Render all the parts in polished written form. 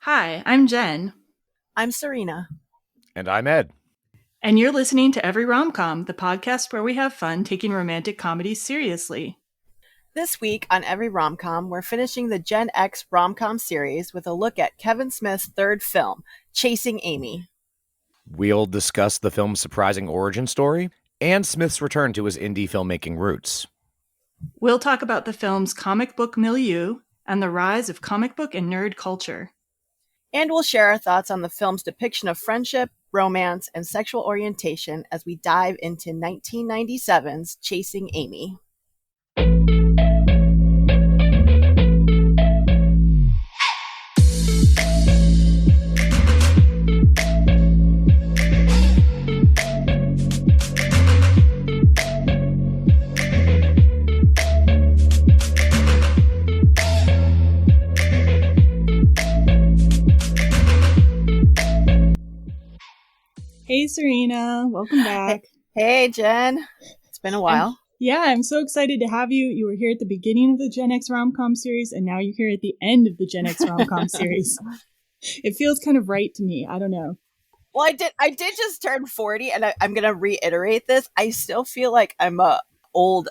Hi, I'm Jen. I'm Serena. And I'm Ed. And you're listening to Every Rom Com, the podcast where we have fun taking romantic comedies seriously. This week on Every Rom Com, we're finishing the Gen-X Rom Com series with a look at Kevin Smith's third film, Chasing Amy. We'll discuss the film's surprising origin story and Smith's return to his indie filmmaking roots. We'll talk about the film's comic book milieu and the rise of comic book and nerd culture. And we'll share our thoughts on the film's depiction of friendship, romance, and sexual orientation as we dive into 1997's Chasing Amy. Hey, Serena. Welcome back. Hey, Jen. It's been a while. I'm so excited to have you. You were here at the beginning of the Gen-X Rom Com series, and now you're here at the end of the Gen-X Rom Com series. It feels kind of right to me. I don't know. Well, I did just turn 40, and I'm going to reiterate this. I still feel like I'm a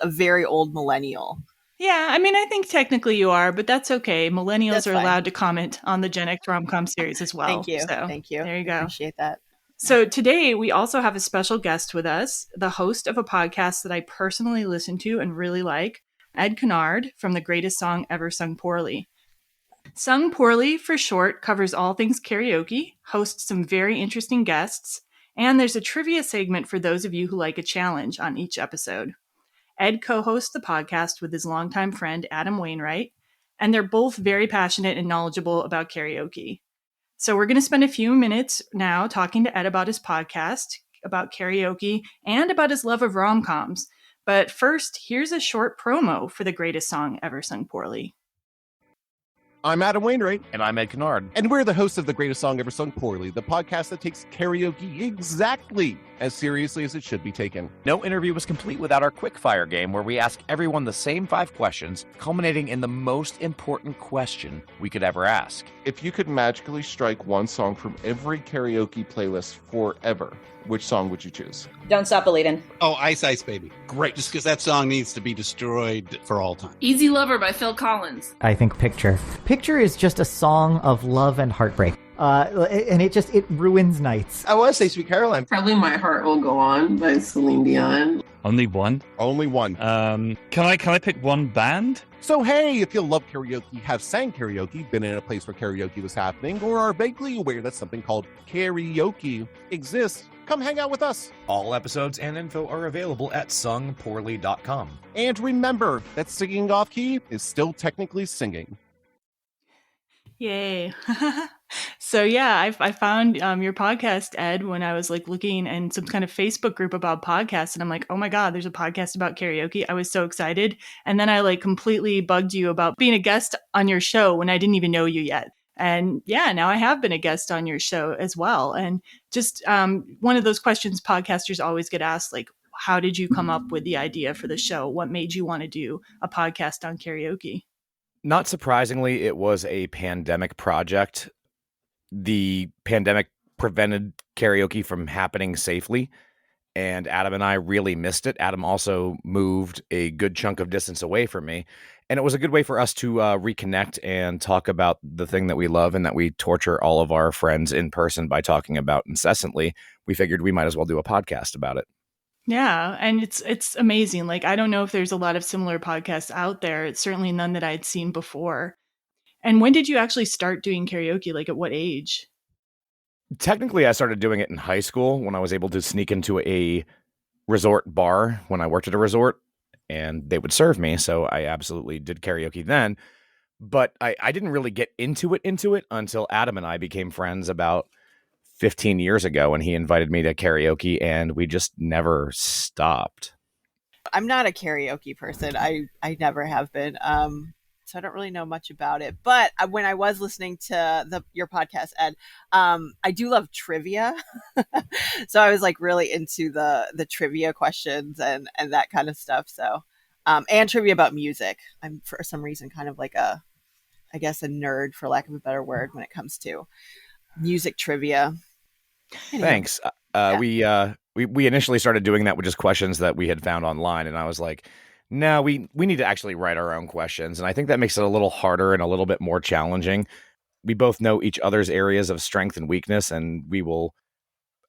very old millennial. Yeah, I mean, I think technically you are, but that's okay. Millennials That's are fine. allowed to comment on the Gen-X Rom Com series as well. Thank you. So, Thank you. There you go. I appreciate that. So today we also have a special guest with us, the host of a podcast that I personally listen to and really like, Ed Cunard from The Greatest Song Ever Sung Poorly. Sung Poorly, for short, covers all things karaoke, hosts some very interesting guests, and there's a trivia segment for those of you who like a challenge on each episode. Ed co-hosts the podcast with his longtime friend Adam Wainwright, and they're both very passionate and knowledgeable about karaoke. So we're going to spend a few minutes now talking to Ed about his podcast, about karaoke, and about his love of rom-coms. But first, here's a short promo for The Greatest Song Ever Sung Poorly. I'm Adam Wainwright. And I'm Ed Cunard. And we're the hosts of The Greatest Song Ever Sung Poorly, the podcast that takes karaoke exactly as seriously as it should be taken. No interview was complete without our quickfire game, where we ask everyone the same 5 questions, culminating in the most important question we could ever ask. If you could magically strike one song from every karaoke playlist forever, which song would you choose? Don't Stop Believin'. Oh, Ice Ice Baby. Great. Just because that song needs to be destroyed for all time. Easy Lover by Phil Collins. I think Picture. Picture is just a song of love and heartbreak. And it ruins nights. I want to say Sweet Caroline. Probably My Heart Will Go On by Celine Dion. Only one? Only one. Can I pick one band? So hey, if you love karaoke, have sang karaoke, been in a place where karaoke was happening, or are vaguely aware that something called karaoke exists, come hang out with us. All episodes and info are available at sungpoorly.com. And remember that singing off key is still technically singing. Yay. So I found your podcast, Ed, when I was looking in some kind of Facebook group about podcasts, and I'm like, oh my God, there's a podcast about karaoke. I was so excited. And then I completely bugged you about being a guest on your show when I didn't even know you yet. And now I have been a guest on your show as well. And just one of those questions podcasters always get asked, how did you come up with the idea for the show? What made you want to do a podcast on karaoke? Not surprisingly, it was a pandemic project. The pandemic prevented karaoke from happening safely, and Adam and I really missed it. Adam also moved a good chunk of distance away from me, and it was a good way for us to reconnect and talk about the thing that we love and that we torture all of our friends in person by talking about incessantly. We figured we might as well do a podcast about it. Yeah, and it's amazing. I don't know if there's a lot of similar podcasts out there. It's certainly none that I'd seen before. And when did you actually start doing karaoke? At what age? Technically, I started doing it in high school when I was able to sneak into a resort bar when I worked at a resort, and they would serve me. So I absolutely did karaoke then. But I didn't really get into it until Adam and I became friends about 15 years ago, and he invited me to karaoke, and we just never stopped. I'm not a karaoke person. I never have been. So I don't really know much about it. But when I was listening to your podcast, Ed, I do love trivia. So I was really into the trivia questions and that kind of stuff. So and trivia about music. I'm for some reason kind of a I guess, a nerd, for lack of a better word, when it comes to music trivia. Anyway. Thanks. We initially started doing that with just questions that we had found online, and I was like, no, we need to actually write our own questions, and I think that makes it a little harder and a little bit more challenging. We both know each other's areas of strength and weakness, and we will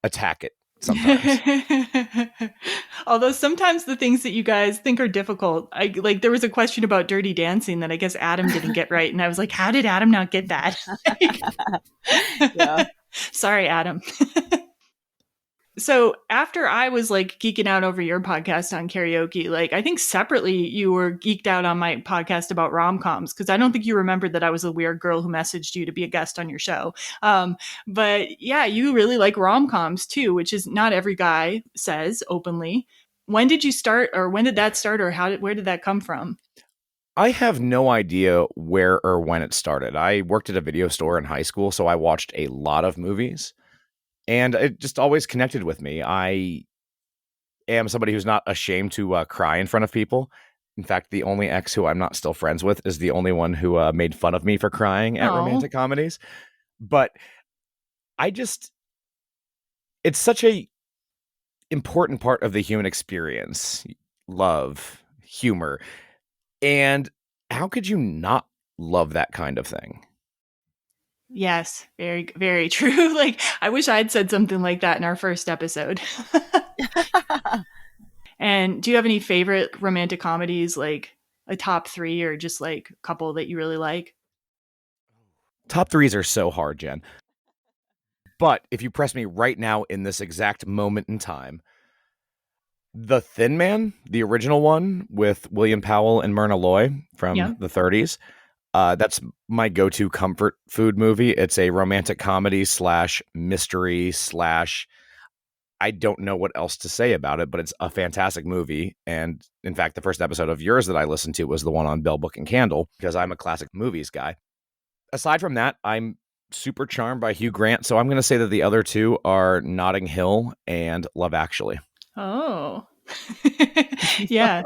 attack it sometimes. Although sometimes the things that you guys think are difficult, there was a question about Dirty Dancing that I guess Adam didn't get right, and I was like, how did Adam not get that? Yeah. Sorry, Adam. So after I was like geeking out over your podcast on karaoke, like I think separately you were geeked out on my podcast about rom-coms, because I don't think you remembered that I was a weird girl who messaged you to be a guest on your show. But yeah, you really like rom-coms too, which is not every guy says openly. When did you start, or when did that start, or where did that come from? I have no idea where or when it started. I worked at a video store in high school, so I watched a lot of movies. And it just always connected with me. I am somebody who's not ashamed to cry in front of people. In fact, the only ex who I'm not still friends with is the only one who made fun of me for crying at romantic comedies. But it's such a important part of the human experience. Love, humor. And how could you not love that kind of thing? Yes, very, very true. Like, I wish I'd said something like that in our first episode. And do you have any favorite romantic comedies, like a top 3 or just like a couple that you really like? Top 3s are so hard, Jen. But if you press me right now in this exact moment in time, The Thin Man, the original one with William Powell and Myrna Loy from the 30s, that's my go-to comfort food movie. It's a romantic comedy / mystery / I don't know what else to say about it, but it's a fantastic movie. And in fact, the first episode of yours that I listened to was the one on Bell, Book, and Candle, because I'm a classic movies guy. Aside from that, I'm super charmed by Hugh Grant, so I'm going to say that the other two are Notting Hill and Love Actually. Oh, yeah.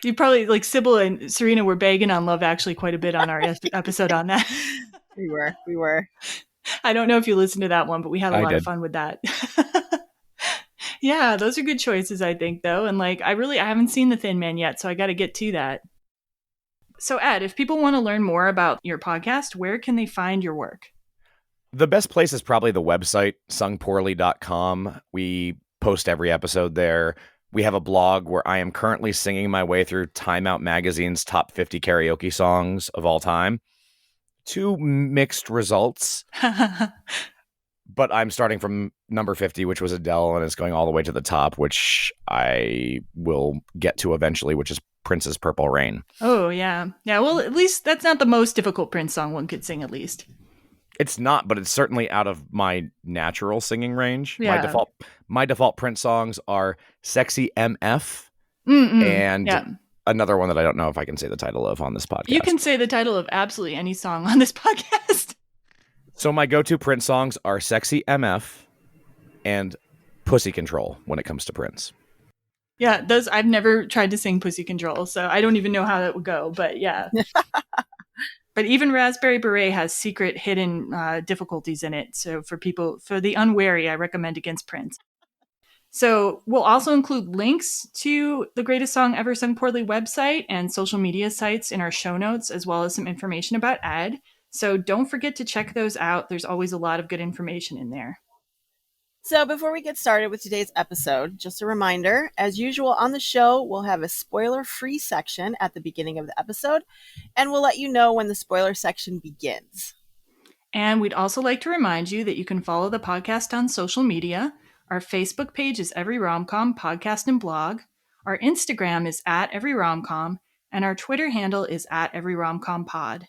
You probably, like, Sybil and Serena were bagging on Love Actually quite a bit on our episode on that. We were. I don't know if you listened to that one, but we had a lot of fun with that. Yeah, those are good choices, I think, though. And like, I haven't seen The Thin Man yet, so I got to get to that. So Ed, if people want to learn more about your podcast, where can they find your work? The best place is probably the website, sungpoorly.com. We post every episode there. We have a blog where I am currently singing my way through Time Out Magazine's top 50 karaoke songs of all time. 2 mixed results. But I'm starting from number 50, which was Adele, and it's going all the way to the top, which I will get to eventually, which is Prince's Purple Rain. Oh, yeah. Yeah, well, at least that's not the most difficult Prince song one could sing, at least. It's not, but it's certainly out of my natural singing range. Yeah. My default Prince songs are Sexy MF and another one that I don't know if I can say the title of on this podcast. You can say the title of absolutely any song on this podcast. So my go-to Prince songs are Sexy MF and Pussy Control when it comes to Prince. Yeah, those I've never tried to sing Pussy Control, so I don't even know how that would go, but yeah. But even Raspberry Beret has secret hidden difficulties in it. So for the unwary, I recommend against Prince. So we'll also include links to the Greatest Song Ever Sung Poorly website and social media sites in our show notes, as well as some information about Ed. So don't forget to check those out. There's always a lot of good information in there. So before we get started with today's episode, just a reminder, as usual on the show, we'll have a spoiler-free section at the beginning of the episode, and we'll let you know when the spoiler section begins. And we'd also like to remind you that you can follow the podcast on social media. Our Facebook page is Every Rom Com Podcast and Blog. Our Instagram is @EveryRomCom, and our Twitter handle is @EveryRomComPod.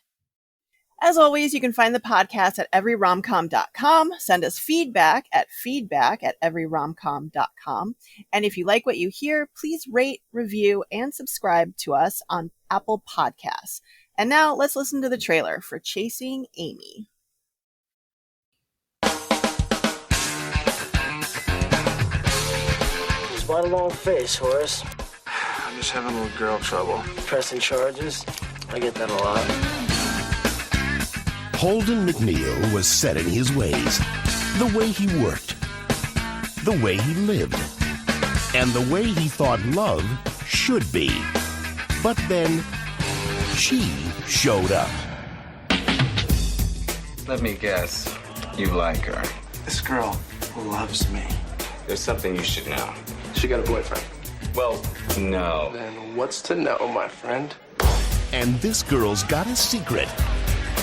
As always, you can find the podcast at everyromcom.com. Send us feedback at feedback@everyromcom.com. And if you like what you hear, please rate, review, and subscribe to us on Apple Podcasts. And now let's listen to the trailer for Chasing Amy. Spot a long face, Horace. I'm just having a little girl trouble. Pressing charges? I get that a lot. Holden McNeil was set in his ways. The way he worked. The way he lived. And the way he thought love should be. But then, she showed up. Let me guess. You like her. This girl loves me. There's something you should know. She got a boyfriend. Well, no. Then what's to know, my friend? And this girl's got a secret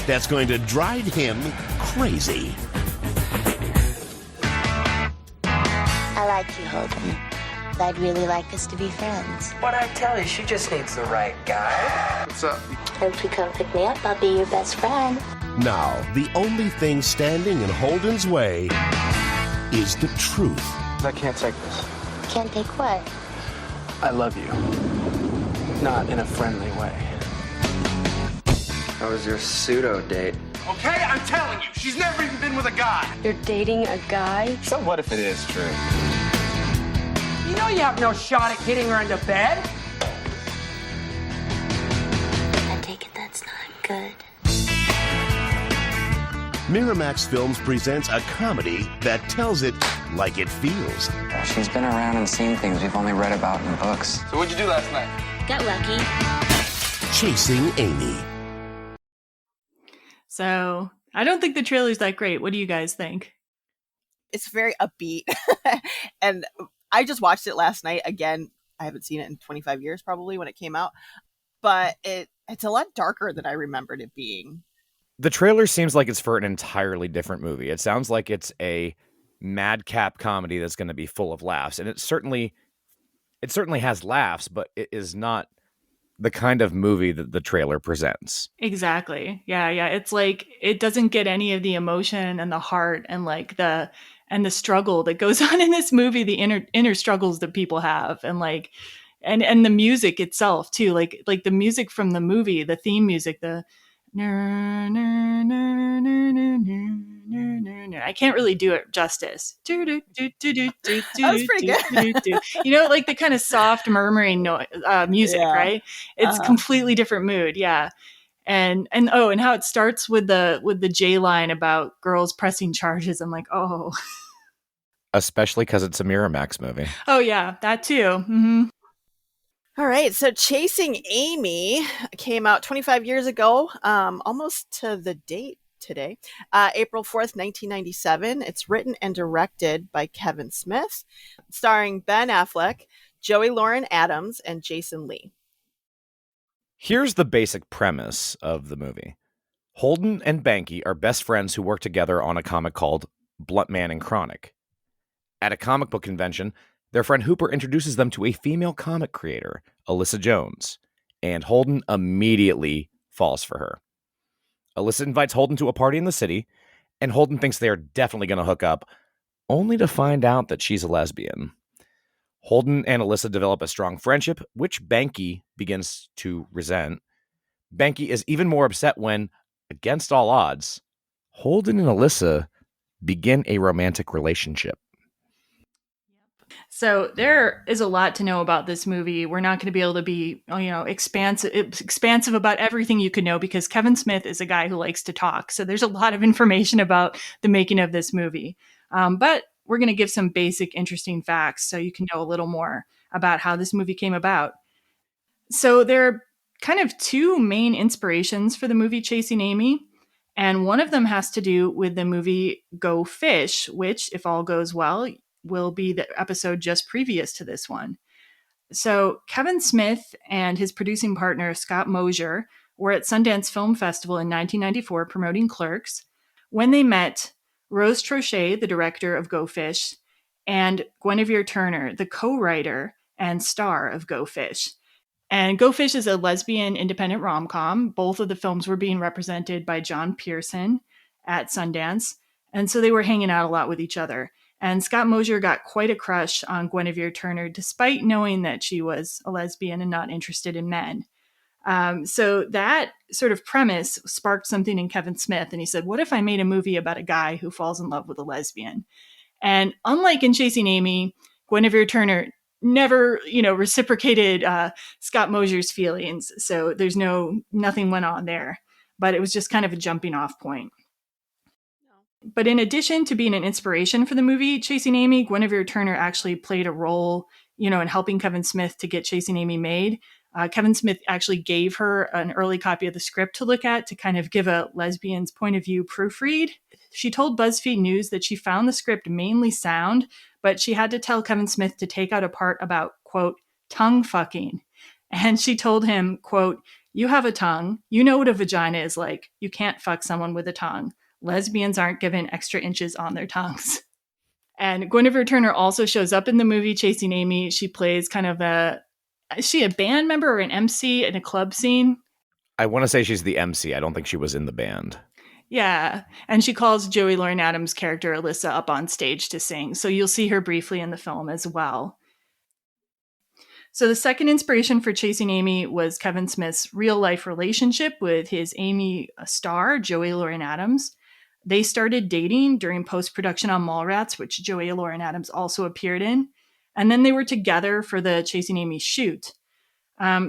that's going to drive him crazy. I like you, Holden. I'd really like us to be friends. What'd I tell you? She just needs the right guy. What's up? Hope you come pick me up. I'll be your best friend. Now, the only thing standing in Holden's way is the truth. I can't take this. Can't take what? I love you. Not in a friendly way. How was your pseudo date? Okay, I'm telling you, she's never even been with a guy. You're dating a guy? So what if it is true? You know you have no shot at getting her into bed. I take it that's not good. Miramax Films presents a comedy that tells it like it feels. She's been around and seen things we've only read about in books. So what'd you do last night? Got lucky. Chasing Amy. So I don't think the trailer's that great. What do you guys think? It's very upbeat. And I just watched it last night. Again, I haven't seen it in 25 years probably when it came out. But it's a lot darker than I remembered it being. The trailer seems like it's for an entirely different movie. It sounds like it's a madcap comedy that's going to be full of laughs. And it certainly has laughs, but it is not the kind of movie that the trailer presents. Exactly. Yeah. It's like it doesn't get any of the emotion and the heart and like the struggle that goes on in this movie, the inner struggles that people have, and like and the music itself too. Like the music from the movie, the theme music, the I can't really do it justice. That was pretty good. You know, like the kind of soft murmuring music, yeah. Right? It's completely different mood. Yeah. And how it starts with the J line about girls pressing charges. I'm like, oh. Especially because it's a Miramax movie. Oh yeah, that too. Mm-hmm. All right, so Chasing Amy came out 25 years ago, almost to the date today, April 4th, 1997. It's written and directed by Kevin Smith, starring Ben Affleck, Joey Lauren Adams, and Jason Lee. Here's the basic premise of the movie. Holden and Banky are best friends who work together on a comic called Blunt Man and Chronic. At a comic book convention, their friend Hooper introduces them to a female comic creator, Alyssa Jones, and Holden immediately falls for her. Alyssa invites Holden to a party in the city, and Holden thinks they are definitely going to hook up, only to find out that she's a lesbian. Holden and Alyssa develop a strong friendship, which Banky begins to resent. Banky is even more upset when, against all odds, Holden and Alyssa begin a romantic relationship. So there is a lot to know about this movie. We're not going to be able to be, expansive about everything you could know because Kevin Smith is a guy who likes to talk. So there's a lot of information about the making of this movie. But we're going to give some basic, interesting facts so you can know a little more about how this movie came about. So there are kind of two main inspirations for the movie Chasing Amy. And one of them has to do with the movie Go Fish, which, if all goes well, will be the episode just previous to this one. So Kevin Smith and his producing partner, Scott Mosier, were at Sundance Film Festival in 1994 promoting Clerks when they met Rose Trochet, the director of Go Fish, and Guinevere Turner, the co-writer and star of Go Fish. And Go Fish is a lesbian independent rom-com. Both of the films were being represented by John Pearson at Sundance. And so they were hanging out a lot with each other. And Scott Mosier got quite a crush on Guinevere Turner, despite knowing that she was a lesbian and not interested in men. So that sort of premise sparked something in Kevin Smith. And he said, what if I made a movie about a guy who falls in love with a lesbian? And unlike in Chasing Amy, Guinevere Turner never, reciprocated Scott Mosier's feelings. So there's nothing went on there. but it was just kind of a jumping off point. But in addition to being an inspiration for the movie Chasing Amy, Guinevere Turner actually played a role, in helping Kevin Smith to get Chasing Amy made. Kevin Smith actually gave her an early copy of the script to look at to kind of give a lesbian's point of view proofread. She told BuzzFeed News that she found the script mainly sound, but she had to tell Kevin Smith to take out a part about, quote, tongue fucking. And she told him, quote, you have a tongue. You know what a vagina is like. You can't fuck someone with a tongue. Lesbians aren't given extra inches on their tongues. And Guinevere Turner also shows up in the movie Chasing Amy. She plays kind of is she a band member or an MC in a club scene? I want to say she's the MC. I don't think she was in the band. Yeah. And she calls Joey Lauren Adams' character Alyssa up on stage to sing. So you'll see her briefly in the film as well. So the second inspiration for Chasing Amy was Kevin Smith's real life relationship with his Amy star, Joey Lauren Adams. They started dating during post-production on Mallrats, which Joey Lauren Adams also appeared in. And then they were together for the Chasing Amy shoot.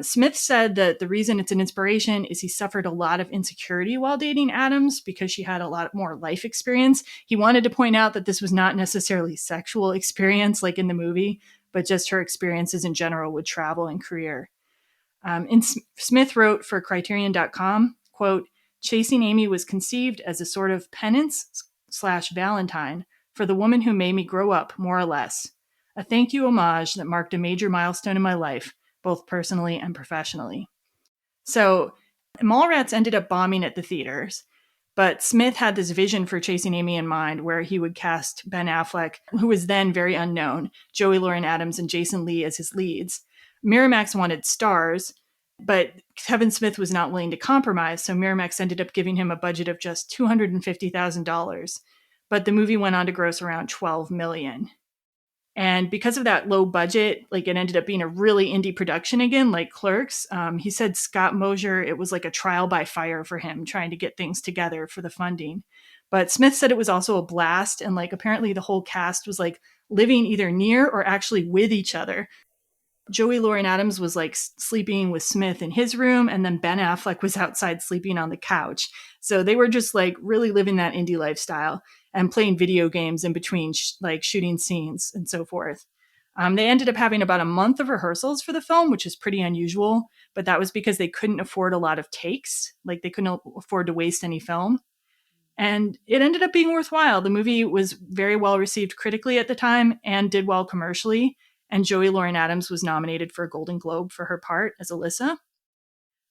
Smith said that the reason it's an inspiration is he suffered a lot of insecurity while dating Adams because she had a lot more life experience. He wanted to point out that this was not necessarily sexual experience like in the movie, but just her experiences in general with travel and career. Smith wrote for Criterion.com, quote, Chasing Amy was conceived as a sort of penance/Valentine for the woman who made me grow up, more or less. A thank you homage that marked a major milestone in my life, both personally and professionally. So Mallrats ended up bombing at the theaters, but Smith had this vision for Chasing Amy in mind where he would cast Ben Affleck, who was then very unknown, Joey Lauren Adams and Jason Lee as his leads. Miramax wanted stars, but Kevin Smith was not willing to compromise, so Miramax ended up giving him a budget of just $250,000. But the movie went on to gross around $12 million. And because of that low budget, it ended up being a really indie production again, like Clerks. He said Scott Mosier, it was like a trial by fire for him, trying to get things together for the funding. But Smith said it was also a blast, and apparently the whole cast was living either near or actually with each other. Joey Lauren Adams was sleeping with Smith in his room, and then Ben Affleck was outside sleeping on the couch. So they were just really living that indie lifestyle and playing video games in between shooting scenes and so forth. They ended up having about a month of rehearsals for the film, which is pretty unusual, but that was because they couldn't afford a lot of takes. They couldn't afford to waste any film. And it ended up being worthwhile. The movie was very well received critically at the time and did well commercially. And Joey Lauren Adams was nominated for a Golden Globe for her part as Alyssa.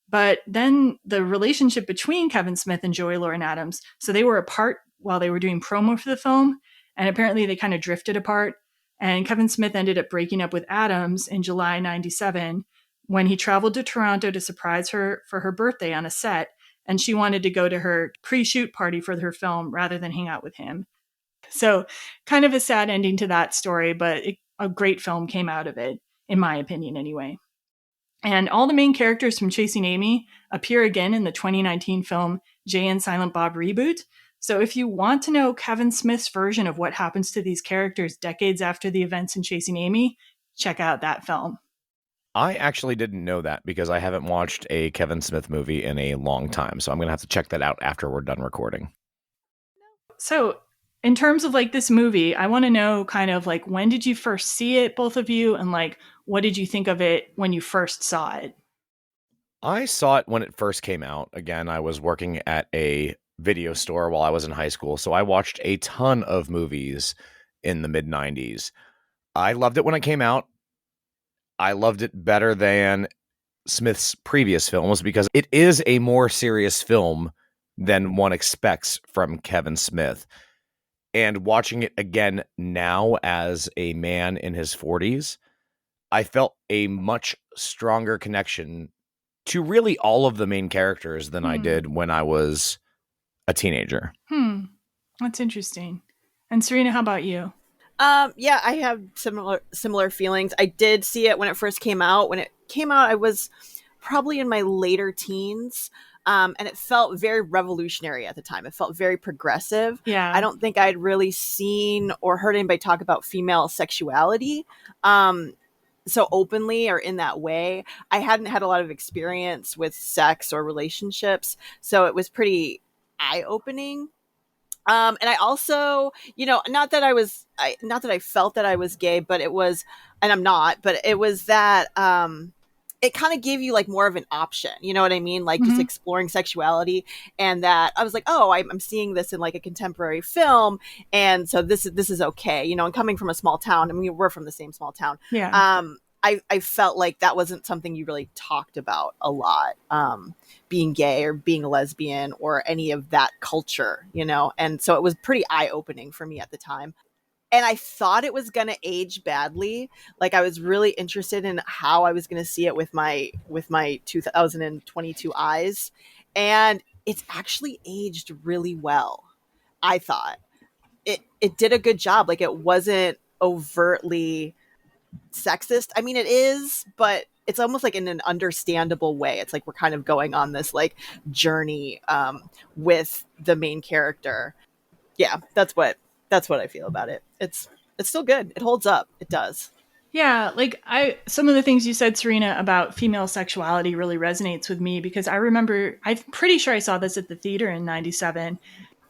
But then the relationship between Kevin Smith and Joey Lauren Adams, so they were apart while they were doing promo for the film, and apparently they kind of drifted apart. And Kevin Smith ended up breaking up with Adams in July 1997 when he traveled to Toronto to surprise her for her birthday on a set, and she wanted to go to her pre-shoot party for her film rather than hang out with him. So kind of a sad ending to that story, but a great film came out of it, in my opinion anyway. And all the main characters from Chasing Amy appear again in the 2019 film Jay and Silent Bob Reboot. So if you want to know Kevin Smith's version of what happens to these characters decades after the events in Chasing Amy, check out that film. I actually didn't know that because I haven't watched a Kevin Smith movie in a long time. So I'm going to have to check that out after we're done recording. So in terms of this movie, I want to know kind of when did you first see it, both of you? And what did you think of it when you first saw it? I saw it when it first came out. Again, I was working at a video store while I was in high school. So I watched a ton of movies in the mid 90s. I loved it when it came out. I loved it better than Smith's previous films because it is a more serious film than one expects from Kevin Smith. And watching it again now as a man in his 40s, I felt a much stronger connection to really all of the main characters than I did when I was a teenager. That's interesting. And Serena, how about you? Yeah, I have similar feelings. I did see it when it first came out. When it came out, I was probably in my later teens. And it felt very revolutionary at the time. It felt very progressive. Yeah. I don't think I'd really seen or heard anybody talk about female sexuality. so openly or in that way. I hadn't had a lot of experience with sex or relationships, so it was pretty eye-opening. And I also, not that I felt that I was gay, but it was, and I'm not, but it was that, it kind of gave you like more of an option, you know what I mean? Like just exploring sexuality, and that I was like, oh, I'm seeing this in like a contemporary film. And so this is okay. And coming from a small town, I mean, we're from the same small town. Yeah. I felt like that wasn't something you really talked about a lot, being gay or being a lesbian or any of that culture, and so it was pretty eye-opening for me at the time. And I thought it was going to age badly. Like I was really interested in how I was going to see it with my 2022 eyes. And it's actually aged really well. I thought it did a good job. Like it wasn't overtly sexist. I mean, it is, but it's almost like in an understandable way. It's like we're kind of going on this like journey with the main character. Yeah, that's what I feel about it. It's still good. It holds up. It does. Yeah, like some of the things you said, Serena, about female sexuality really resonates with me, because I remember, I'm pretty sure I saw this at the theater in 97.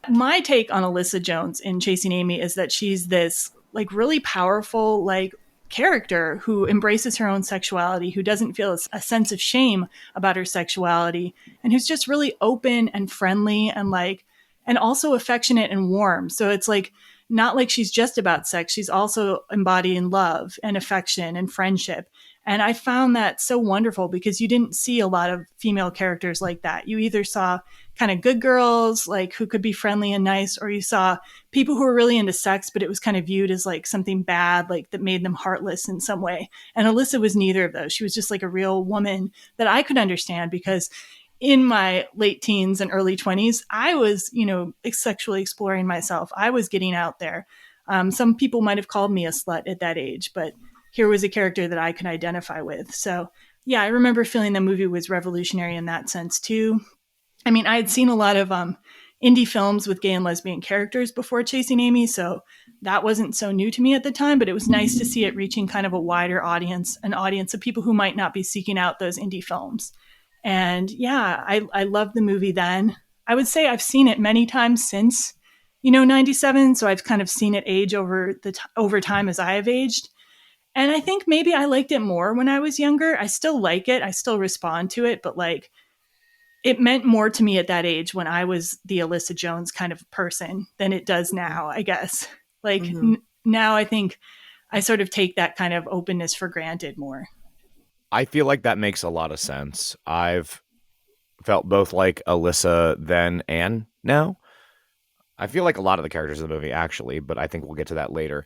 My take on Alyssa Jones in Chasing Amy is that she's this like really powerful like character who embraces her own sexuality, who doesn't feel a sense of shame about her sexuality, and who's just really open and friendly and also affectionate and warm. So it's like not like she's just about sex. She's also embodying love and affection and friendship. And I found that so wonderful, because you didn't see a lot of female characters like that. You either saw kind of good girls, like who could be friendly and nice, or you saw people who were really into sex, but it was kind of viewed as like something bad, like that made them heartless in some way. And Alyssa was neither of those. She was just like a real woman that I could understand, because in my late teens and early 20s, I was, sexually exploring myself. I was getting out there. Some people might have called me a slut at that age, but here was a character that I could identify with. So yeah, I remember feeling the movie was revolutionary in that sense too. I mean, I had seen a lot of indie films with gay and lesbian characters before Chasing Amy, so that wasn't so new to me at the time, but it was nice to see it reaching kind of a wider audience, an audience of people who might not be seeking out those indie films. And yeah, I loved the movie then. I would say I've seen it many times since, 97. So I've kind of seen it age over time as I have aged. And I think maybe I liked it more when I was younger. I still like it. I still respond to it, but like it meant more to me at that age when I was the Alyssa Jones kind of person than it does now, I guess. Like now I think I sort of take that kind of openness for granted more. I feel like that makes a lot of sense. I've felt both like Alyssa then and now. I feel like a lot of the characters in the movie, actually, but I think we'll get to that later.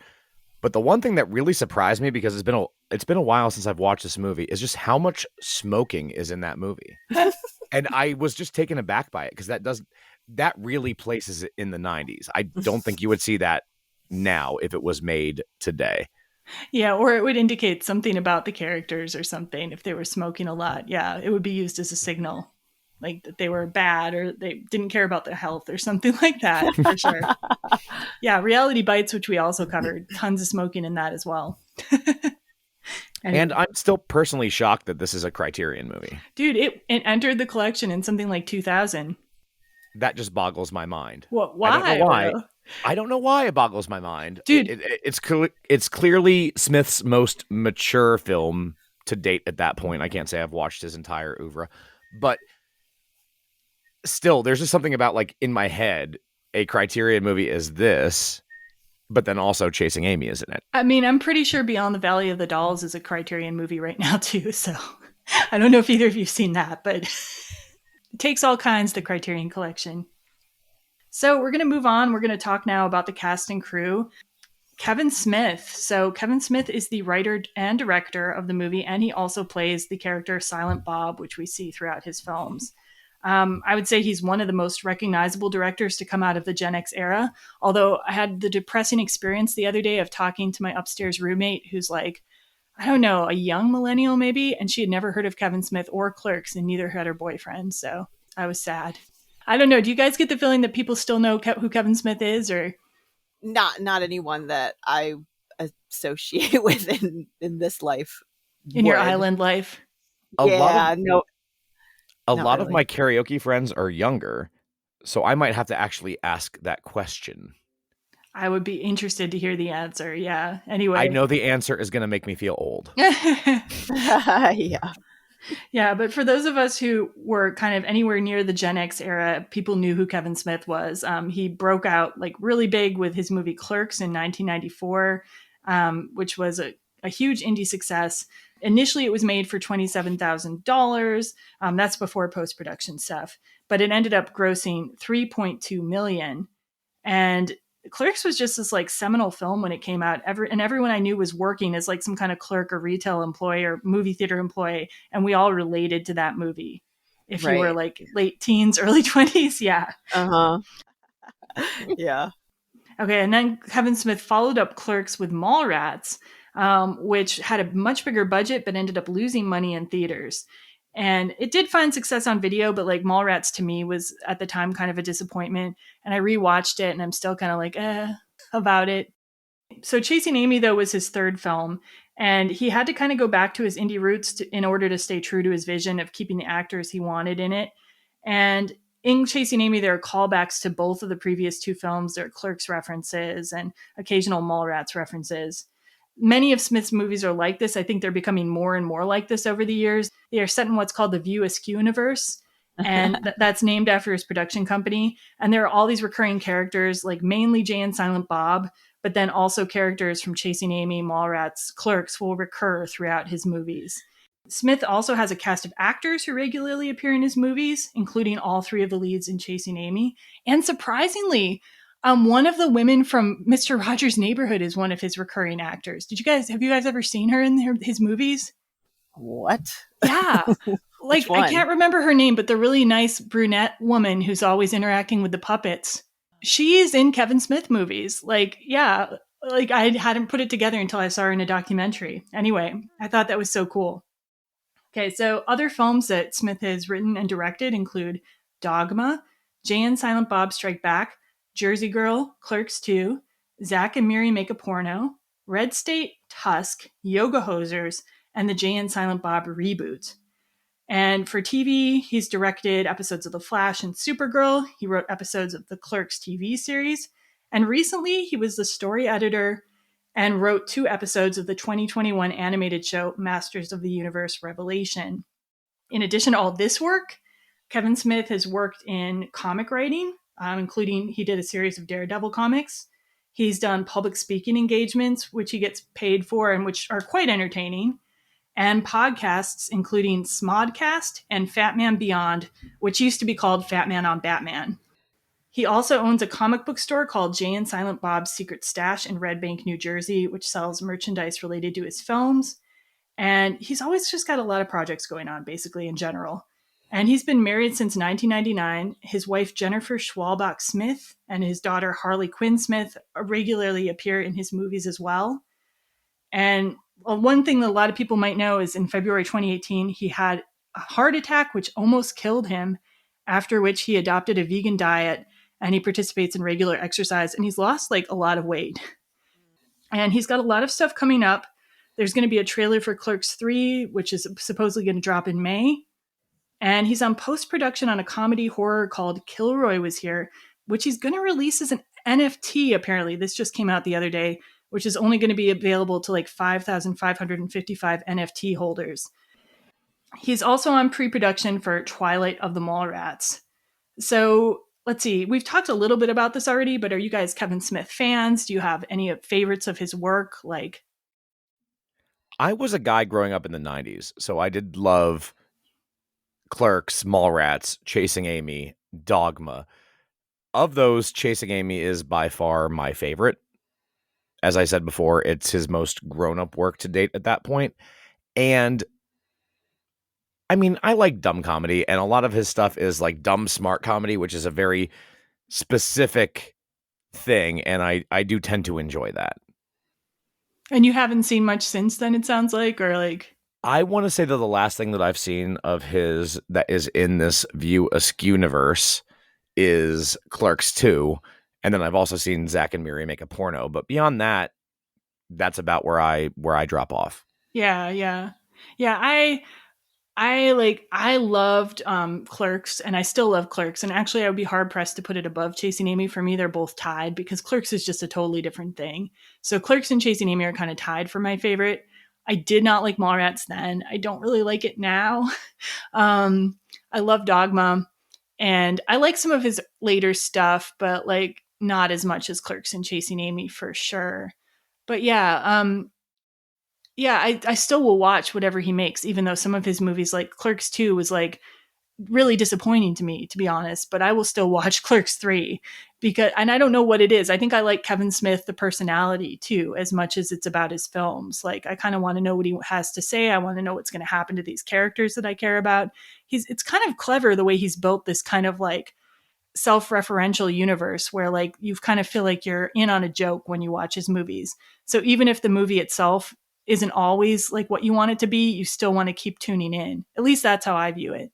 But the one thing that really surprised me, because it's been a while since I've watched this movie, is just how much smoking is in that movie. And I was just taken aback by it, because that really places it in the 90s. I don't think you would see that now if it was made today. Yeah, or it would indicate something about the characters or something if they were smoking a lot. Yeah, it would be used as a signal, like that they were bad or they didn't care about their health or something like that, for sure. Yeah, Reality Bites, which we also covered, tons of smoking in that as well. And I'm still personally shocked that this is a Criterion movie. Dude, it entered the collection in something like 2000. That just boggles my mind. What? Why? I don't know why. I don't know why it boggles my mind. Dude. It's clearly Smith's most mature film to date at that point. I can't say I've watched his entire oeuvre. But still, there's just something about, like, in my head, a Criterion movie is this, but then also Chasing Amy is in it. I mean, I'm pretty sure Beyond the Valley of the Dolls is a Criterion movie right now, too. So I don't know if either of you have seen that, but it takes all kinds, the Criterion collection. So we're going to move on. We're going to talk now about the cast and crew. Kevin Smith. So Kevin Smith is the writer and director of the movie, and he also plays the character Silent Bob, which we see throughout his films. I would say he's one of the most recognizable directors to come out of the Gen X era, although I had the depressing experience the other day of talking to my upstairs roommate who's like, I don't know, a young millennial maybe, and she had never heard of Kevin Smith or Clerks, and neither had her boyfriend, so I was sad. I don't know. Do you guys get the feeling that people still know who Kevin Smith is, or not anyone that I associate with in this life? in your island life. A lot really. of my karaoke friends are younger, so I might have to actually ask that question. I would be interested to hear the answer. Yeah. Anyway. I know the answer is going to make me feel old. Yeah. Yeah, but for those of us who were kind of anywhere near the Gen X era, people knew who Kevin Smith was. He broke out like really big with his movie Clerks in 1994, which was a huge indie success. Initially, it was made for $27,000. That's before post-production stuff, but it ended up grossing $3.2 million. And Clerks was just this like seminal film when it came out. Everyone I knew was working as like some kind of clerk or retail employee or movie theater employee, and we all related to that movie. If you were like late teens, early 20s, yeah. Yeah. Okay, and then Kevin Smith followed up Clerks with Mallrats, which had a much bigger budget but ended up losing money in theaters. And it did find success on video, but like Mallrats to me was at the time kind of a disappointment. And I rewatched it and I'm still kind of like, about it. So Chasing Amy, though, was his third film. And he had to kind of go back to his indie roots in order to stay true to his vision of keeping the actors he wanted in it. And in Chasing Amy, there are callbacks to both of the previous two films. There are Clerks references and occasional Mallrats references. Many of Smith's movies are like this. I think they're becoming more and more like this over the years. They are set in what's called the View Askew universe, and that's named after his production company. And there are all these recurring characters, like mainly Jay and Silent Bob, but then also characters from Chasing Amy, Mallrats, Clerks will recur throughout his movies. Smith also has a cast of actors who regularly appear in his movies, including all three of the leads in Chasing Amy. And surprisingly, one of the women from Mr. Rogers' Neighborhood is one of his recurring actors. Have you guys ever seen her in his movies? What? Yeah. Like, I can't remember her name, but the really nice brunette woman who's always interacting with the puppets. She is in Kevin Smith movies. Like, yeah, like I hadn't put it together until I saw her in a documentary. Anyway, I thought that was so cool. Okay, so other films that Smith has written and directed include Dogma, Jay and Silent Bob Strike Back, Jersey Girl, Clerks 2, Zack and Miri Make a Porno, Red State, Tusk, Yoga Hosers, and the Jay and Silent Bob reboot. And for TV, he's directed episodes of The Flash and Supergirl. He wrote episodes of the Clerks TV series. And recently, he was the story editor and wrote 2 episodes of the 2021 animated show Masters of the Universe Revelation. In addition to all this work, Kevin Smith has worked in comic writing, including he did a series of Daredevil comics. He's done public speaking engagements, which he gets paid for and which are quite entertaining, and podcasts, including Smodcast and Fat Man Beyond, which used to be called Fat Man on Batman. He also owns a comic book store called Jay and Silent Bob's Secret Stash in Red Bank, New Jersey, which sells merchandise related to his films. And he's always just got a lot of projects going on, basically, in general. And he's been married since 1999. His wife, Jennifer Schwalbach Smith, and his daughter, Harley Quinn Smith, regularly appear in his movies as well. And one thing that a lot of people might know is in February 2018, he had a heart attack, which almost killed him, after which he adopted a vegan diet and he participates in regular exercise, and he's lost like a lot of weight. And he's got a lot of stuff coming up. There's going to be a trailer for Clerks 3, which is supposedly going to drop in May. And he's on post-production on a comedy horror called Kilroy Was Here, which he's going to release as an NFT, apparently. This just came out the other day, which is only going to be available to like 5,555 NFT holders. He's also on pre-production for Twilight of the Mallrats. So let's see. We've talked a little bit about this already, but are you guys Kevin Smith fans? Do you have any favorites of his work? Like, I was a guy growing up in the 90s, so I did love Clerks, Mallrats, Chasing Amy, Dogma. Of those, Chasing Amy is by far my favorite. As I said before, it's his most grown-up work to date at that point. And I mean, I like dumb comedy, and a lot of his stuff is like dumb, smart comedy, which is a very specific thing, and I do tend to enjoy that. And you haven't seen much since then, it sounds like, or like... I want to say that the last thing that I've seen of his that is in this View Askew universe is Clerks 2, and then I've also seen Zack and Miri Make a Porno. But beyond that, that's about where I drop off. Yeah. Yeah, I loved Clerks, and I still love Clerks. And actually, I would be hard pressed to put it above Chasing Amy. For me, they're both tied because Clerks is just a totally different thing. So Clerks and Chasing Amy are kind of tied for my favorite. I did not like Mallrats then. I don't really like it now. I love Dogma, and I like some of his later stuff, but like not as much as Clerks and Chasing Amy for sure. But yeah, I still will watch whatever he makes, even though some of his movies, like Clerks 2, was like really disappointing to me, to be honest. But I will still watch Clerks 3 because, and I don't know what it is. I think I like Kevin Smith, the personality, too, as much as it's about his films. Like, I kind of want to know what he has to say. I want to know what's going to happen to these characters that I care about. It's kind of clever the way he's built this kind of like self-referential universe where like you kind of feel like you're in on a joke when you watch his movies. So even if the movie itself isn't always like what you want it to be, you still want to keep tuning in. At least that's how I view it.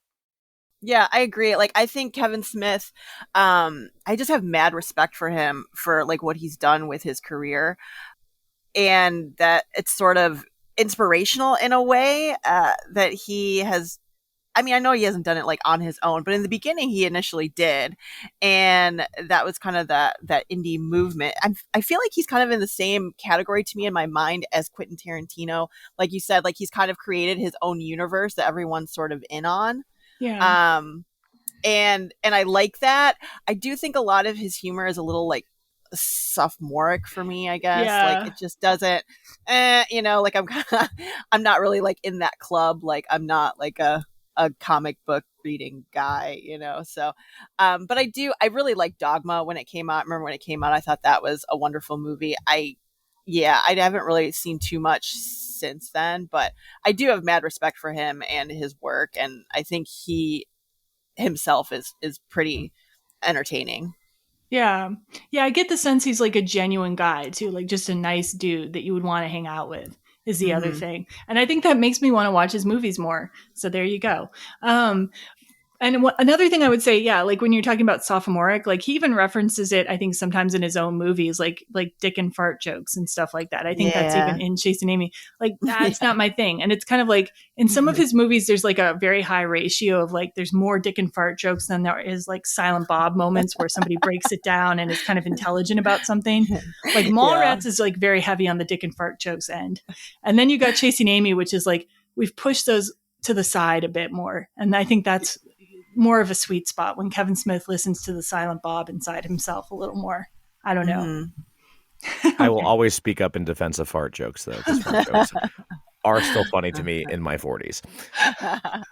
Yeah, I agree. Like, I think Kevin Smith, I just have mad respect for him for like what he's done with his career, and that it's sort of inspirational in a way that he has. I mean, I know he hasn't done it like on his own, but in the beginning he initially did. And that was kind of that indie movement. I feel like he's kind of in the same category to me in my mind as Quentin Tarantino. Like you said, like he's kind of created his own universe that everyone's sort of in on. Yeah. And I like that. I do think a lot of his humor is a little like sophomoric for me, I guess. Yeah. Like it just doesn't, like I'm not really like in that club. Like I'm not like a comic book reading guy, so but I really liked Dogma when it came out. I remember when it came out, I thought that was a wonderful movie. I haven't really seen too much since then, but I do have mad respect for him and his work, and I think he himself is pretty entertaining. Yeah, I get the sense he's like a genuine guy too, like just a nice dude that you would want to hang out with is the other thing. And I think that makes me want to watch his movies more. So there you go. And another thing I would say, yeah, like when you're talking about sophomoric, like he even references it, I think sometimes in his own movies, like dick and fart jokes and stuff like that. I think that's even in Chasing Amy. Like that's not my thing. And it's kind of like in some of his movies, there's like a very high ratio of like, there's more dick and fart jokes than there is like Silent Bob moments where somebody breaks it down and is kind of intelligent about something. Like Mallrats is like very heavy on the dick and fart jokes end. And then you got Chasing Amy, which is like, we've pushed those to the side a bit more. And I think that's more of a sweet spot when Kevin Smith listens to the Silent Bob inside himself a little more. I don't know. I will always speak up in defense of fart jokes, though, because fart jokes are still funny to me in my 40s. All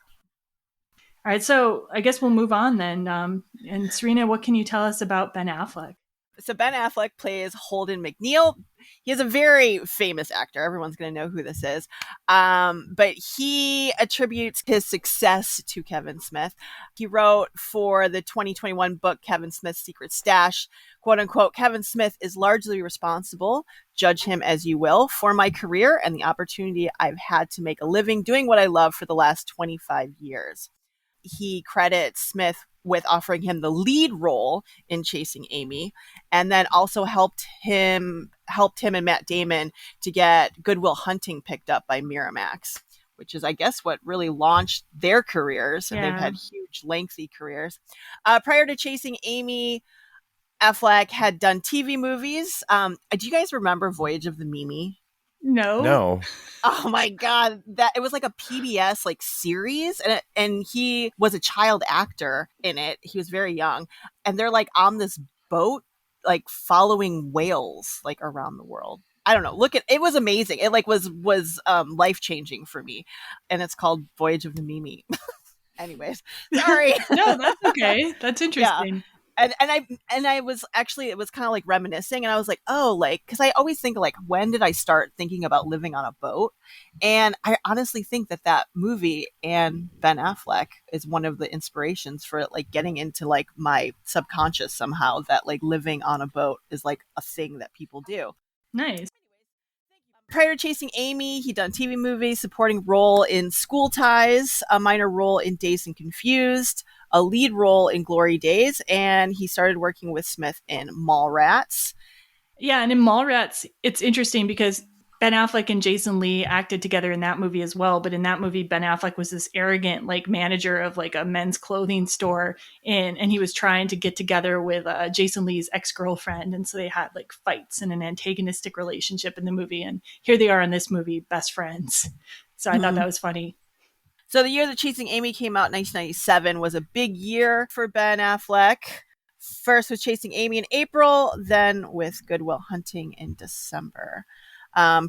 right, so I guess we'll move on then. And Serena, what can you tell us about Ben Affleck? So Ben Affleck plays Holden McNeil. He is a very famous actor. Everyone's going to know who this is. But he attributes his success to Kevin Smith. He wrote for the 2021 book, Kevin Smith's Secret Stash, quote unquote, Kevin Smith is largely responsible, judge him as you will, for my career and the opportunity I've had to make a living doing what I love for the last 25 years. He credits Smith with offering him the lead role in Chasing Amy, and then also helped him and Matt Damon to get Good Will Hunting picked up by Miramax, which is, I guess, what really launched their careers. And they've had huge, lengthy careers. Prior to Chasing Amy, Affleck had done TV movies. Do you guys remember Voyage of the Mimi? No. Oh my God. That it was like a PBS like series, and he was a child actor in it. He was very young, and they're like on this boat, like following whales like around the world. I don't know. Look at it was amazing. It like was life-changing for me. And it's called Voyage of the Mimi. Anyways, sorry. No, that's okay. That's interesting. Yeah. And I was actually, it was kind of like reminiscing, and I was like, oh, like, because I always think like, when did I start thinking about living on a boat? And I honestly think that movie and Ben Affleck is one of the inspirations for like getting into like my subconscious somehow, that like living on a boat is like a thing that people do. Nice. Prior to Chasing Amy, he'd done TV movies, supporting role in School Ties, a minor role in Dazed and Confused, a lead role in Glory Days, and he started working with Smith in Mallrats. Yeah, and in Mallrats, it's interesting because Ben Affleck and Jason Lee acted together in that movie as well. But in that movie, Ben Affleck was this arrogant like manager of like a men's clothing store, and he was trying to get together with Jason Lee's ex-girlfriend, and so they had like fights and an antagonistic relationship in the movie. And here they are in this movie, best friends. So I thought that was funny. So the year that Chasing Amy came out, 1997, was a big year for Ben Affleck. First with Chasing Amy in April, then with Good Will Hunting in December,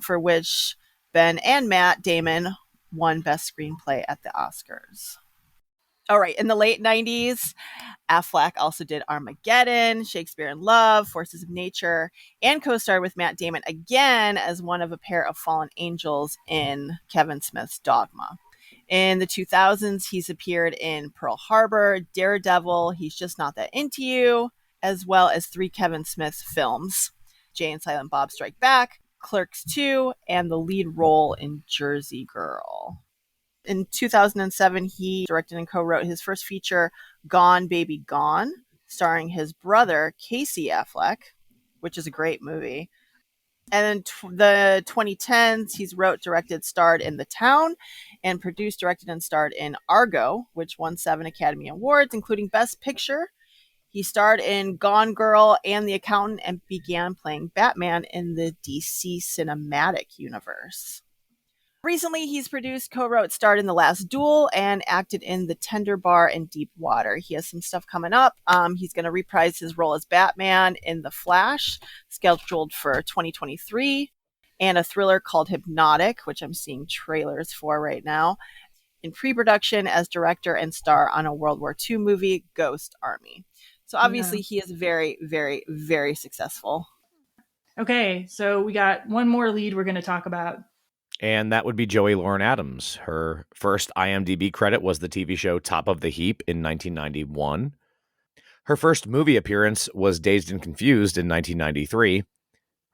for which Ben and Matt Damon won Best Screenplay at the Oscars. All right, in the late 90s, Affleck also did Armageddon, Shakespeare in Love, Forces of Nature, and co-starred with Matt Damon again as one of a pair of fallen angels in Kevin Smith's Dogma. In the 2000s, he's appeared in Pearl Harbor, Daredevil, He's Just Not That Into You, as well as 3 Kevin Smith films, Jay and Silent Bob Strike Back, Clerks 2, and the lead role in Jersey Girl. In 2007, he directed and co-wrote his first feature, Gone Baby Gone, starring his brother, Casey Affleck, which is a great movie. And in the 2010s, he's wrote, directed, starred in The Town, and produced, directed, and starred in Argo, which won 7 Academy Awards, including Best Picture. He starred in Gone Girl and The Accountant, and began playing Batman in the DC Cinematic Universe. Recently, he's produced, co-wrote, starred in The Last Duel, and acted in The Tender Bar and Deep Water. He has some stuff coming up. He's going to reprise his role as Batman in The Flash, scheduled for 2023, and a thriller called Hypnotic, which I'm seeing trailers for right now, in pre-production as director and star on a World War II movie, Ghost Army. So obviously he is very, very, very successful. Okay, so we got one more lead we're going to talk about. And that would be Joey Lauren Adams. Her first IMDb credit was the TV show Top of the Heap in 1991. Her first movie appearance was Dazed and Confused in 1993.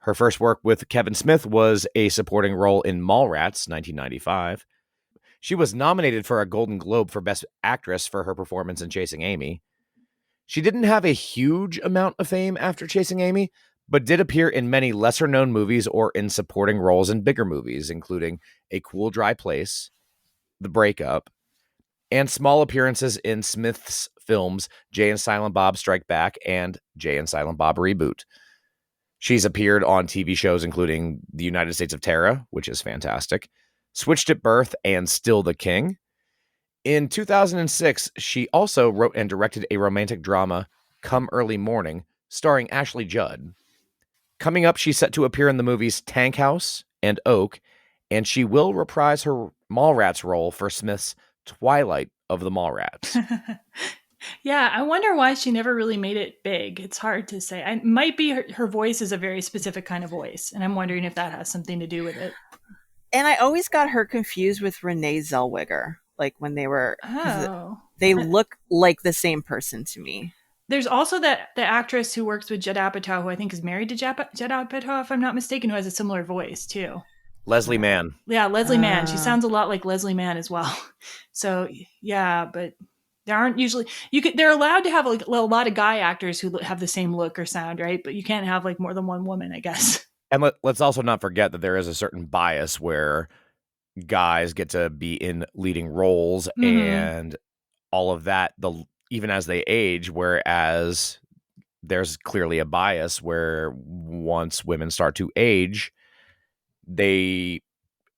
Her first work with Kevin Smith was a supporting role in Mallrats, 1995. She was nominated for a Golden Globe for Best Actress for her performance in Chasing Amy. She didn't have a huge amount of fame after Chasing Amy, but did appear in many lesser-known movies or in supporting roles in bigger movies, including A Cool, Dry Place, The Breakup, and small appearances in Smith's films Jay and Silent Bob Strike Back and Jay and Silent Bob Reboot. She's appeared on TV shows including The United States of Terra, which is fantastic, Switched at Birth, and Still the King. In 2006, she also wrote and directed a romantic drama, Come Early Morning, starring Ashley Judd. Coming up, she's set to appear in the movies Tank House and Oak, and she will reprise her Mallrats role for Smith's Twilight of the Mallrats. Yeah, I wonder why she never really made it big. It's hard to say. It might be her voice is a very specific kind of voice, and I'm wondering if that has something to do with it. And I always got her confused with Renee Zellweger, like when they were... They look like the same person to me. There's also the actress who works with Judd Apatow, who I think is married to Judd Apatow, if I'm not mistaken, who has a similar voice, too. Leslie Mann. Yeah, Leslie Mann. She sounds a lot like Leslie Mann as well. So, yeah, but there aren't usually... They're allowed to have like a lot of guy actors who have the same look or sound, right? But you can't have like more than one woman, I guess. And let's also not forget that there is a certain bias where guys get to be in leading roles and all of that, even as they age, whereas there's clearly a bias where once women start to age, they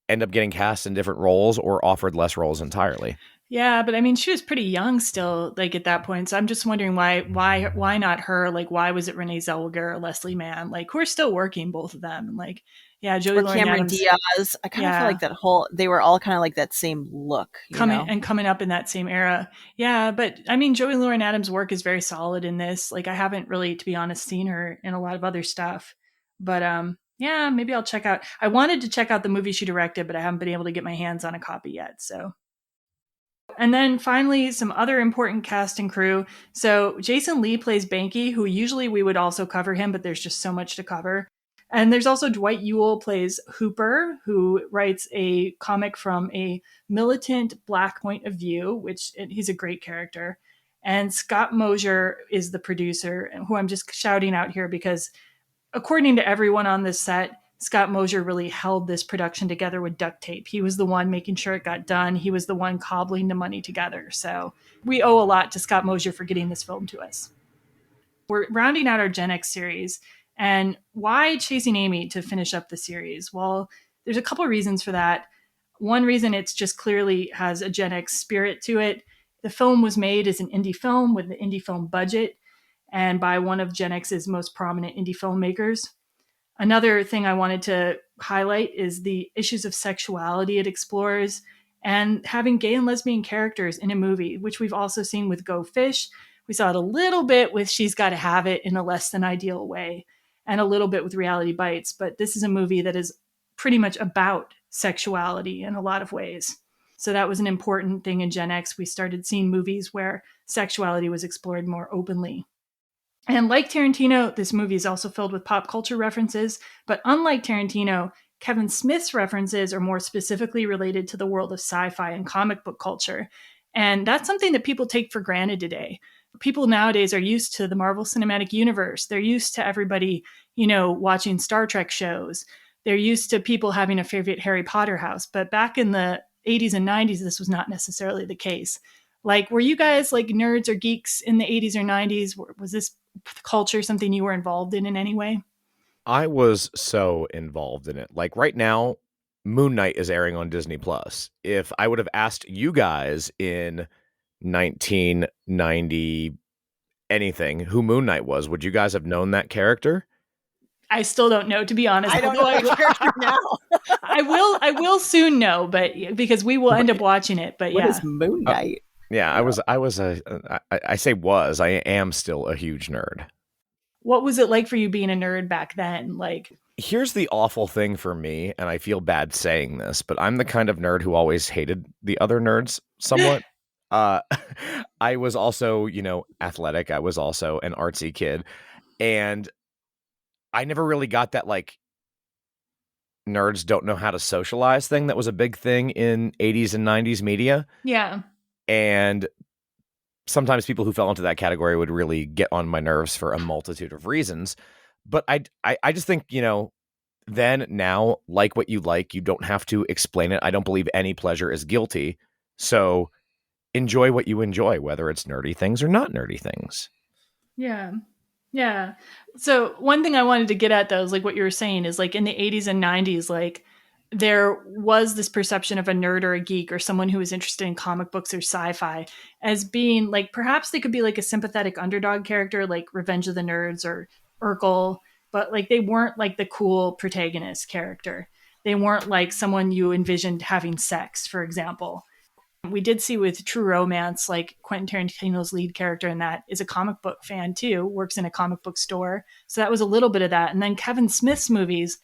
end up getting cast in different roles or offered less roles entirely. Yeah, but I mean, she was pretty young still, like at that point. So I'm just wondering why not her? Like, why was it Renee Zellweger or Leslie Mann? Like, who are still working, both of them. And like, yeah, Joey or Lauren Cameron Adams. Diaz. I kind of feel like that whole, they were all kind of like that same look. Coming up in that same era. Yeah, but I mean, Joey Lauren Adams' work is very solid in this. Like, I haven't really, to be honest, seen her in a lot of other stuff. But yeah, maybe I'll check out. I wanted to check out the movie she directed, but I haven't been able to get my hands on a copy yet. So. And then finally, some other important cast and crew. So Jason Lee plays Banky, who usually we would also cover him, but there's just so much to cover. And there's also Dwight Ewell plays Hooper, who writes a comic from a militant Black point of view, which he's a great character. And Scott Mosier is the producer, who I'm just shouting out here because according to everyone on this set, Scott Mosier really held this production together with duct tape. He was the one making sure it got done. He was the one cobbling the money together. So we owe a lot to Scott Mosier for getting this film to us. We're rounding out our Gen X series. And why Chasing Amy to finish up the series? Well, there's a couple reasons for that. One reason, it's just clearly has a Gen X spirit to it. The film was made as an indie film with an indie film budget and by one of Gen X's most prominent indie filmmakers. Another thing I wanted to highlight is the issues of sexuality it explores and having gay and lesbian characters in a movie, which we've also seen with Go Fish. We saw it a little bit with She's Gotta Have It in a less than ideal way, and a little bit with Reality Bites. But this is a movie that is pretty much about sexuality in a lot of ways. So that was an important thing in Gen X. We started seeing movies where sexuality was explored more openly. And like Tarantino, this movie is also filled with pop culture references. But unlike Tarantino, Kevin Smith's references are more specifically related to the world of sci-fi and comic book culture. And that's something that people take for granted today. People nowadays are used to the Marvel Cinematic Universe. They're used to everybody, watching Star Trek shows. They're used to people having a favorite Harry Potter house. But back in the 80s and 90s, this was not necessarily the case. Like, were you guys like nerds or geeks in the 80s or 90s? Was this culture something you were involved in any way? I was so involved in it. Like right now, Moon Knight is airing on Disney Plus. If I would have asked you guys in 1990 anything who Moon Knight was, would you guys have known that character? I still don't know, to be honest. I don't know the character now. I will soon know, but because we will end up watching it. But what is Moon Knight? Yeah, I am still a huge nerd. What was it like for you being a nerd back then? Like, here's the awful thing for me, and I feel bad saying this, but I'm the kind of nerd who always hated the other nerds somewhat. I was also, athletic. I was also an artsy kid, and I never really got that, like, nerds don't know how to socialize thing that was a big thing in 80s and 90s media. Yeah. And sometimes people who fell into that category would really get on my nerves for a multitude of reasons. But I just think, then, now, like what you like, you don't have to explain it. I don't believe any pleasure is guilty. So enjoy what you enjoy, whether it's nerdy things or not nerdy things. Yeah. Yeah. So one thing I wanted to get at, though, is like what you were saying is like in the 80s and 90s, like there was this perception of a nerd or a geek or someone who was interested in comic books or sci-fi as being like, perhaps they could be like a sympathetic underdog character like Revenge of the Nerds or Urkel, but like they weren't like the cool protagonist character. They weren't like someone you envisioned having sex, for example. We did see with True Romance, like Quentin Tarantino's lead character in that is a comic book fan too, works in a comic book store. So that was a little bit of that. And then Kevin Smith's movies,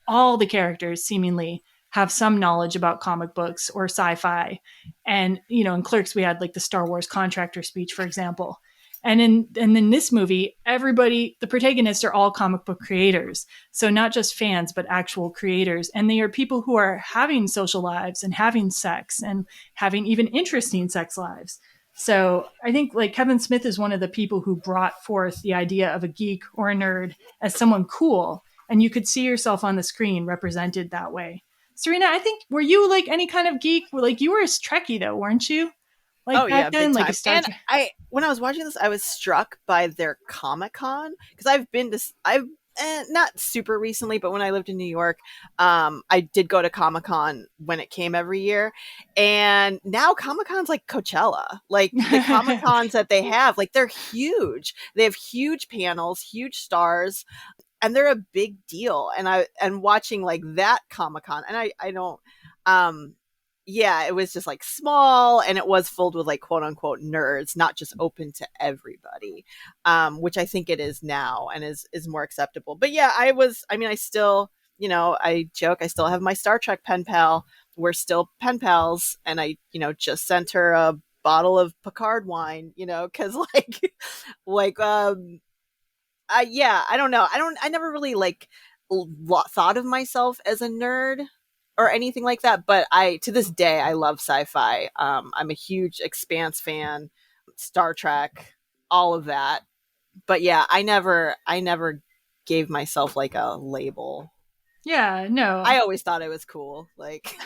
all the characters seemingly have some knowledge about comic books or sci-fi. And, in Clerks, we had like the Star Wars contractor speech, for example. And in this movie, everybody, the protagonists are all comic book creators. So not just fans, but actual creators. And they are people who are having social lives and having sex and having even interesting sex lives. So I think like Kevin Smith is one of the people who brought forth the idea of a geek or a nerd as someone cool. And you could see yourself on the screen represented that way. Serena, I think, were you like any kind of geek? Like you were a Trekkie though, weren't you? Like back then, like a Star Trek. When I was watching this, I was struck by their Comic-Con because I've not super recently, but when I lived in New York, I did go to Comic-Con when it came every year. And now Comic-Con's like Coachella. Like the Comic-Cons that they have, like they're huge. They have huge panels, huge stars, and they're a big deal. And watching like that Comic-Con, and I don't yeah, it was just like small and it was filled with like quote unquote nerds, not just open to everybody, which I think it is now and is more acceptable. But yeah, I still, I joke, I still have my Star Trek pen pal. We're still pen pals. And I, just sent her a bottle of Picard wine, cause yeah, I don't know. I never really like thought of myself as a nerd or anything like that, but to this day I love sci-fi. I'm a huge Expanse fan, Star Trek, all of that. But yeah, I never gave myself like a label. Yeah, no. I always thought it was cool. Like,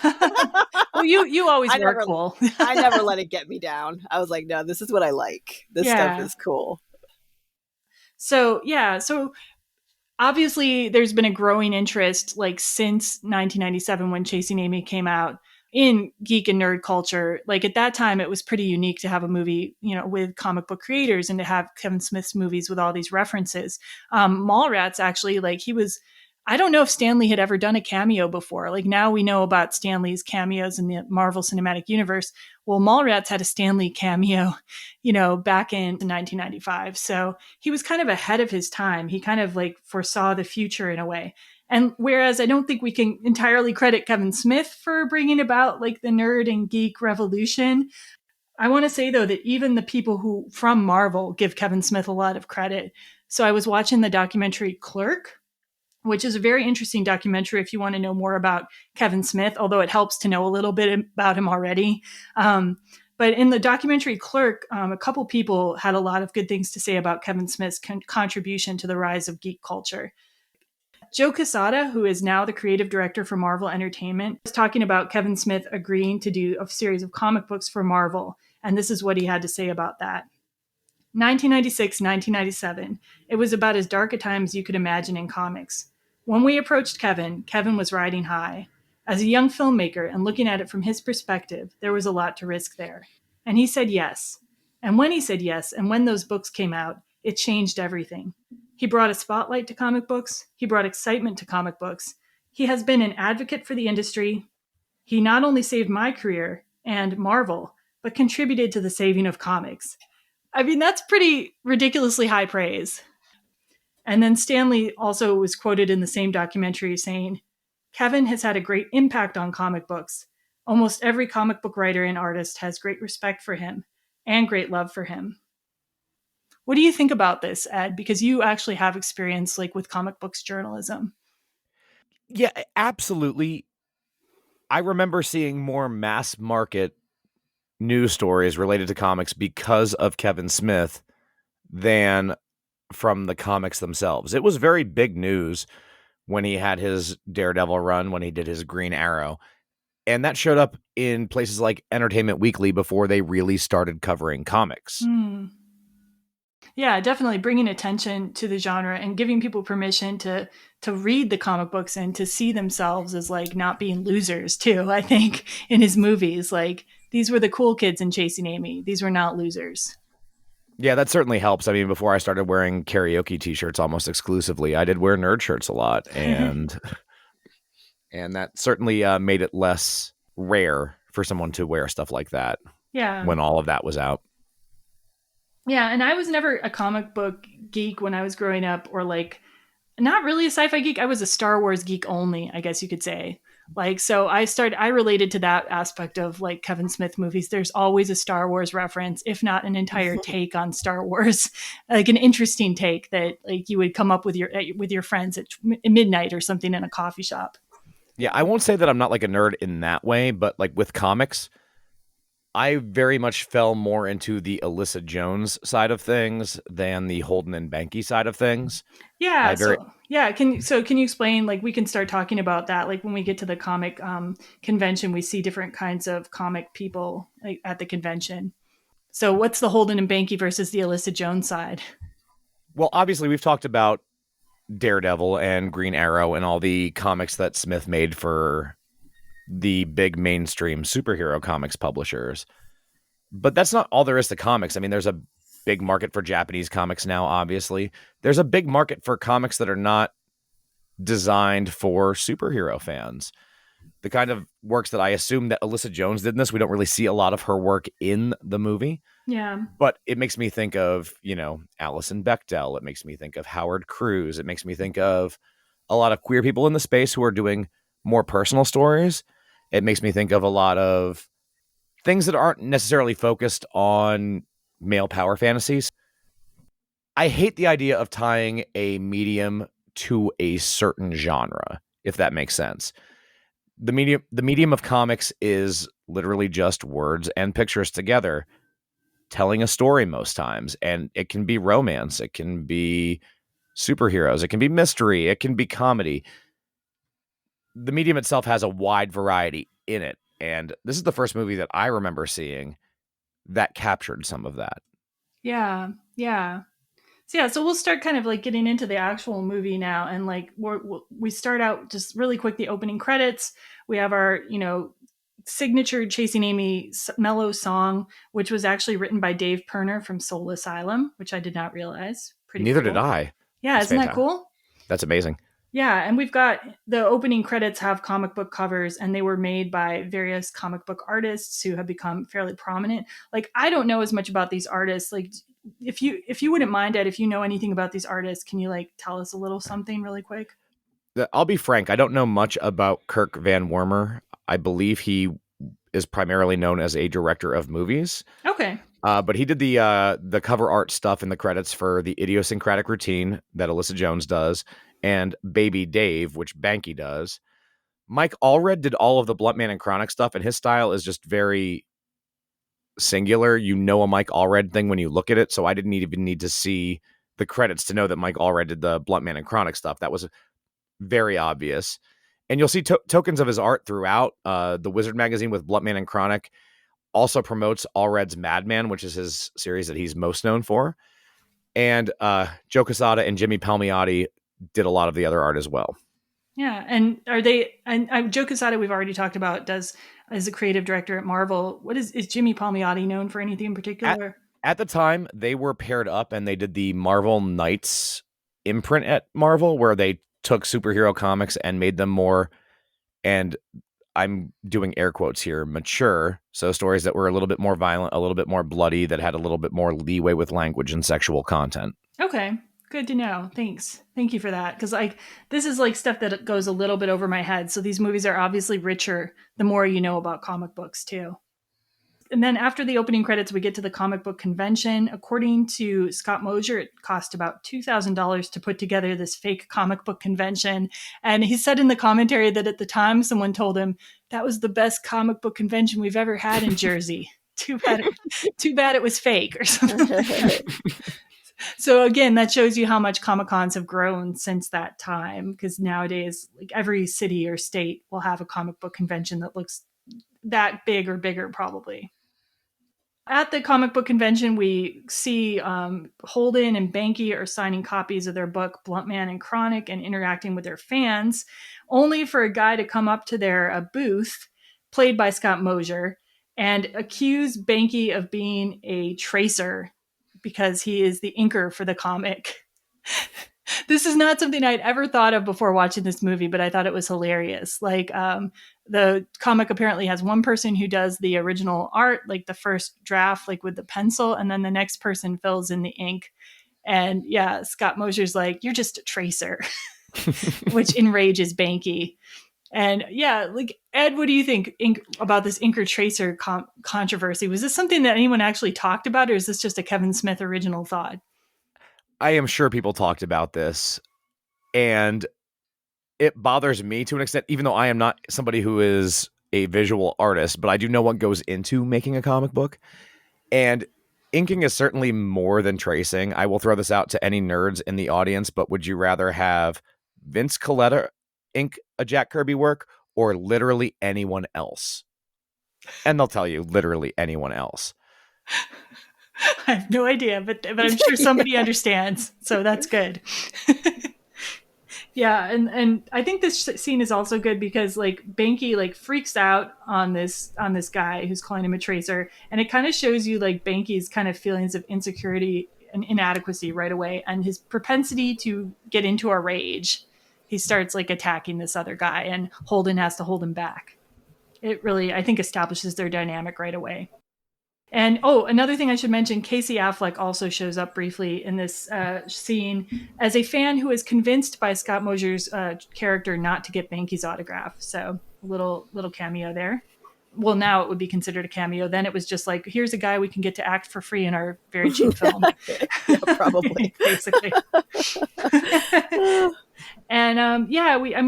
well, you always were cool. I never let it get me down. I was like, no, this is what I like. This stuff is cool. So obviously there's been a growing interest like since 1997 when Chasing Amy came out in geek and nerd culture. Like at that time, it was pretty unique to have a movie, with comic book creators and to have Kevin Smith's movies with all these references. Mallrats actually, like I don't know if Stan Lee had ever done a cameo before. Like now we know about Stan Lee's cameos in the Marvel Cinematic Universe. Well, Mallrats had a Stan Lee cameo, back in 1995. So he was kind of ahead of his time. He kind of like foresaw the future in a way. And whereas I don't think we can entirely credit Kevin Smith for bringing about like the nerd and geek revolution, I want to say though that even the people who from Marvel give Kevin Smith a lot of credit. So I was watching the documentary Clerk, which is a very interesting documentary if you want to know more about Kevin Smith, although it helps to know a little bit about him already. But in the documentary Clerk, a couple people had a lot of good things to say about Kevin Smith's contribution to the rise of geek culture. Joe Quesada, who is now the creative director for Marvel Entertainment, was talking about Kevin Smith agreeing to do a series of comic books for Marvel. And this is what he had to say about that. 1996, 1997. It was about as dark a time as you could imagine in comics. When we approached Kevin was riding high. As a young filmmaker and looking at it from his perspective, there was a lot to risk there. And he said yes. And when he said yes, and when those books came out, it changed everything. He brought a spotlight to comic books. He brought excitement to comic books. He has been an advocate for the industry. He not only saved my career and Marvel, but contributed to the saving of comics. I mean, that's pretty ridiculously high praise. And then Stan Lee also was quoted in the same documentary saying, Kevin has had a great impact on comic books. Almost every comic book writer and artist has great respect for him and great love for him. What do you think about this, Ed? Because you actually have experience like with comic books journalism. Yeah, absolutely. I remember seeing more mass market news stories related to comics because of Kevin Smith than from the comics themselves. It was very big news when he had his Daredevil run, when he did his Green Arrow. And that showed up in places like Entertainment Weekly before they really started covering comics. Yeah, definitely bringing attention to the genre and giving people permission to read the comic books and to see themselves as like not being losers too. I think in his movies, like these were the cool kids in Chasing Amy. These were not losers. Yeah, that certainly helps. I mean, before I started wearing karaoke t-shirts almost exclusively, I did wear nerd shirts a lot, and that certainly made it less rare for someone to wear stuff like that. Yeah. When all of that was out. Yeah, and I was never a comic book geek when I was growing up, or like not really a sci-fi geek. I was a Star Wars geek only, I guess you could say. Like, so I related to that aspect of like Kevin Smith movies. There's always a Star Wars reference, if not an entire take on Star Wars, like an interesting take that like you would come up with your friends at midnight or something in a coffee shop. Yeah, I won't say that I'm not like a nerd in that way, but like with comics, I very much fell more into the Alyssa Jones side of things than the Holden and Banky side of things. Yeah. Can you explain, like, we can start talking about that. Like when we get to the comic convention, we see different kinds of comic people like, at the convention. So what's the Holden and Banky versus the Alyssa Jones side? Well, obviously we've talked about Daredevil and Green Arrow and all the comics that Smith made for the big mainstream superhero comics publishers. But that's not all there is to comics. I mean, there's a big market for Japanese comics now, obviously. There's a big market for comics that are not designed for superhero fans. The kind of works that I assume that Alyssa Jones did in this, we don't really see a lot of her work in the movie. Yeah. But it makes me think of, Alison Bechdel. It makes me think of Howard Cruz. It makes me think of a lot of queer people in the space who are doing more personal stories. It makes me think of a lot of things that aren't necessarily focused on male power fantasies. I hate the idea of tying a medium to a certain genre, if that makes sense. The medium of comics is literally just words and pictures together, telling a story most times. And it can be romance. It can be superheroes. It can be mystery. It can be comedy. the medium itself has a wide variety in it. And this is the first movie that I remember seeing that captured some of that. Yeah. Yeah. So yeah, so we'll start kind of like getting into the actual movie now, and like we start out just really quick. The opening credits. We have our signature Chasing Amy mellow song, which was actually written by Dave Pirner from Soul Asylum, which I did not realize. Neither cool. did I. Yeah, That's isn't fantastic. that cool? That's amazing. Yeah, and we've got the opening credits have comic book covers, and they were made by various comic book artists who have become fairly prominent. Like, I don't know as much about these artists. Like, if you wouldn't mind, Ed, if you know anything about these artists, can you like tell us a little something really quick? I'll be frank. I don't know much about Kirk Van Wormer. I believe he is primarily known as a director of movies. Okay. But he did the cover art stuff in the credits for The Idiosyncratic Routine that Alyssa Jones does, and Baby Dave, which Banky does. Mike Allred did all of the Bluntman and Chronic stuff, and his style is just very singular. You know a Mike Allred thing when you look at it, so I didn't even need to see the credits to know that Mike Allred did the Bluntman and Chronic stuff. That was very obvious. And you'll see tokens of his art throughout. The Wizard magazine with Bluntman and Chronic also promotes Allred's Madman, which is his series that he's most known for. And Joe Quesada and Jimmy Palmiotti did a lot of the other art as well. Yeah, and are they? And Joe Quesada, we've already talked about, does as a creative director at Marvel. What is Jimmy Palmiotti known for anything in particular? At the time, they were paired up, and they did the Marvel Knights imprint at Marvel, where they took superhero comics and made them more, and I'm doing air quotes here, mature. So stories that were a little bit more violent, a little bit more bloody, that had a little bit more leeway with language and sexual content. Okay. Good to know. Thanks. Thank you for that. Because like this is like stuff that goes a little bit over my head. So these movies are obviously richer the more you know about comic books too. And then after the opening credits, we get to the comic book convention. According to Scott Mosier, it cost about $2,000 to put together this fake comic book convention. And he said in the commentary that at the time someone told him that was the best comic book convention we've ever had in Jersey. Too bad it was fake or something. So again, that shows you how much Comic-Cons have grown since that time, because nowadays, like every city or state will have a comic book convention that looks that big or bigger, probably. At the comic book convention, we see Holden and Banky are signing copies of their book, Bluntman and Chronic, and interacting with their fans, only for a guy to come up to their booth, played by Scott Mosier, and accuse Banky of being a tracer because he is the inker for the comic. This is not something I'd ever thought of before watching this movie, but I thought it was hilarious. Like, the comic apparently has one person who does the original art, like the first draft, like with the pencil, and then the next person fills in the ink. And yeah, Scott Mosier's like, "You're just a tracer," which enrages Banky. And yeah, like, Ed, what do you think about this inker tracer controversy? Was this something that anyone actually talked about, or is this just a Kevin Smith original thought? I am sure people talked about this, and it bothers me to an extent, even though I am not somebody who is a visual artist, but I do know what goes into making a comic book. And inking is certainly more than tracing. I will throw this out to any nerds in the audience, but would you rather have Vince Coletta ink a Jack Kirby work or literally anyone else? And they'll tell you literally anyone else. I have no idea, but I'm sure somebody understands. So that's good. Yeah, and I think this scene is also good because like Banky like freaks out on this guy who's calling him a tracer, and it kind of shows you like Banky's kind of feelings of insecurity and inadequacy right away, and his propensity to get into a rage. He starts like attacking this other guy, and Holden has to hold him back. It really, I think, establishes their dynamic right away. And another thing I should mention, Casey Affleck also shows up briefly in this scene as a fan who is convinced by Scott Mosier's character not to get Banky's autograph. So a little cameo there. Well, now it would be considered a cameo. Then it was just like, here's a guy we can get to act for free in our very cheap film. Yeah, probably. Basically. And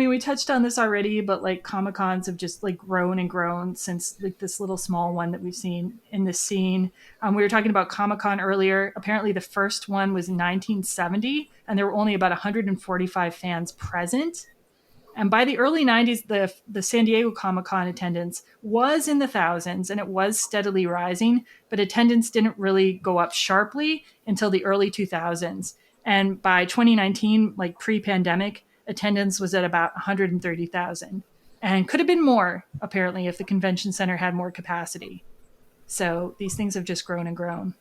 we touched on this already, but like Comic-Cons have just like grown and grown since like this little small one that we've seen in this scene. We were talking about Comic-Con earlier. Apparently the first one was in 1970 and there were only about 145 fans present. And by the early 90s, the San Diego Comic-Con attendance was in the thousands, and it was steadily rising, but attendance didn't really go up sharply until the early 2000s. And by 2019, like pre-pandemic, attendance was at about 130,000, and could have been more, apparently, if the convention center had more capacity. So these things have just grown and grown.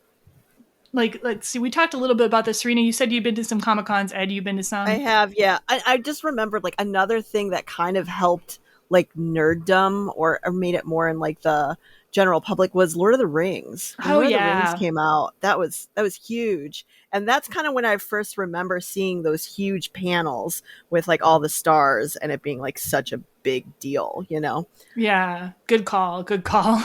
Like, let's see, we talked a little bit about this. Serena, you said you've been to some Comic-Cons. Ed, you've been to some? I have, yeah. I just remembered, like, another thing that kind of helped, like, nerddom or made it more in, like, the general public was Lord of the Rings. When Lord of the Rings came out, that was huge. And that's kind of when I first remember seeing those huge panels with, like, all the stars and it being, like, such a big deal, you know? Yeah, good call, good call.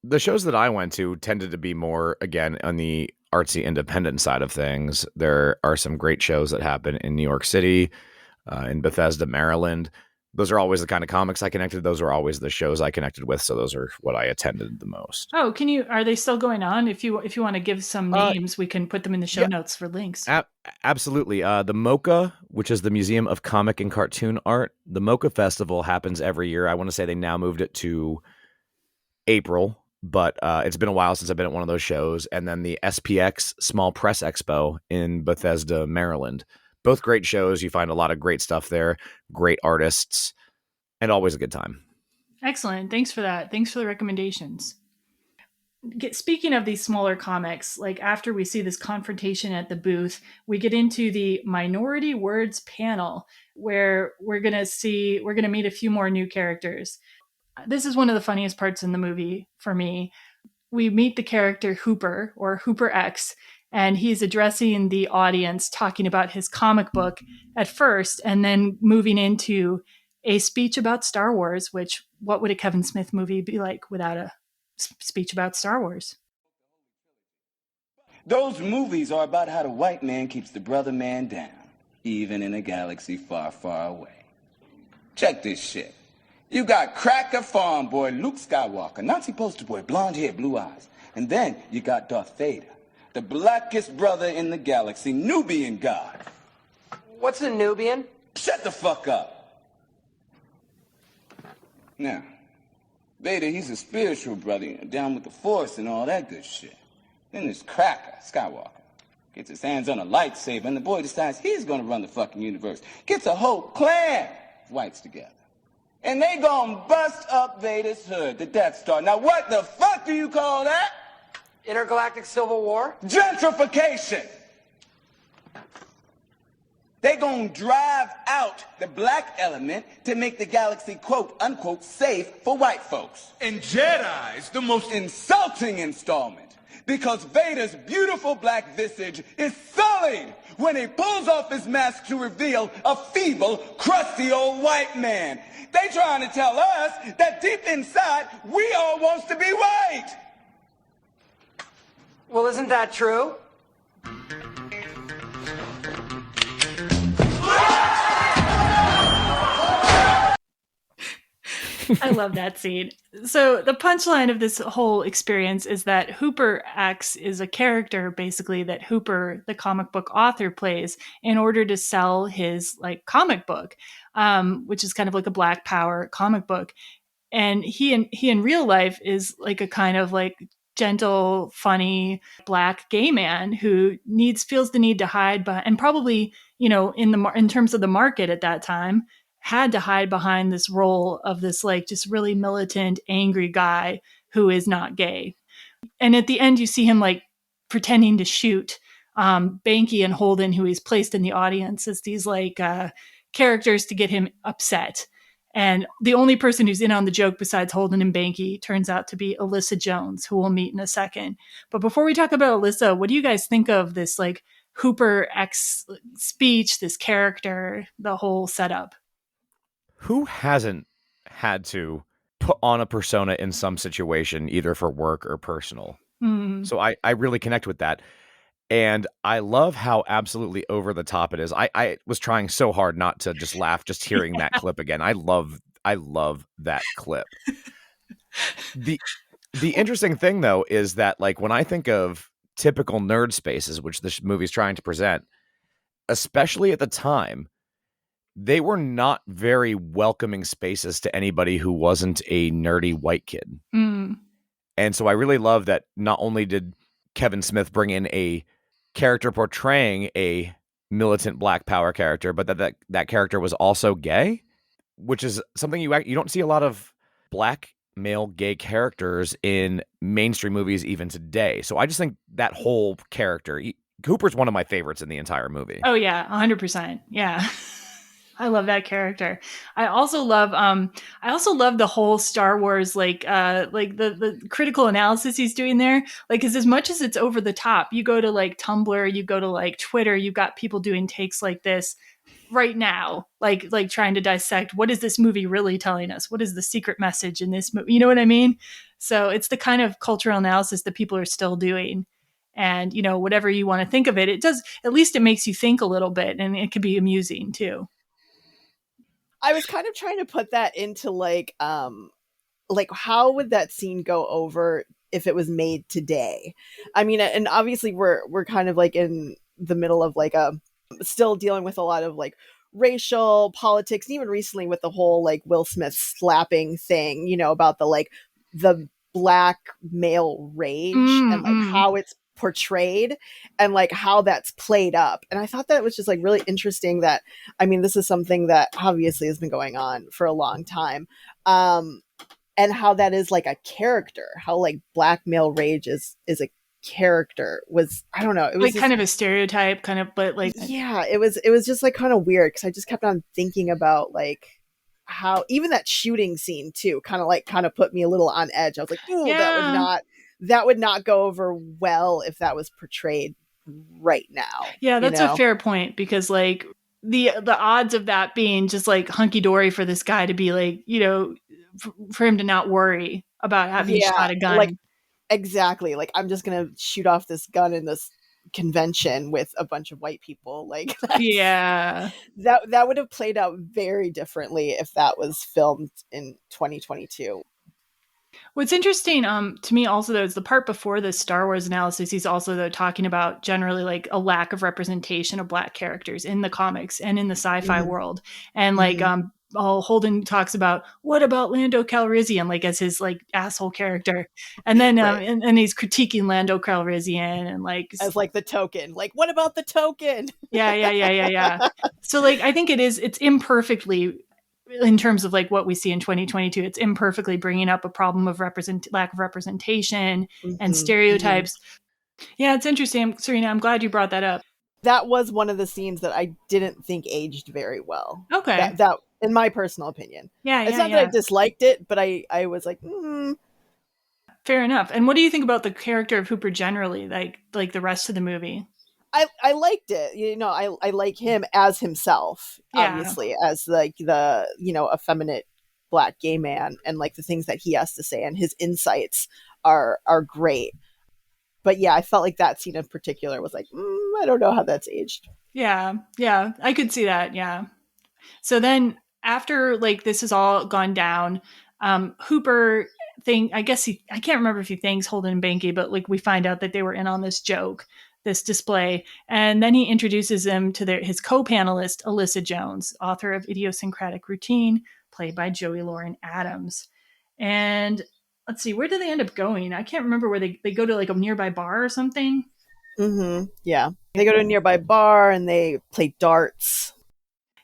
The shows that I went to tended to be more, again, on the artsy independent side of things. There are some great shows that happen in New York City, in Bethesda, Maryland. Those are always the kind of comics I connected. Those are always the shows I connected with. So those are what I attended the most. Oh, are they still going on? If you want to give some names, we can put them in the show notes for links. Absolutely. The MoCA, which is the Museum of Comic and Cartoon Art, the MoCA Festival happens every year. I want to say they now moved it to April. But it's been a while since I've been at one of those shows. And then the SPX Small Press Expo in Bethesda, Maryland. Both great shows. You find a lot of great stuff there, great artists, and always a good time. Excellent. Thanks for that. Thanks for the recommendations. Speaking of these smaller comics, like after we see this confrontation at the booth, we get into the Minority Words panel where we're going to meet a few more new characters. This is one of the funniest parts in the movie for me. We meet the character Hooper, or Hooper X, and he's addressing the audience, talking about his comic book at first, and then moving into a speech about Star Wars, which, what would a Kevin Smith movie be like without a speech about Star Wars? Those movies are about how the white man keeps the brother man down, even in a galaxy far, far away. Check this shit. You got Cracker Farm Boy Luke Skywalker, Nazi poster boy, blonde hair, blue eyes. And then you got Darth Vader, the blackest brother in the galaxy, Nubian god. What's a Nubian? Shut the fuck up. Now, Vader, he's a spiritual brother, down with the Force and all that good shit. Then there's Cracker Skywalker. Gets his hands on a lightsaber, and the boy decides he's gonna run the fucking universe. Gets a whole clan of whites together. And they gonna bust up Vader's hood, the Death Star. Now what the fuck do you call that? Intergalactic Civil War? Gentrification! They gonna drive out the black element to make the galaxy, quote, unquote, safe for white folks. And Jedi's the most insulting installment. Because Vader's beautiful black visage is sullied when he pulls off his mask to reveal a feeble, crusty old white man. They trying to tell us that deep inside, we all wants to be white. Well, isn't that true? I love that scene. So the punchline of this whole experience is that Hooper X is a character, basically, that Hooper, the comic book author, plays in order to sell his like comic book, which is kind of like a Black Power comic book. And he in real life is like a kind of like gentle, funny black gay man who feels the need to hide behind, and probably, you know, in terms of the market at that time, had to hide behind this role of this like just really militant, angry guy who is not gay. And at the end, you see him like pretending to shoot Banky and Holden, who he's placed in the audience as these like characters to get him upset. And the only person who's in on the joke besides Holden and Banky turns out to be Alyssa Jones, who we'll meet in a second. But before we talk about Alyssa, what do you guys think of this like Hooper X speech, this character, the whole setup? Who hasn't had to put on a persona in some situation, either for work or personal? So I really connect with that. And I love how absolutely over the top it is. I was trying so hard not to just laugh just hearing that clip again. I love that clip. The interesting thing, though, is that like when I think of typical nerd spaces, which this movie's trying to present, especially at the time, they were not very welcoming spaces to anybody who wasn't a nerdy white kid. Mm. And so I really love that not only did Kevin Smith bring in a character portraying a militant Black Power character, but that character was also gay, which is something you don't see a lot of Black male gay characters in mainstream movies even today. So I just think that whole character, Cooper's one of my favorites in the entire movie. Oh yeah, 100%. Yeah. I love that character. I also love the whole Star Wars like the critical analysis he's doing there. Like, cuz as much as it's over the top, you go to like Tumblr, you go to like Twitter, you've got people doing takes like this right now, like trying to dissect what is this movie really telling us? What is the secret message in this movie? You know what I mean? So it's the kind of cultural analysis that people are still doing. And, you know, whatever you want to think of it, it does, at least it makes you think a little bit, and it can be amusing too. I was kind of trying to put that into like how would that scene go over if it was made today? I mean, and obviously we're kind of like in the middle of like still dealing with a lot of like racial politics, and even recently with the whole like Will Smith slapping thing, you know, about the Black male rage and like how it's portrayed and like how that's played up. And I thought that was just like really interesting that, I mean, this is something that obviously has been going on for a long time. And how that is like a character, how like Black male rage is a character was, I don't know, it was like just kind of a stereotype kind of, but like, yeah, it was just like kind of weird. Cause I just kept on thinking about like how even that shooting scene too, kind of put me a little on edge. I was like, oh, yeah. that would not go over well if that was portrayed right now. Yeah, that's a fair point, because like the odds of that being just like hunky dory for this guy to be like, you know, for him to not worry about having shot a gun. Like, exactly. Like, I'm just going to shoot off this gun in this convention with a bunch of white people. Like, yeah, that would have played out very differently if that was filmed in 2022. What's interesting to me also, though, is the part before the Star Wars analysis. He's also, though, talking about generally like a lack of representation of Black characters in the comics and in the sci-fi world. And like Holden talks about, what about Lando Calrissian, like as his like asshole character. And then and he's critiquing Lando Calrissian and like as like the token, like, what about the token? Yeah. So like, I think it's imperfectly, in terms of like what we see in 2022, it's imperfectly bringing up a problem of lack of representation and stereotypes. Yeah, it's interesting. Serena, I'm glad you brought that up. That was one of the scenes that I didn't think aged very well. Okay. That in my personal opinion. Yeah. It's not that I disliked it, but I was like, Fair enough. And what do you think about the character of Hooper generally, like the rest of the movie? I liked it. You know, I like him as himself, obviously, as like the, you know, effeminate Black gay man, and like the things that he has to say and his insights are great. But yeah, I felt like that scene in particular was like, I don't know how that's aged. Yeah, I could see that. Yeah. So then after like this has all gone down, Hooper I can't remember if he thanks Holden and Banky, but like we find out that they were in on this joke, this display. And then he introduces them to his co-panelist, Alyssa Jones, author of Idiosyncratic Routine, played by Joey Lauren Adams. And let's see, where did they end up going? I can't remember where they go to, like a nearby bar or something. Yeah. They go to a nearby bar and they play darts.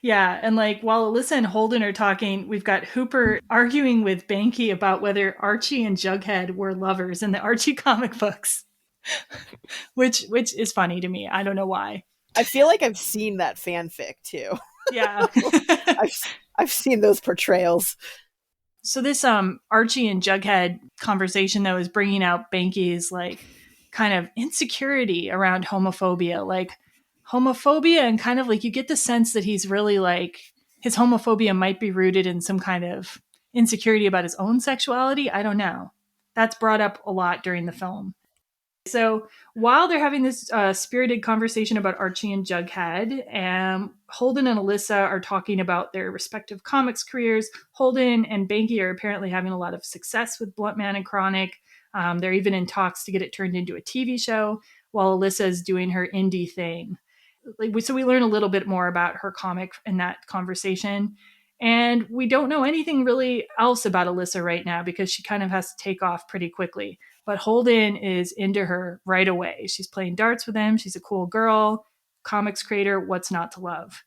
Yeah, and like while Alyssa and Holden are talking, we've got Hooper arguing with Banky about whether Archie and Jughead were lovers in the Archie comic books, which is funny to me. I don't know why. I feel like I've seen that fanfic too. Yeah, I've seen those portrayals. So this Archie and Jughead conversation, though, is bringing out Banky's like kind of insecurity around homophobia, like homophobia, and kind of like you get the sense that he's really like his homophobia might be rooted in some kind of insecurity about his own sexuality. I don't know. That's brought up a lot during the film. So while they're having this spirited conversation about Archie and Jughead, Holden and Alyssa are talking about their respective comics careers. Holden and Banky are apparently having a lot of success with Blunt Man and Chronic. They're even in talks to get it turned into a TV show, while Alyssa is doing her indie thing. so we learn a little bit more about her comic in that conversation. And we don't know anything really else about Alyssa right now because she kind of has to take off pretty quickly. But Holden is into her right away. She's playing darts with him. She's a cool girl, comics creator. What's not to love?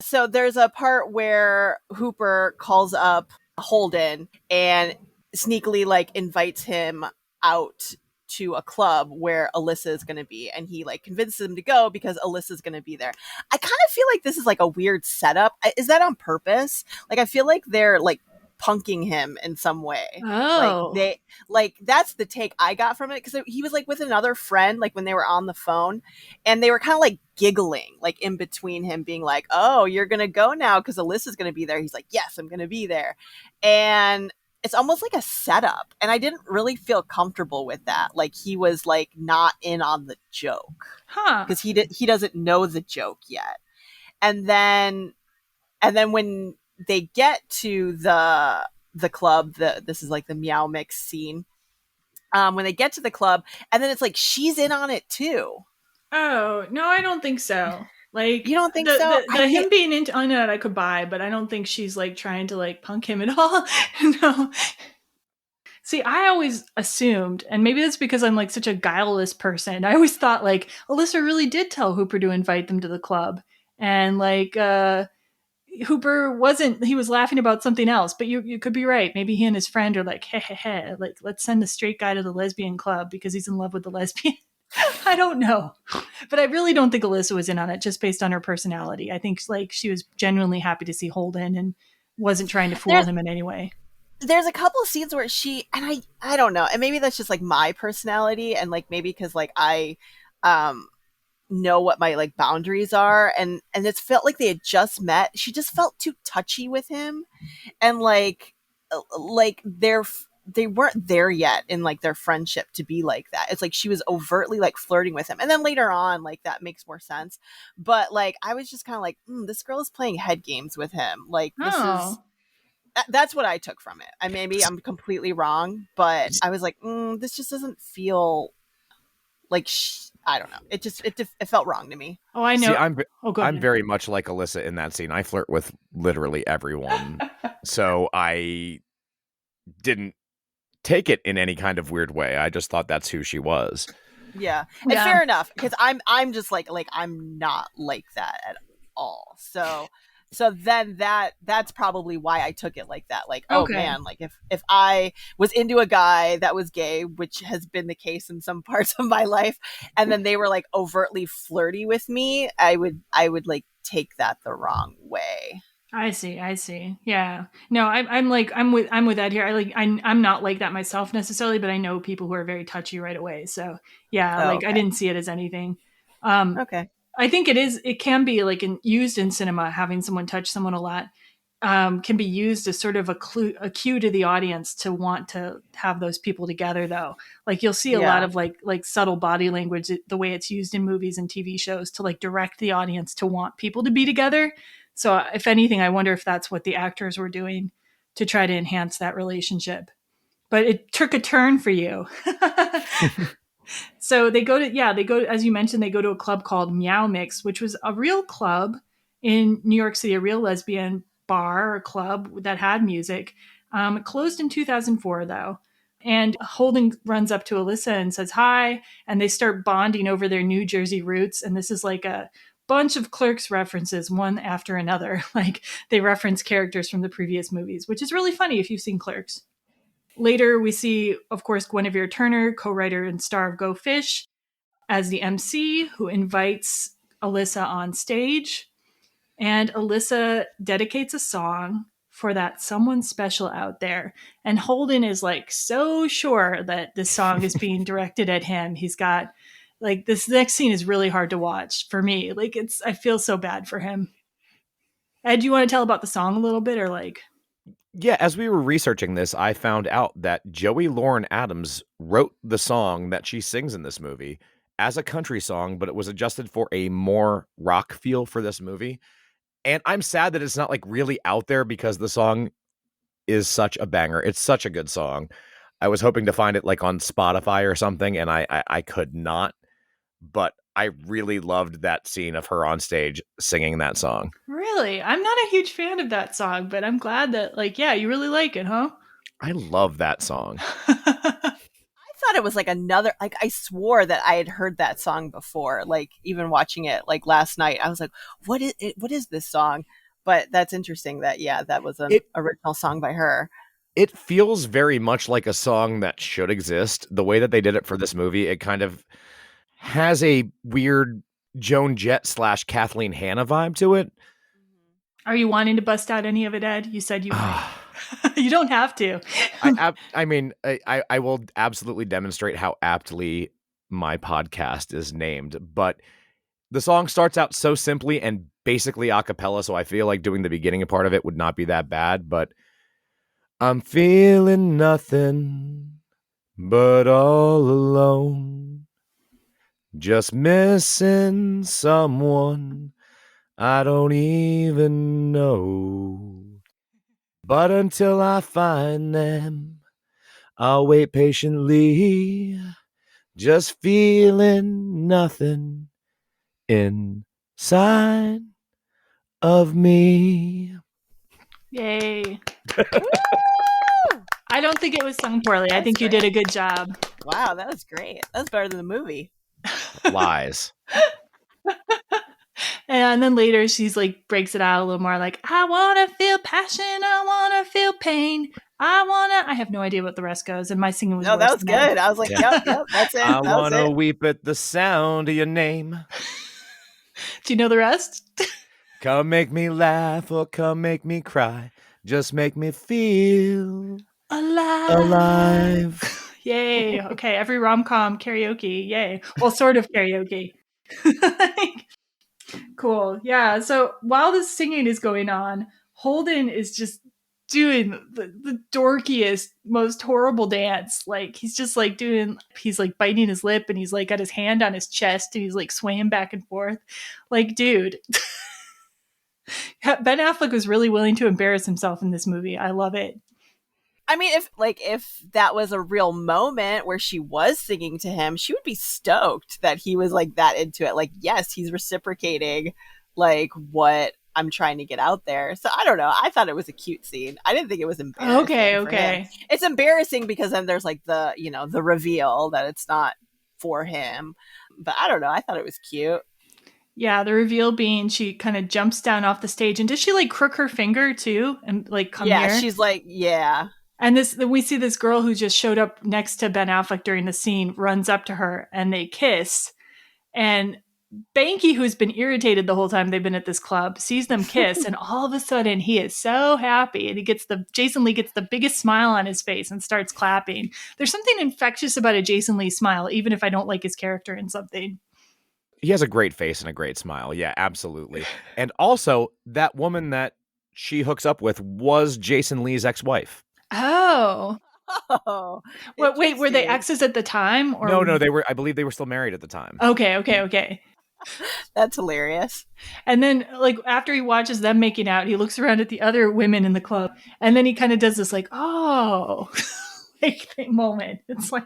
So there's a part where Hooper calls up Holden and sneakily like invites him out to a club where Alyssa is going to be, and he like convinces him to go because Alyssa's going to be there. I kind of feel like this is like a weird setup. Is that on purpose? Like I feel like they're like punking him in some way. Oh, like that's the take I got from it, because he was like with another friend like when they were on the phone, and they were kind of like giggling like in between him being like, oh, you're gonna go now because Alyssa's gonna be there. He's like, yes, I'm gonna be there. And it's almost like a setup, and I didn't really feel comfortable with that. Like he was like not in on the joke, because he doesn't know the joke yet. And then when they get to the club, this is like the Meow mix scene. When they get to the club, and then it's like she's in on it too. Oh no, I don't think so. Like, you don't think so? Him being into on it, I could buy, but I don't think she's like trying to like punk him at all. No. See, I always assumed, and maybe that's because I'm like such a guileless person, I always thought like Alyssa really did tell Hooper to invite them to the club, and like Hooper wasn't. He was laughing about something else, but you could be right. Maybe he and his friend are like, hey, like let's send the straight guy to the lesbian club because he's in love with the lesbian. I don't know, but I really don't think Alyssa was in on it just based on her personality. I think like she was genuinely happy to see Holden and wasn't trying to fool him in any way. There's a couple of scenes where she, and I don't know, and maybe that's just like my personality, and like maybe because like I know what my like boundaries are, and it's felt like they had just met. She just felt too touchy with him, and like they weren't there yet in like their friendship to be like that. It's like she was overtly like flirting with him, and then later on like that makes more sense. But like I was just kind of like, this girl is playing head games with him. Like that's what I took from it. Maybe I'm completely wrong, but I was like, this just doesn't feel like I don't know. It felt wrong to me. Oh, I know. See, I'm very much like Alyssa in that scene. I flirt with literally everyone, so I didn't take it in any kind of weird way. I just thought that's who she was. Yeah, and fair enough, because I'm just like I'm not like that at all. So then that's probably why I took it like that. Like, oh man, like if I was into a guy that was gay, which has been the case in some parts of my life, and then they were like overtly flirty with me, I would like take that the wrong way. I see. Yeah. No, I'm with Ed here. I'm not like that myself necessarily, but I know people who are very touchy right away. So yeah, I didn't see it as anything. Okay. I think it can be like used in cinema, having someone touch someone a lot, can be used as sort of a cue to the audience to want to have those people together though. Like you'll see a lot of like subtle body language, the way it's used in movies and TV shows to like direct the audience to want people to be together. So if anything, I wonder if that's what the actors were doing to try to enhance that relationship. But it took a turn for you. So they go, as you mentioned, they go to a club called Meow Mix, which was a real club in New York City, a real lesbian bar or club that had music. It closed in 2004, though. And Holden runs up to Alyssa and says hi, and they start bonding over their New Jersey roots. And this is like a bunch of Clerks references, one after another. Like they reference characters from the previous movies, which is really funny if you've seen Clerks. Later, we see, of course, Guinevere Turner, co-writer and star of Go Fish, as the MC who invites Alyssa on stage. And Alyssa dedicates a song for that someone special out there. And Holden is like so sure that this song is being directed at him. He's got like this next scene is really hard to watch for me. Like I feel so bad for him. Ed, do you want to tell about the song a little bit or like? Yeah, as we were researching this, I found out that Joey Lauren Adams wrote the song that she sings in this movie as a country song, but it was adjusted for a more rock feel for this movie. And I'm sad that it's not like really out there because the song is such a banger. It's such a good song. I was hoping to find it like on Spotify or something, and I could not. but I really loved that scene of her on stage singing that song. Really? I'm not a huge fan of that song, but I'm glad that, like, yeah, you really like it, huh? I love that song. I thought it was like another, like, I swore that I had heard that song before, like, even watching it like last night. I was like, what is this song? But that's interesting that, yeah, that was an original song by her. It feels very much like a song that should exist. The way that they did it for this movie, it kind of has a weird Joan Jett / Kathleen Hanna vibe to it. Are you wanting to bust out any of it, Ed? You said you might. You don't have to. I mean, I will absolutely demonstrate how aptly my podcast is named, but the song starts out so simply and basically a cappella, so I feel like doing the beginning part of it would not be that bad, but I'm feeling nothing but all alone, just missing someone I don't even know. But until I find them, I'll wait patiently, just feeling nothing inside of me. Yay. I don't think it was sung poorly. I think you did a good job. Wow, that was great. That was better than the movie. Lies. And then later she's like breaks it out a little more like, I want to feel passion. I want to feel pain. I have no idea what the rest goes. And my singing was No, that was good. That. I was like, yep, that's it. I want to weep at the sound of your name. Do you know the rest? Come make me laugh or come make me cry. Just make me feel alive. Yay. Okay. Every rom-com karaoke. Yay. Well, sort of karaoke. Cool. Yeah. So while this singing is going on, Holden is just doing the dorkiest, most horrible dance. Like he's just like he's like biting his lip and he's like got his hand on his chest and he's like swaying back and forth. Like, dude. Ben Affleck was really willing to embarrass himself in this movie. I love it. I mean, if that was a real moment where she was singing to him, she would be stoked that he was like that into it. Like, yes, he's reciprocating like what I'm trying to get out there. So I don't know. I thought it was a cute scene. I didn't think it was embarrassing. Okay. It's embarrassing because then there's like the reveal that it's not for him. But I don't know. I thought it was cute. Yeah, the reveal being she kind of jumps down off the stage. And does she like crook her finger too and like come here? Yeah, she's like, yeah. And we see this girl who just showed up next to Ben Affleck during the scene, runs up to her and they kiss. And Banky, who's been irritated the whole time they've been at this club, sees them kiss. And all of a sudden he is so happy. And Jason Lee gets the biggest smile on his face and starts clapping. There's something infectious about a Jason Lee smile, even if I don't like his character in something. He has a great face and a great smile. Yeah, absolutely. And also that woman that she hooks up with was Jason Lee's ex-wife. Oh. Wait, were they exes at the time? Or No, I believe they were still married at the time. Okay. That's hilarious. And then, like, after he watches them making out, he looks around at the other women in the club, and then he kind of does this, like, oh, like, moment. It's like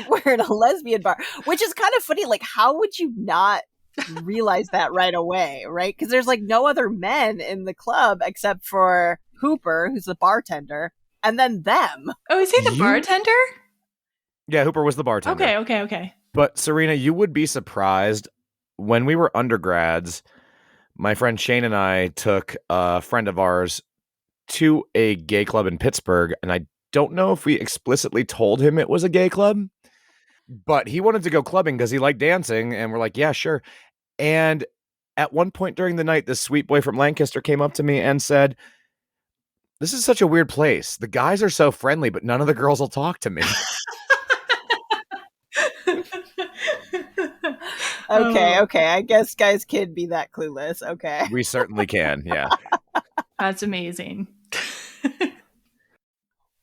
we're in a lesbian bar, which is kind of funny. Like, how would you not realize that right away, right? Because there's, like, no other men in the club except for Hooper, who's the bartender, and then them. Oh, is he the bartender? Yeah, Hooper was the bartender. Okay. But Serena, you would be surprised. When we were undergrads, my friend Shane and I took a friend of ours to a gay club in Pittsburgh, and I don't know if we explicitly told him it was a gay club, but he wanted to go clubbing because he liked dancing, and we're like, yeah, sure. And at one point during the night, this sweet boy from Lancaster came up to me and said, this is such a weird place. The guys are so friendly, but none of the girls will talk to me. Okay. I guess guys can be that clueless. Okay. We certainly can. Yeah. That's amazing.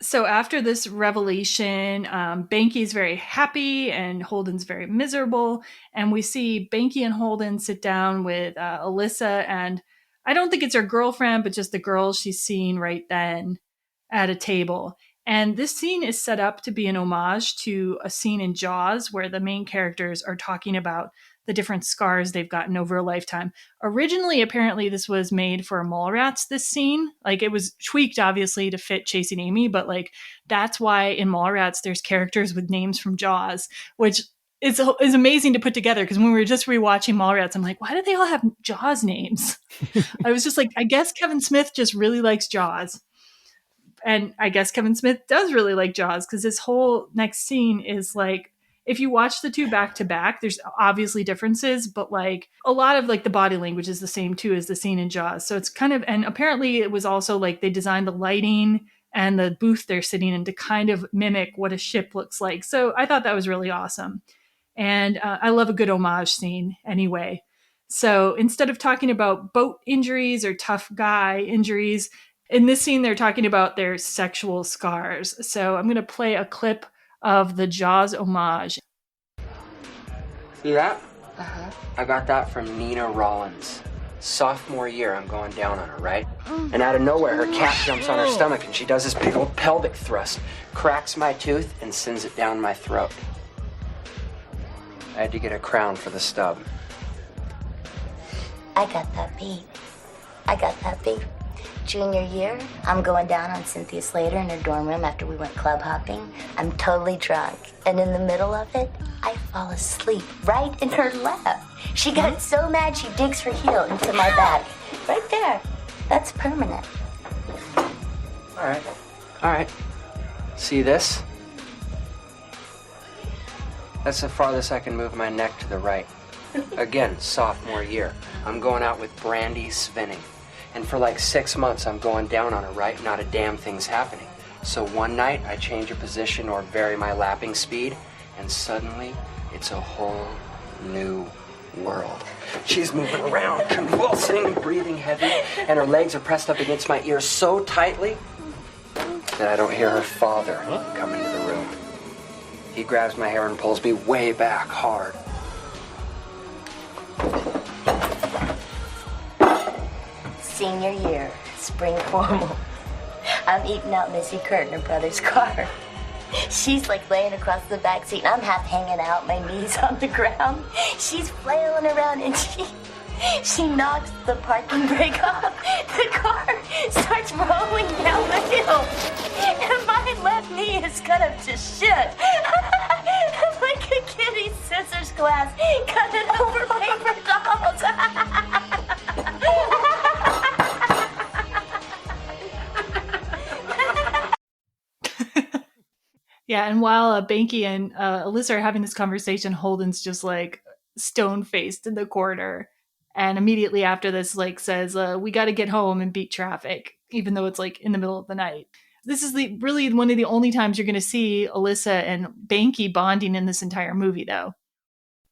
So after this revelation, Banky's very happy and Holden's very miserable. And we see Banky and Holden sit down with Alyssa, and I don't think it's her girlfriend, but just the girl she's seeing right then at a table. And this scene is set up to be an homage to a scene in Jaws where the main characters are talking about the different scars they've gotten over a lifetime. Originally, apparently, this was made for Mallrats, this scene. Like, it was tweaked, obviously, to fit Chasing Amy, but, like, that's why in Mallrats there's characters with names from Jaws, which is amazing to put together, because when we were just rewatching Mallrats, I'm like, why do they all have Jaws names? I was just like, I guess Kevin Smith just really likes Jaws. And I guess Kevin Smith does really like Jaws, because this whole next scene is like, if you watch the two back to back, there's obviously differences, but like a lot of like the body language is the same too as the scene in Jaws. So it's kind of, and apparently it was also like they designed the lighting and the booth they're sitting in to kind of mimic what a ship looks like. So I thought that was really awesome. And I love a good homage scene anyway. So instead of talking about boat injuries or tough guy injuries, in this scene, they're talking about their sexual scars. So I'm going to play a clip of the Jaws homage. See that? I got that from Nina Rollins. Sophomore year, I'm going down on her, right? And out of nowhere, her cat jumps on her stomach and she does this big old pelvic thrust, cracks my tooth, and sends it down my throat. I had to get a crown for the stub. I got that beat. Junior year, I'm going down on Cynthia Slater in her dorm room after we went club hopping. I'm totally drunk, and in the middle of it, I fall asleep right in her lap. She got so mad she digs her heel into my back. Right there. That's permanent. All right. See this? That's the farthest I can move my neck to the right. Again, sophomore year. I'm going out with Brandy Svinning. And for like 6 months, I'm going down on her, right? Not a damn thing's happening. So one night, I change her position or vary my lapping speed, and suddenly, it's a whole new world. She's moving around, convulsing, breathing heavy, and her legs are pressed up against my ears so tightly that I don't hear her father come into the room. He grabs my hair and pulls me way back hard. Senior year, spring formal. I'm eating out Missy Kurt in her brother's car. She's like laying across the back seat. I'm half hanging out, my knees on the ground. She's flailing around and she knocks the parking brake off. The car starts rolling down the hill. And my left knee is cut up to shit. Like a kitty scissors glass cut over paper dolls. Yeah, and while Banky and Alyssa are having this conversation, Holden's just like stone-faced in the corner. And immediately after this, like says, we got to get home and beat traffic, even though it's like in the middle of the night. This is really one of the only times you're going to see Alyssa and Banky bonding in this entire movie, though.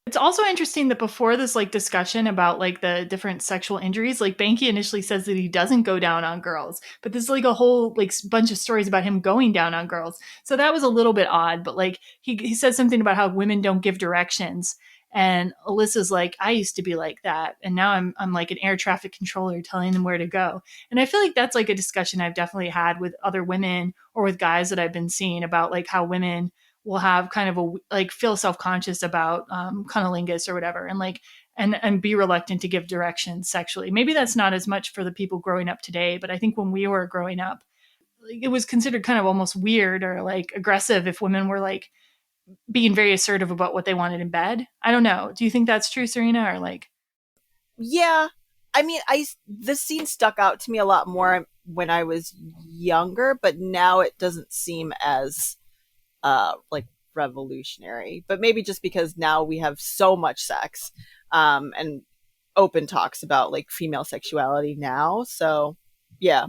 It's also interesting that before this like discussion about like the different sexual injuries, like Banky initially says that he doesn't go down on girls, but there's like a whole like bunch of stories about him going down on girls. So that was a little bit odd, but like he says something about how women don't give directions. And Alyssa's like, I used to be like that. And now I'm like an air traffic controller telling them where to go. And I feel like that's like a discussion I've definitely had with other women or with guys that I've been seeing about like how women will have kind of a like feel self-conscious about cunnilingus or whatever, and like and be reluctant to give directions sexually. Maybe that's not as much for the people growing up today, but I think when we were growing up, it was considered kind of almost weird or like aggressive if women were like being very assertive about what they wanted in bed. I don't know. Do you think that's true, Serena, or like? Yeah, I mean, this scene stuck out to me a lot more when I was younger, but now it doesn't seem as like revolutionary, but maybe just because now we have so much sex and open talks about like female sexuality now. So yeah,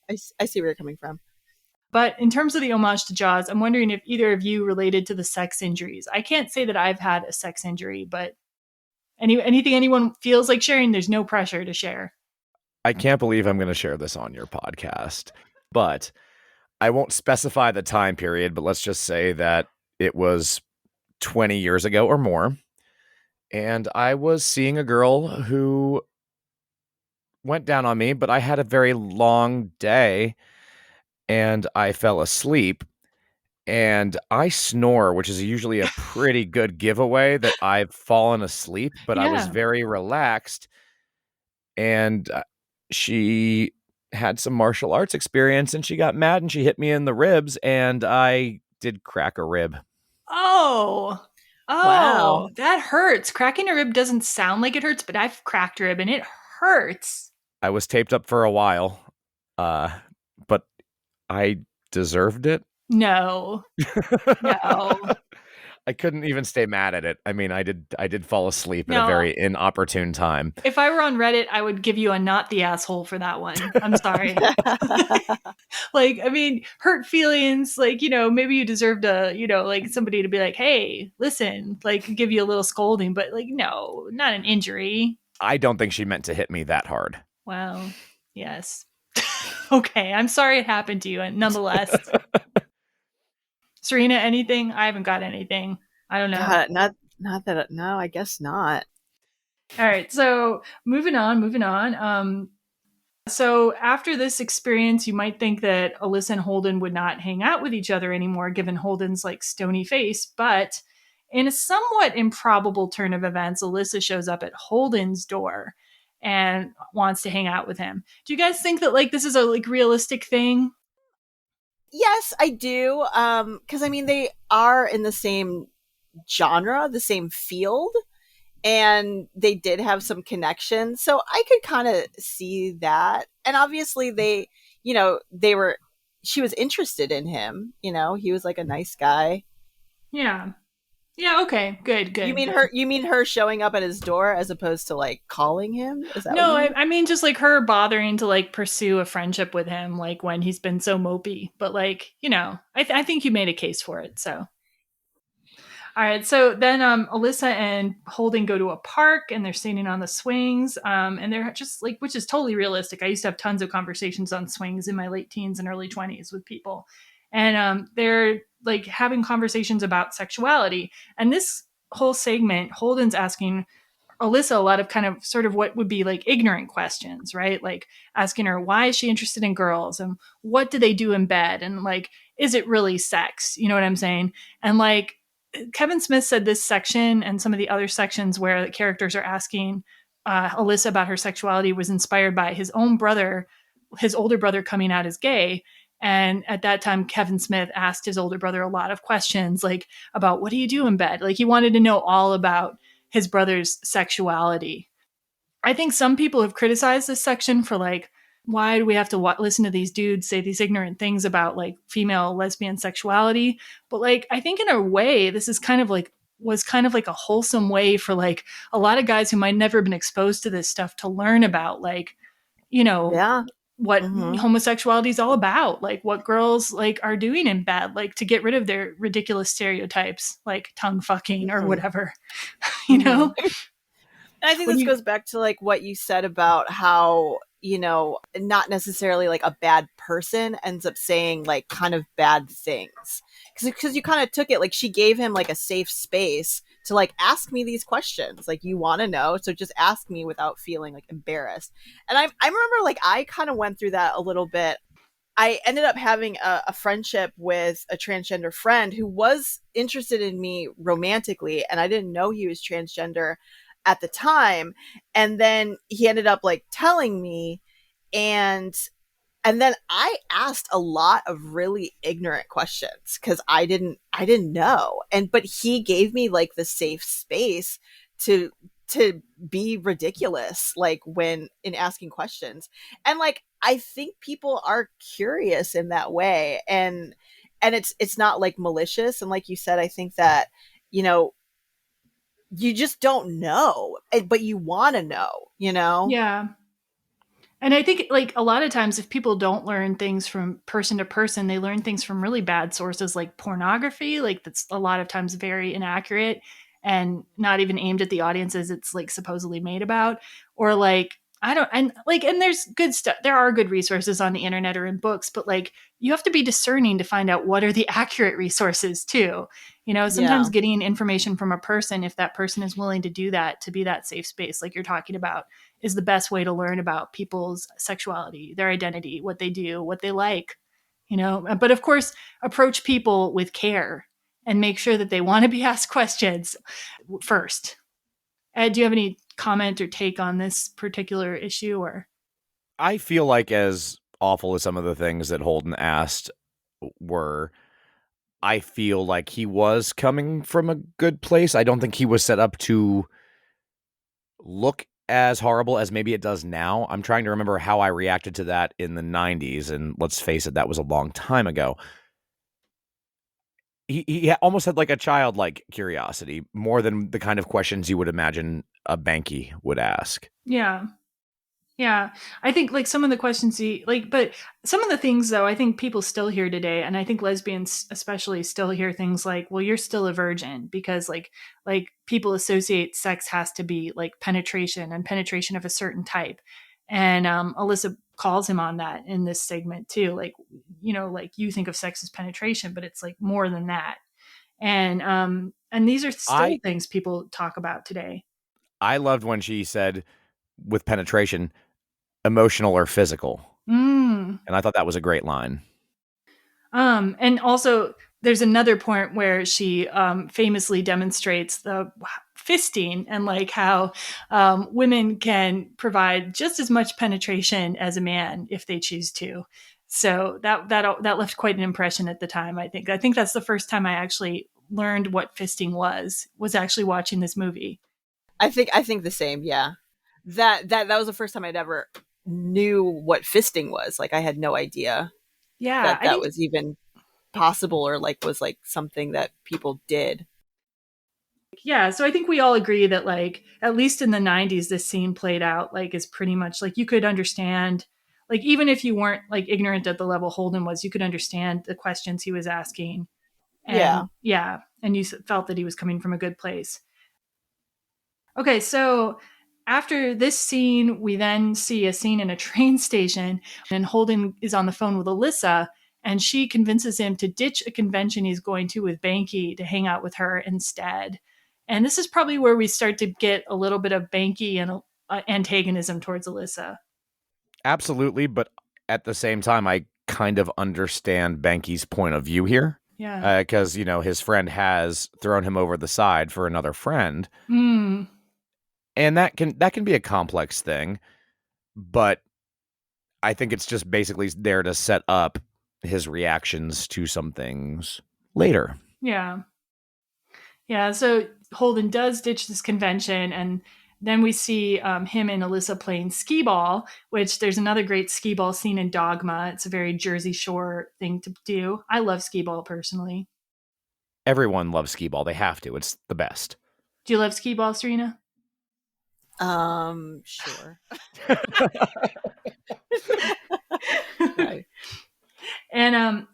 I see where you're coming from. But in terms of the homage to Jaws, I'm wondering if either of you related to the sex injuries. I can't say that I've had a sex injury, but anything anyone feels like sharing, there's no pressure to share. I can't believe I'm going to share this on your podcast, but I won't specify the time period, but let's just say that it was 20 years ago or more. And I was seeing a girl who went down on me, but I had a very long day. and I fell asleep. And I snore, which is usually a pretty good giveaway that I've fallen asleep, but I was Yeah. very relaxed. And she had some martial arts experience, and she got mad and she hit me in the ribs, and I did crack a rib. Oh, Wow. that hurts. Cracking a rib doesn't sound like it hurts, but I've cracked a rib and it hurts. I was taped up for a while, but I deserved it. No. I couldn't even stay mad at it. I mean, I did fall asleep at No. a very inopportune time. If I were on Reddit, I would give you a not the asshole for that one. I'm sorry. Like, I mean, hurt feelings, like, maybe you deserved like somebody to be like, hey, listen, like give you a little scolding, but like, no, not an injury. I don't think she meant to hit me that hard. Wow. Yes. Okay. I'm sorry it happened to you. And nonetheless, Serena, anything? I haven't got anything. I don't know. God, not that. No, I guess not. All right. So moving on. So after this experience, you might think that Alyssa and Holden would not hang out with each other anymore, given Holden's like stony face. But in a somewhat improbable turn of events, Alyssa shows up at Holden's door and wants to hang out with him. Do you guys think that like this is a like realistic thing? Yes, I do. Because I mean, they are in the same genre, the same field, and they did have some connection. So I could kind of see that. And obviously she was interested in him, he was like a nice guy. Yeah. Yeah, okay. Good. You mean her showing up at his door as opposed to like calling him? Is that No, what you mean? I mean just like her bothering to like pursue a friendship with him, like when he's been so mopey. But like, I think you made a case for it. So, all right. So then Alyssa and Holden go to a park and they're standing on the swings. And they're just like, which is totally realistic. I used to have tons of conversations on swings in my late teens and early 20s with people. And they're like having conversations about sexuality. And this whole segment, Holden's asking Alyssa a lot of kind of sort of what would be like ignorant questions, right? Like asking her, why is she interested in girls? And what do they do in bed? And like, is it really sex? You know what I'm saying? And like, Kevin Smith said this section and some of the other sections where the characters are asking Alyssa about her sexuality was inspired by his own brother, his older brother coming out as gay. And at that time, Kevin Smith asked his older brother a lot of questions, like about what do you do in bed? Like he wanted to know all about his brother's sexuality. I think some people have criticized this section for like, why do we have to listen to these dudes say these ignorant things about like female lesbian sexuality? But like, I think in a way, this is was kind of like a wholesome way for like a lot of guys who might never have been exposed to this stuff to learn about like, what homosexuality is all about, like what girls like are doing in bed, like to get rid of their ridiculous stereotypes, like tongue fucking or whatever, know? And I think this goes back to like what you said about how, not necessarily like a bad person ends up saying like kind of bad things. Because you kind of took it like she gave him like a safe space to like ask me these questions. Like you want to know, so just ask me without feeling like embarrassed. And I remember like I kind of went through that a little bit. I ended up having a friendship with a transgender friend who was interested in me romantically, and I didn't know he was transgender at the time. And then he ended up like telling me, and then I asked a lot of really ignorant questions because I didn't know. But he gave me like the safe space to be ridiculous, like when in asking questions. And like, I think people are curious in that way. And it's not like malicious. And like you said, I think that, you just don't know, but you want to know, Yeah. And I think like a lot of times if people don't learn things from person to person, they learn things from really bad sources like pornography, like that's a lot of times very inaccurate and not even aimed at the audiences it's like supposedly made about, or like and there's good stuff. There are good resources on the internet or in books, but like you have to be discerning to find out what are the accurate resources too. Sometimes getting information from a person, if that person is willing to do that, to be that safe space, like you're talking about, is the best way to learn about people's sexuality, their identity, what they do, what they like, but of course, approach people with care and make sure that they want to be asked questions first. Ed, do you have any comment or take on this particular issue? Or I feel like, as awful as some of the things that Holden asked were, I feel like he was coming from a good place. I don't think he was set up to look as horrible as maybe it does now. I'm trying to remember how I reacted to that in the 90s, and let's face it, that was a long time ago. He almost had like a childlike curiosity, more than the kind of questions you would imagine a Banky would ask. Yeah. Yeah. I think like some of the questions but some of the things though, I think people still hear today, and I think lesbians especially still hear things like, well, you're still a virgin, because like people associate sex has to be like penetration, and penetration of a certain type. And Alyssa calls him on that in this segment too. Like, like you think of sex as penetration, but it's like more than that. And these are still things people talk about today. I loved when she said, with penetration, emotional or physical. And I thought that was a great line. And also there's another point where she famously demonstrates the fisting, and like how women can provide just as much penetration as a man if they choose to. So that left quite an impression at the time. I think that's the first time I actually learned what fisting was actually watching this movie. I think the same. Yeah. That was the first time I'd ever knew what fisting was. Like, I had no idea that was even possible, or like was like something that people did. Yeah, so I think we all agree that like at least in the 90s this scene played out like is pretty much like you could understand, like even if you weren't like ignorant at the level Holden was, you could understand the questions he was asking. And, and you felt that he was coming from a good place. Okay, so after this scene, we then see a scene in a train station, and Holden is on the phone with Alyssa, and she convinces him to ditch a convention he's going to with Banky to hang out with her instead. And this is probably where we start to get a little bit of Banky and antagonism towards Alyssa. Absolutely, but at the same time, I kind of understand Banky's point of view here. Yeah. Because, his friend has thrown him over the side for another friend. And that can be a complex thing, but I think it's just basically there to set up his reactions to some things later. Yeah. Yeah, so Holden does ditch this convention, and then we see him and Alyssa playing skee ball, which there's another great skee ball scene in Dogma. It's a very Jersey Shore thing to do. I love skee ball personally. Everyone loves skee ball. They have to. It's the best. Do you love skee ball, Serena? Sure. Right. And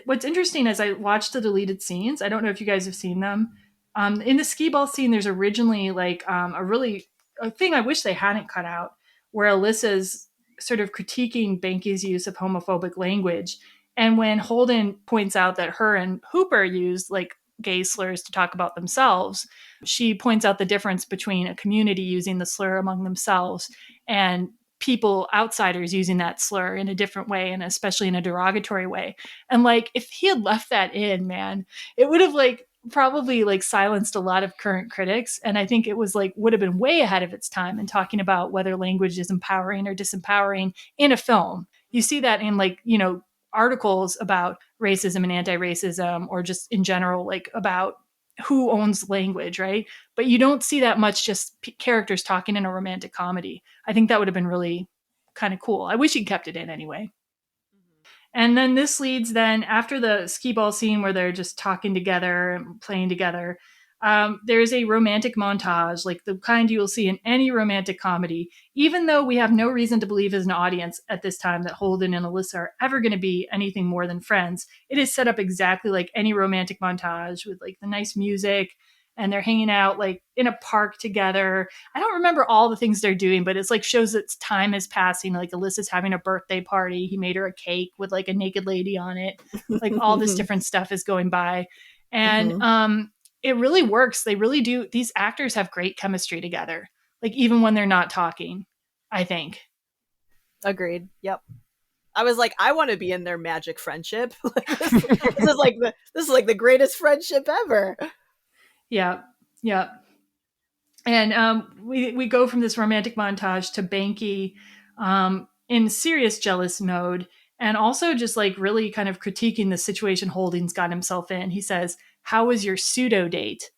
what's interesting is I watched the deleted scenes. I don't know if you guys have seen them. In the skee ball scene, there's originally like a thing I wish they hadn't cut out, where Alyssa's sort of critiquing Banky's use of homophobic language. And when Holden points out that her and Hooper used like gay slurs to talk about themselves, she points out the difference between a community using the slur among themselves and people, outsiders, using that slur in a different way, and especially in a derogatory way. And like, if he had left that in, man, it would have like probably like silenced a lot of current critics. And I think it was like would have been way ahead of its time in talking about whether language is empowering or disempowering in a film. You see that in like, articles about racism and anti-racism, or just in general, like about who owns language, right? But you don't see that much just characters talking in a romantic comedy. I think that would have been really kind of cool. I wish he'd kept it in anyway. And then this leads then after the skee ball scene where they're just talking together and playing together. There's a romantic montage, like the kind you will see in any romantic comedy, even though we have no reason to believe as an audience at this time that Holden and Alyssa are ever going to be anything more than friends. It is set up exactly like any romantic montage, with like the nice music, and they're hanging out like in a park together. I don't remember all the things they're doing, but it's like shows that time is passing. Like Alyssa's having a birthday party. He made her a cake with like a naked lady on it. Like all this different stuff is going by. And it really works. They really do. These actors have great chemistry together. Like even when they're not talking, I think. Agreed. Yep. I was like, I want to be in their magic friendship. This is like the greatest friendship ever. Yeah. Yeah. And we go from this romantic montage to Banky in serious jealous mode, and also just like really kind of critiquing the situation Holden's got himself in. He says, "How was your pseudo date?"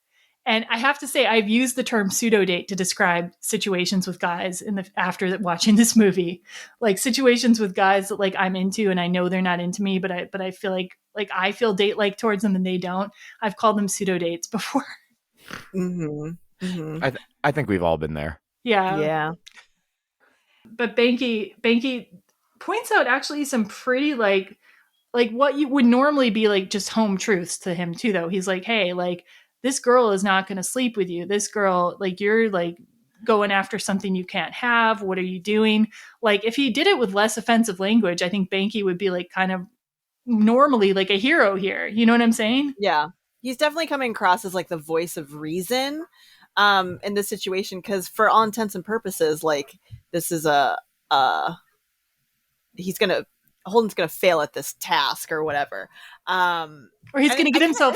And I have to say, I've used the term pseudo date to describe situations with guys after watching this movie, like situations with guys that like I'm into and I know they're not into me, but I feel like I feel date like towards them and they don't. I've called them pseudo dates before. Mm-hmm. Mm-hmm. I think we've all been there. Yeah. Yeah. But Banky points out actually some pretty like what you would normally be like just home truths to him too, though. He's like, hey, like this girl is not going to sleep with you. This girl, like you're like going after something you can't have. What are you doing? Like if he did it with less offensive language, I think Banky would be like kind of normally like a hero here. You know what I'm saying? Yeah. He's definitely coming across as like the voice of reason in this situation, because for all intents and purposes, like this is Holden's gonna fail at this task or whatever, or he's gonna get himself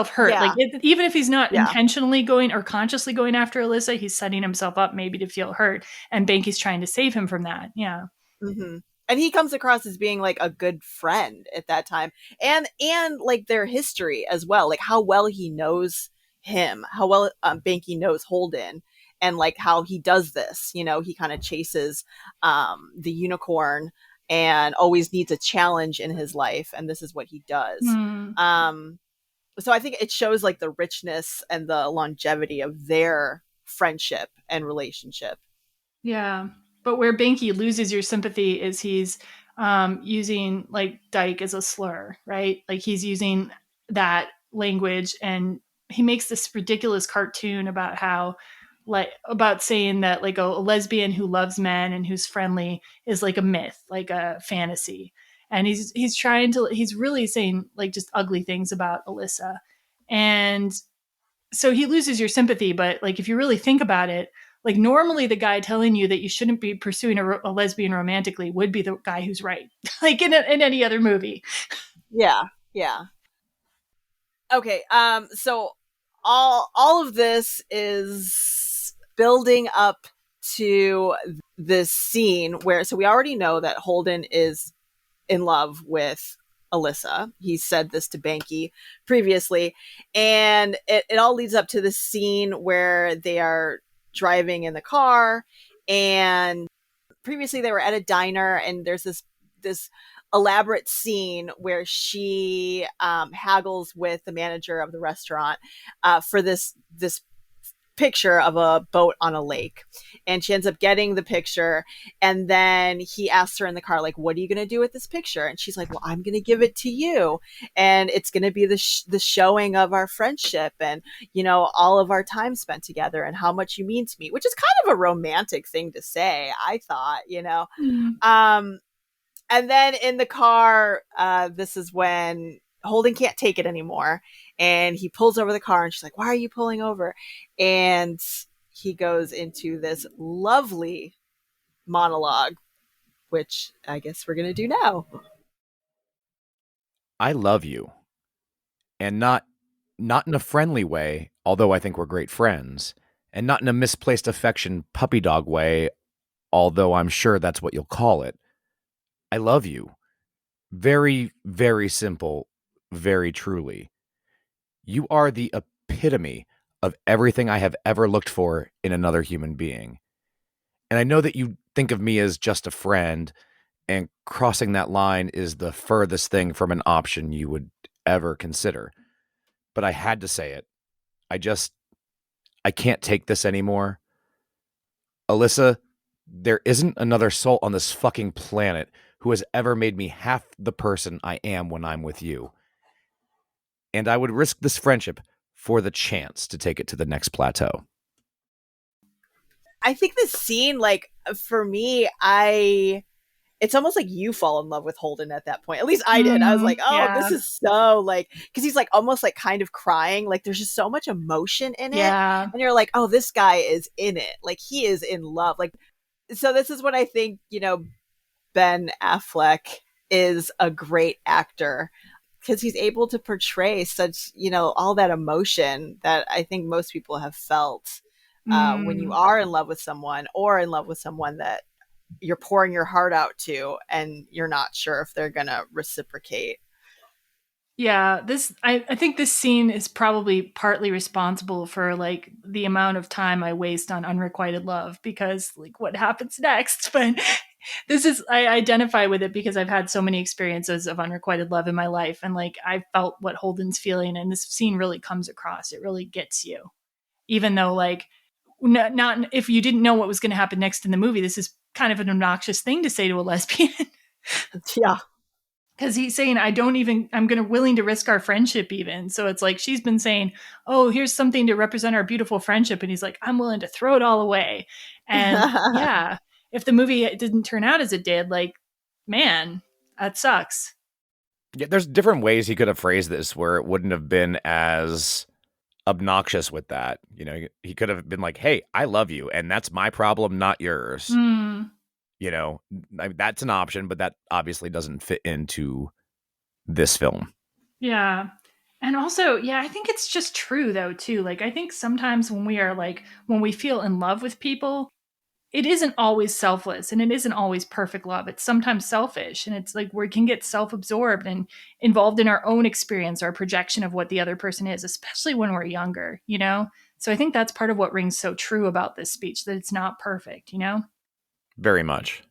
hurt, Yeah. Like even if he's not intentionally going or consciously going after Alyssa, he's setting himself up maybe to feel hurt, and Banky's trying to save him from that. Yeah. Mm-hmm. And he comes across as being like a good friend at that time, and like their history as well, like how well he knows him, how well Banky knows Holden, and like how he does this. You know, he kind of chases the unicorn and always needs a challenge in his life, and this is what he does. So I think it shows like the richness and the longevity of their friendship and relationship. Yeah. But where Banky loses your sympathy is he's using like dyke as a slur, right? Like he's using that language, and he makes this ridiculous cartoon about how about saying that like a lesbian who loves men and who's friendly is like a myth, like a fantasy. And he's really saying like just ugly things about Alyssa. And so he loses your sympathy. But like, if you really think about it, like normally the guy telling you that you shouldn't be pursuing a lesbian romantically would be the guy who's right. Like in any other movie. Yeah. Yeah. Okay. So all of this is building up to this scene where, so we already know that Holden is in love with Alyssa. He said this to Banky previously, and it all leads up to this scene where they are driving in the car, and previously they were at a diner, and there's this elaborate scene where she haggles with the manager of the restaurant for this picture of a boat on a lake, and she ends up getting the picture, and then he asks her in the car, like, what are you going to do with this picture? And she's like, well, I'm going to give it to you, and it's going to be the showing of our friendship, and you know, all of our time spent together, and how much you mean to me, which is kind of a romantic thing to say, I thought, you know. And then in the car, this is when Holden can't take it anymore, and he pulls over the car, and she's like, why are you pulling over? And he goes into this lovely monologue, which I guess we're going to do now. I love you. And not in a friendly way, although I think we're great friends, and not in a misplaced affection puppy dog way, although I'm sure that's what you'll call it. I love you. Very, very simple, very truly. You are the epitome of everything I have ever looked for in another human being. And I know that you think of me as just a friend, and crossing that line is the furthest thing from an option you would ever consider. But I had to say it. I can't take this anymore. Alyssa, there isn't another soul on this fucking planet who has ever made me half the person I am when I'm with you. And I would risk this friendship for the chance to take it to the next plateau. I think this scene, like, for me, it's almost like you fall in love with Holden at that point. At least I did. I was like, oh, yeah. This is so, like, because he's like almost like kind of crying. Like there's just so much emotion in it. Yeah. And you're like, oh, this guy is in it. Like he is in love. Like, so this is what I think, you know, Ben Affleck is a great actor, because he's able to portray such, all that emotion that I think most people have felt when you are in love with someone, or in love with someone that you're pouring your heart out to, and you're not sure if they're going to reciprocate. Yeah, I think this scene is probably partly responsible for like the amount of time I waste on unrequited love, because like what happens next? But I identify with it because I've had so many experiences of unrequited love in my life, and like I felt what Holden's feeling, and this scene really comes across. It really gets you, even though like not if you didn't know what was going to happen next in the movie, this is kind of an obnoxious thing to say to a lesbian. Yeah. Because he's saying, willing to risk our friendship even. So it's like, she's been saying, oh, here's something to represent our beautiful friendship. And he's like, I'm willing to throw it all away. And yeah, if the movie didn't turn out as it did, like, man, that sucks. Yeah, there's different ways he could have phrased this where it wouldn't have been as obnoxious with that. He could have been like, hey, I love you, and that's my problem, not yours. That's an option, but that obviously doesn't fit into this film. Yeah. And also, yeah, I think it's just true though, too. Like, I think sometimes when we feel in love with people, it isn't always selfless, and it isn't always perfect love. It's sometimes selfish, and it's like we can get self-absorbed and involved in our own experience, our projection of what the other person is, especially when we're younger, So I think that's part of what rings so true about this speech, that it's not perfect, Very much.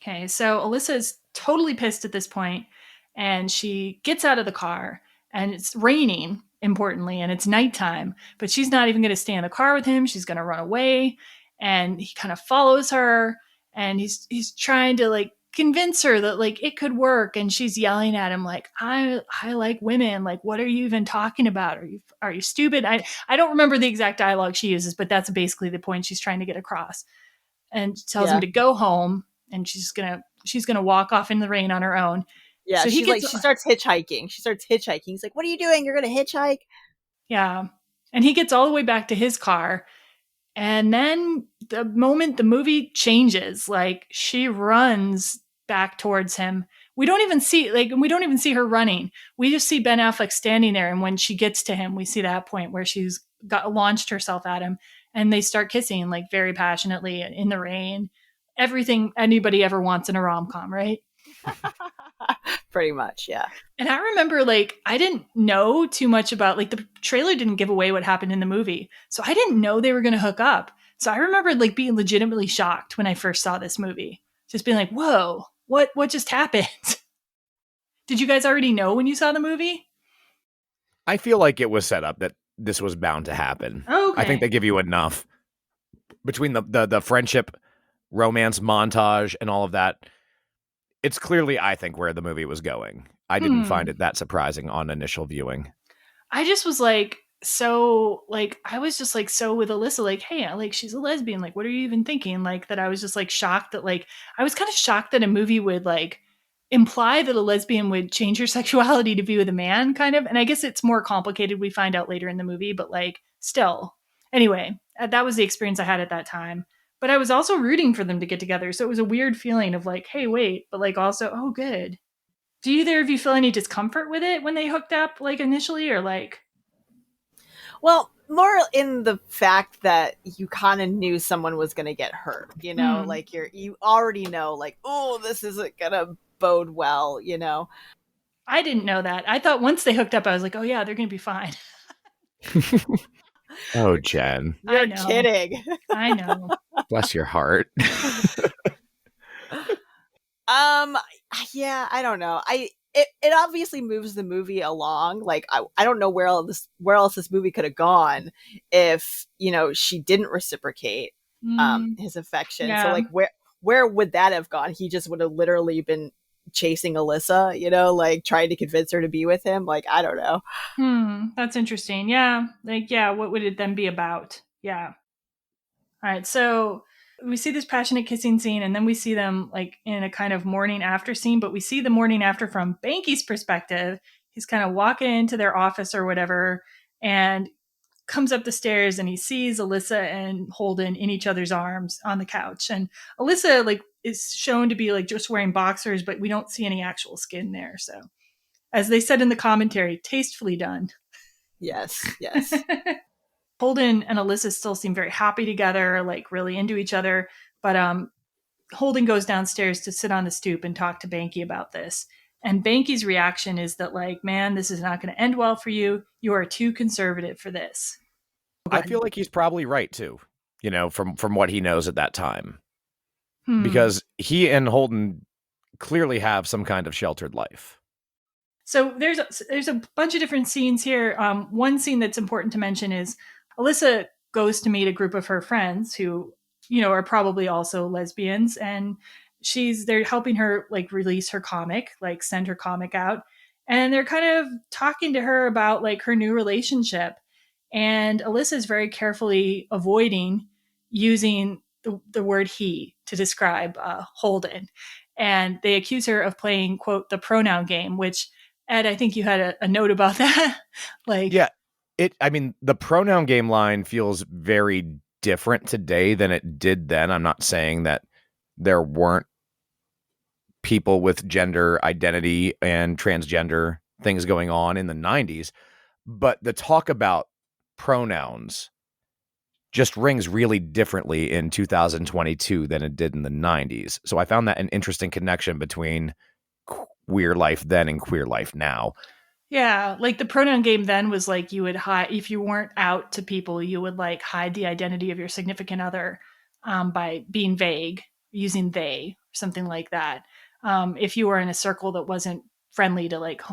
Okay, so Alyssa is totally pissed at this point, and she gets out of the car, and it's raining, importantly, and it's nighttime, but she's not even going to stay in the car with him. She's going to run away, and he kind of follows her, and he's trying to like convince her that like it could work, and she's yelling at him like, I like women, like what are you even talking about? Are you stupid? I don't remember the exact dialogue she uses, but that's basically the point she's trying to get across. And tells him to go home, and she's gonna walk off in the rain on her own. Yeah, so she starts hitchhiking. He's like, "What are you doing? You're gonna hitchhike?" Yeah, and he gets all the way back to his car, and then the moment the movie changes, like she runs back towards him. We don't even see her running. We just see Ben Affleck standing there, and when she gets to him, we see that point where she's launched herself at him, and they start kissing like very passionately in the rain. Everything anybody ever wants in a rom-com, right? Pretty much, yeah. And I remember like I didn't know too much about, like, the trailer didn't give away what happened in the movie, so I didn't know they were going to hook up. So I remember like being legitimately shocked when I first saw this movie, just being like, whoa, what just happened? Did you guys already know when you saw the movie? I feel like it was set up that this was bound to happen. Okay. I think they give you enough between the friendship, romance, montage, and all of that. It's clearly, I think, where the movie was going. I didn't find it that surprising on initial viewing. I just was like, so like, I was just like, so with Alyssa, like, hey, like, she's a lesbian. Like, what are you even thinking? Like, that I was just like shocked that, like, I was kind of shocked that a movie would like imply that a lesbian would change her sexuality to be with a man, kind of. And I guess it's more complicated. We find out later in the movie, but like, still. Anyway, that was the experience I had at that time. But I was also rooting for them to get together. So it was a weird feeling of like, hey, wait, but like also, oh, good. Do either of you feel any discomfort with it when they hooked up, like initially, or like? Well, more in the fact that you kind of knew someone was going to get hurt, like you already know, like, oh, this isn't going to bode well, I didn't know that. I thought once they hooked up, I was like, oh yeah, they're going to be fine. Oh, Jen. You're kidding. I know. Bless your heart. Yeah, I don't know. It obviously moves the movie along. Like, I don't know where else this movie could have gone if, she didn't reciprocate his affection. Yeah. So like where would that have gone? He just would have literally been chasing Alyssa, like trying to convince her to be with him. Like, I don't know. That's interesting. Yeah. Like, yeah, what would it then be about? Yeah. All right. So we see this passionate kissing scene, and then we see them like in a kind of morning after scene, but we see the morning after from Banky's perspective. He's kind of walking into their office or whatever, and comes up the stairs, and he sees Alyssa and Holden in each other's arms on the couch. And Alyssa like is shown to be like just wearing boxers, but we don't see any actual skin there. So, as they said in the commentary, tastefully done. Yes, yes. Holden and Alyssa still seem very happy together, like really into each other. But Holden goes downstairs to sit on the stoop and talk to Banky about this. And Banky's reaction is that, like, man, this is not going to end well for you. You are too conservative for this. I feel like he's probably right too, from what he knows at that time. Because he and Holden clearly have some kind of sheltered life. So there's a bunch of different scenes here. One scene that's important to mention is Alyssa goes to meet a group of her friends who, are probably also lesbians, and they're helping her like release her comic, like send her comic out, and they're kind of talking to her about like her new relationship. And Alyssa is very carefully avoiding using the word he to describe Holden. And they accuse her of playing, quote, the pronoun game, which, Ed, I think you had a note about that. The pronoun game line feels very different today than it did then. I'm not saying that there weren't people with gender identity and transgender things going on in the 90s, but the talk about pronouns just rings really differently in 2022 than it did in the 90s. So I found that an interesting connection between queer life then and queer life now. Yeah, like the pronoun game then was like you would hide, if you weren't out to people, you would like hide the identity of your significant other by being vague, using they, something like that. If you were in a circle that wasn't friendly to like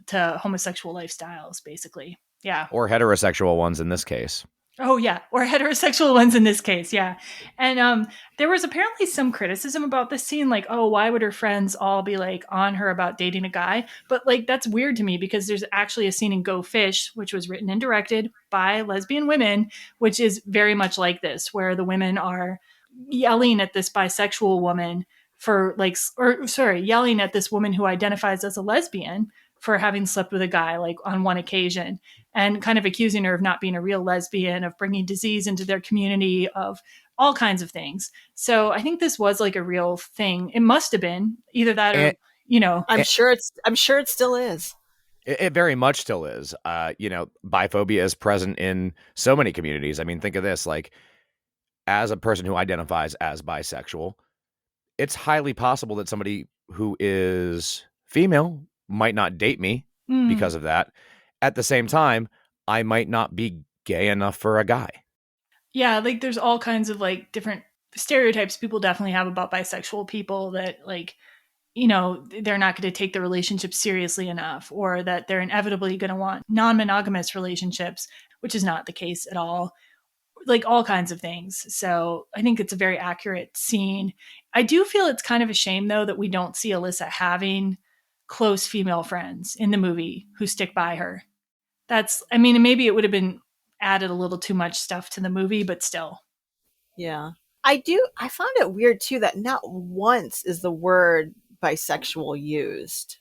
to homosexual lifestyles, basically. Yeah. Or heterosexual ones in this case. Oh, yeah. Or heterosexual ones in this case. Yeah. And there was apparently some criticism about this scene. Like, oh, why would her friends all be like on her about dating a guy? But like, that's weird to me because there's actually a scene in Go Fish, which was written and directed by lesbian women, which is very much like this, where the women are yelling at this bisexual woman yelling at this woman who identifies as a lesbian for having slept with a guy like on one occasion, and kind of accusing her of not being a real lesbian, of bringing disease into their community, of all kinds of things. So I think this was like a real thing. It must have been either that or, I'm sure it still is. It very much still is. Biphobia is present in so many communities. I mean, think of this, like as a person who identifies as bisexual, it's highly possible that somebody who is female might not date me because of that. At the same time, I might not be gay enough for a guy. Yeah, like there's all kinds of like different stereotypes people definitely have about bisexual people, that like, they're not going to take the relationship seriously enough, or that they're inevitably going to want non-monogamous relationships, which is not the case at all. Like all kinds of things. So I think it's a very accurate scene. I do feel it's kind of a shame though that we don't see Alyssa having close female friends in the movie who stick by her. Maybe it would have been added a little too much stuff to the movie, but still. Yeah. I found it weird too that not once is the word bisexual used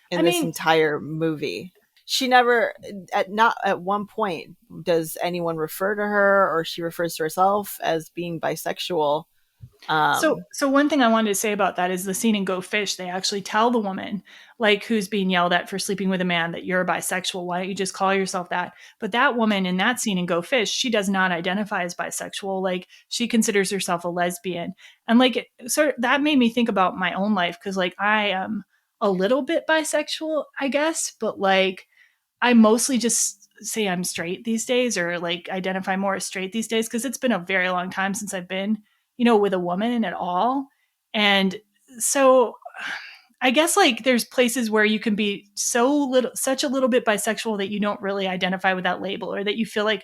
in this entire movie. She never, not at one point does anyone refer to her, or she refers to herself as being bisexual. So one thing I wanted to say about that is the scene in Go Fish, they actually tell the woman, like, who's being yelled at for sleeping with a man, that you're bisexual. Why don't you just call yourself that? But that woman in that scene in Go Fish, she does not identify as bisexual. Like, she considers herself a lesbian. And like, that made me think about my own life. Cause like, I am a little bit bisexual, I guess, but like, I mostly just say I'm straight these days, or like identify more as straight these days. Cause it's been a very long time since I've been, with a woman at all. And so I guess like there's places where you can be such a little bit bisexual that you don't really identify with that label, or that you feel like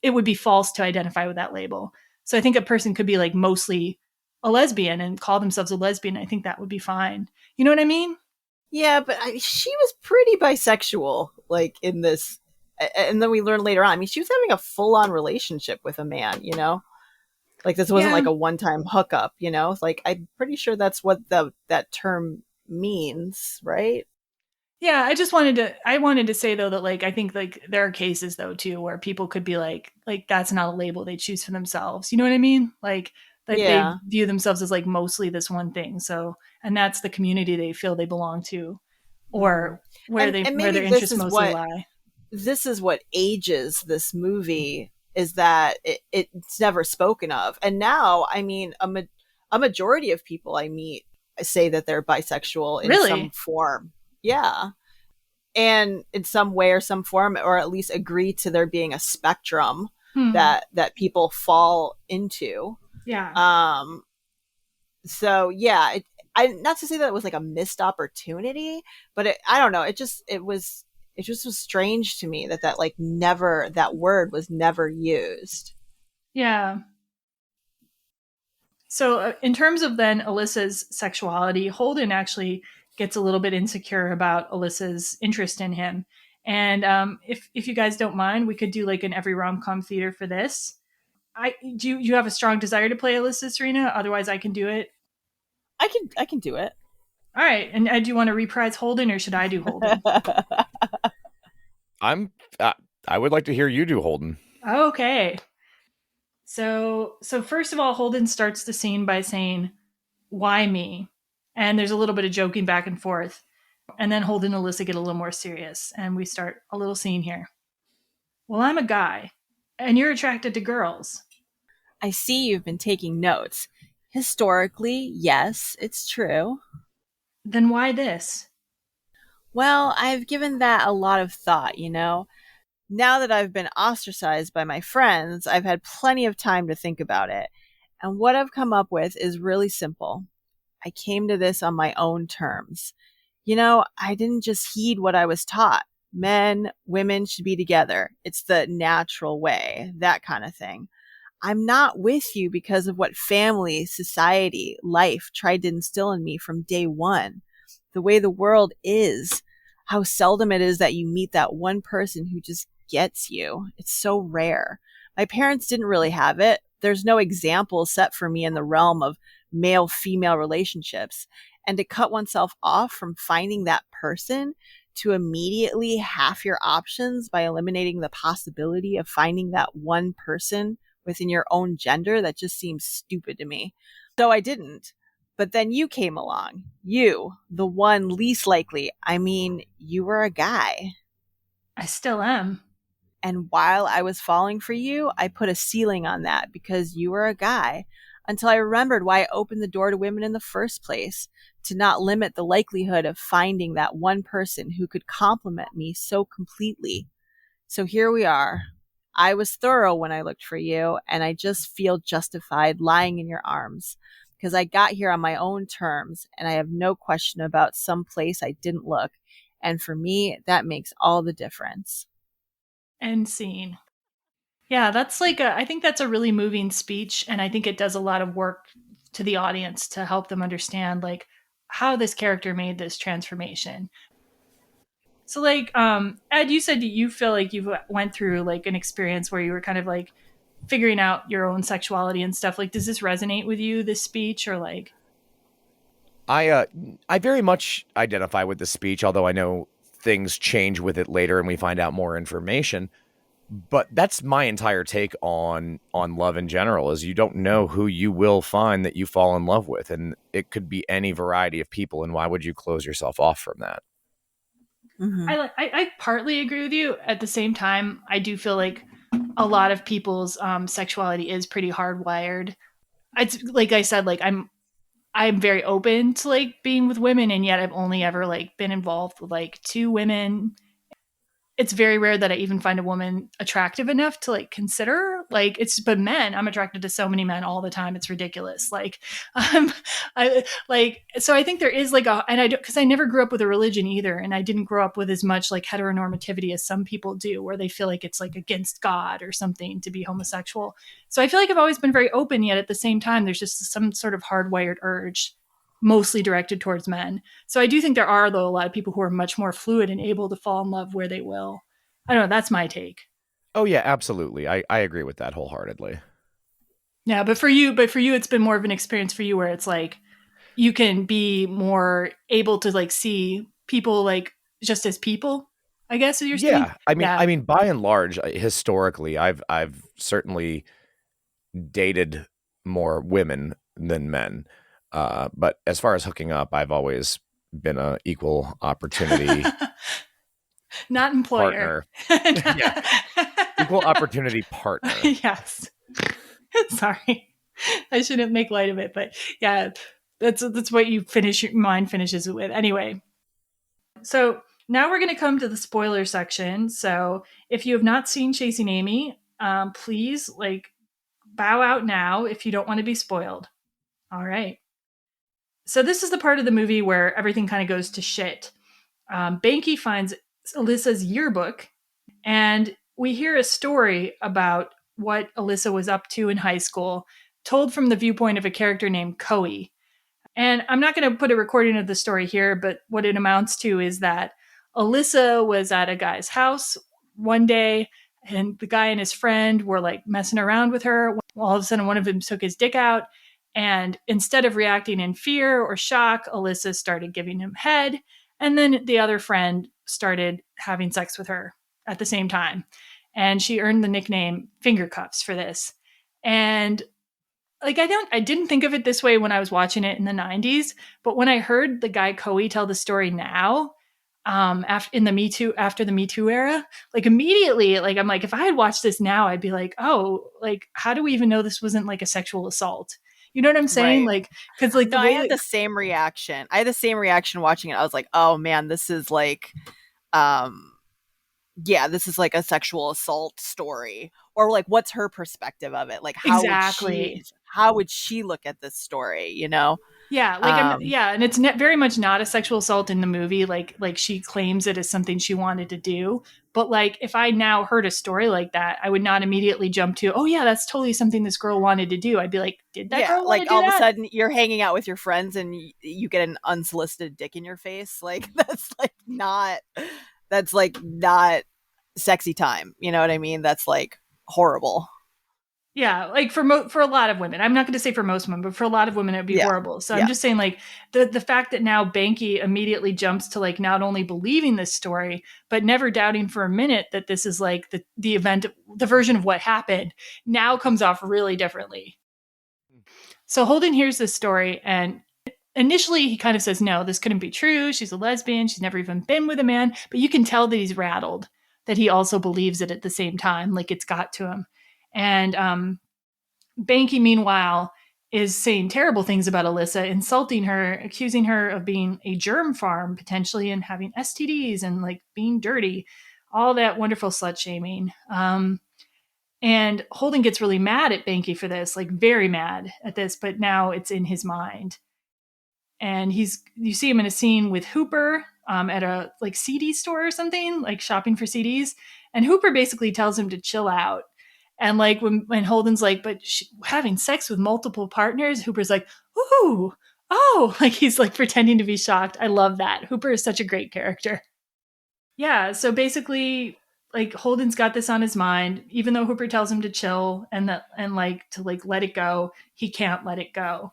it would be false to identify with that label. So I think a person could be like mostly a lesbian and call themselves a lesbian. I think that would be fine. You know what I mean? Yeah, but she was pretty bisexual, like in this. And then we learned later on, she was having a full-on relationship with a man, Like this wasn't like a one-time hookup, Like I'm pretty sure that's what that term means, right? Yeah, I wanted to say though that like I think like there are cases though too where people could be like that's not a label they choose for themselves. You know what I mean? Like That Yeah. they view themselves as like mostly this one thing. So, and that's the community they feel they belong to, or where and where maybe their interests mostly lie. This is what ages this movie, is that it's never spoken of. And now, I mean, a majority of people I meet say that they're bisexual in some form. Yeah. And in some way or some form, or at least agree to there being a spectrum that people fall into. Yeah. So yeah, I not to say that it was like a missed opportunity, but I don't know. It just was strange to me that like never, that word was never used. Yeah. So in terms of then Alyssa's sexuality, Holden actually gets a little bit insecure about Alyssa's interest in him. And if you guys don't mind, we could do like an Every Rom Com theater for this. Do you have a strong desire to play Alyssa, Serena? Otherwise, I can do it. I can do it. All right. And do you want to reprise Holden, or should I do Holden? I would like to hear you do Holden. Okay. So first of all, Holden starts the scene by saying, "Why me?" And there's a little bit of joking back and forth. And then Holden and Alyssa get a little more serious, and we start a little scene here. "Well, I'm a guy, and you're attracted to girls." I see you've been taking notes. Historically, yes, it's true. "Then why this?" "Well, I've given that a lot of thought, you know. Now that I've been ostracized by my friends, I've had plenty of time to think about it. And what I've come up with is really simple. I came to this on my own terms. You know, I didn't just heed what I was taught. Men, women should be together. It's the natural way, that kind of thing. I'm not with you because of what family, society, life tried to instill in me from day one. The way the world is, how seldom it is that you meet that one person who just gets you. It's so rare. My parents didn't really have it. There's no example set for me in the realm of male-female relationships. And to cut oneself off from finding that person, to immediately half your options by eliminating the possibility of finding that one person within your own gender, that just seems stupid to me. So I didn't. But then you came along. You, the one least likely. I mean, you were a guy. I still am. And while I was falling for you, I put a ceiling on that because you were a guy, until I remembered why I opened the door to women in the first place, to not limit the likelihood of finding that one person who could complement me so completely. So here we are. I was thorough when I looked for you, and I just feel justified lying in your arms because I got here on my own terms, and I have no question about some place I didn't look. And for me, that makes all the difference. End scene. Yeah, that's like I think that's a really moving speech, and I think it does a lot of work to the audience to help them understand like how this character made this transformation. So like Ed, you said you feel like you went through like an experience where you were kind of like figuring out your own sexuality and stuff. Like, does this resonate with you, this speech, or like? I very much identify with the speech, although I know things change with it later and we find out more information. But that's my entire take on love in general, is you don't know who you will find that you fall in love with. And it could be any variety of people. And why would you close yourself off from that? Mm-hmm. I partly agree with you. At the same time, I do feel like a lot of people's sexuality is pretty hardwired. It's like I said, like I'm very open to like being with women, and yet I've only ever like been involved with like 2 women. It's very rare that I even find a woman attractive enough to like consider like but men, I'm attracted to so many men all the time. It's ridiculous. Like, so I think there is like and I don't, cause I never grew up with a religion either. And I didn't grow up with as much like heteronormativity as some people do, where they feel like it's like against God or something to be homosexual. So I feel like I've always been very open, yet at the same time, there's just some sort of hardwired urge, mostly directed towards men. So I do think there are, though, a lot of people who are much more fluid and able to fall in love where they will. I don't know. That's my take. Oh, yeah, absolutely. I agree with that wholeheartedly. Yeah, but for you, it's been more of an experience for you where it's like you can be more able to like see people like just as people, I guess, as you're saying. Yeah. I mean, by and large, historically, I've certainly dated more women than men. But as far as hooking up, I've always been a equal opportunity not employer partner. Yeah. Equal opportunity partner. Yes. Sorry, I shouldn't make light of it, but yeah, that's what your mind finishes with. Anyway, so now we're going to come to the spoiler section. So if you have not seen Chasing Amy, please bow out now if you don't want to be spoiled. All right. So this is the part of the movie where everything kind of goes to shit. Banky finds Alyssa's yearbook, and we hear a story about what Alyssa was up to in high school, told from the viewpoint of a character named Coe. And I'm not going to put a recording of the story here, but what it amounts to is that Alyssa was at a guy's house one day, and the guy and his friend were messing around with her. All of a sudden, one of them took his dick out, and instead of reacting in fear or shock, Alyssa started giving him head, and then the other friend started having sex with her at the same time. And she earned the nickname Finger Cuffs for this. And I didn't think of it this way when I was watching it in the 90s, but when I heard the guy Coe tell the story now, after the Me Too era, immediately, I'm like, if I had watched this now, I'd be like, oh, how do we even know this wasn't a sexual assault? You know what I'm saying? Right. Because no, I had the same reaction. I had the same reaction watching it. I was like, oh man, this is this is a sexual assault story, or what's her perspective of it? How would she look at this story? You know? Yeah, and it's very much not a sexual assault in the movie. Like she claims it as something she wanted to do. But if I now heard a story like that, I would not immediately jump to, oh yeah, that's totally something this girl wanted to do. I'd be like, did that girl want to do all that? of a sudden you're hanging out with your friends and you get an unsolicited dick in your face. That's not sexy time. You know what I mean? That's horrible. Yeah, for a lot of women. I'm not going to say for most women, but for a lot of women, it would be horrible. So I'm just saying, the fact that now Banky immediately jumps to not only believing this story, but never doubting for a minute that this is the event, the version of what happened, now comes off really differently. So Holden hears this story, and initially he kind of says, no, this couldn't be true. She's a lesbian. She's never even been with a man. But you can tell that he's rattled, that he also believes it at the same time, it's got to him. And Banky, meanwhile, is saying terrible things about Alyssa, insulting her, accusing her of being a germ farm, potentially, and having STDs and being dirty, all that wonderful slut shaming. And Holden gets really mad at Banky for this, very mad at this, but now it's in his mind. And you see him in a scene with Hooper at a CD store or something, shopping for CDs. And Hooper basically tells him to chill out. And when Holden's but having sex with multiple partners, Hooper's ooh, oh, he's pretending to be shocked. I love that. Hooper is such a great character. Yeah, so basically, Holden's got this on his mind, even though Hooper tells him to chill and to let it go, he can't let it go.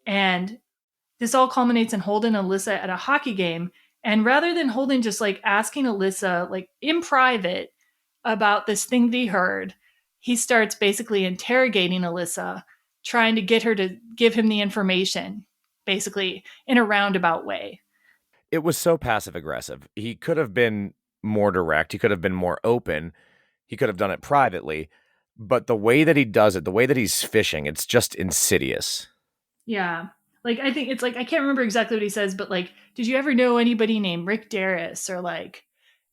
And this all culminates in Holden and Alyssa at a hockey game. And rather than Holden just asking Alyssa in private about this thing that he heard, he starts basically interrogating Alyssa, trying to get her to give him the information, basically, in a roundabout way. It was so passive-aggressive. He could have been more direct. He could have been more open. He could have done it privately. But the way that he does it, the way that he's fishing, it's just insidious. Yeah. I think it's I can't remember exactly what he says, but did you ever know anybody named Rick Darris? Or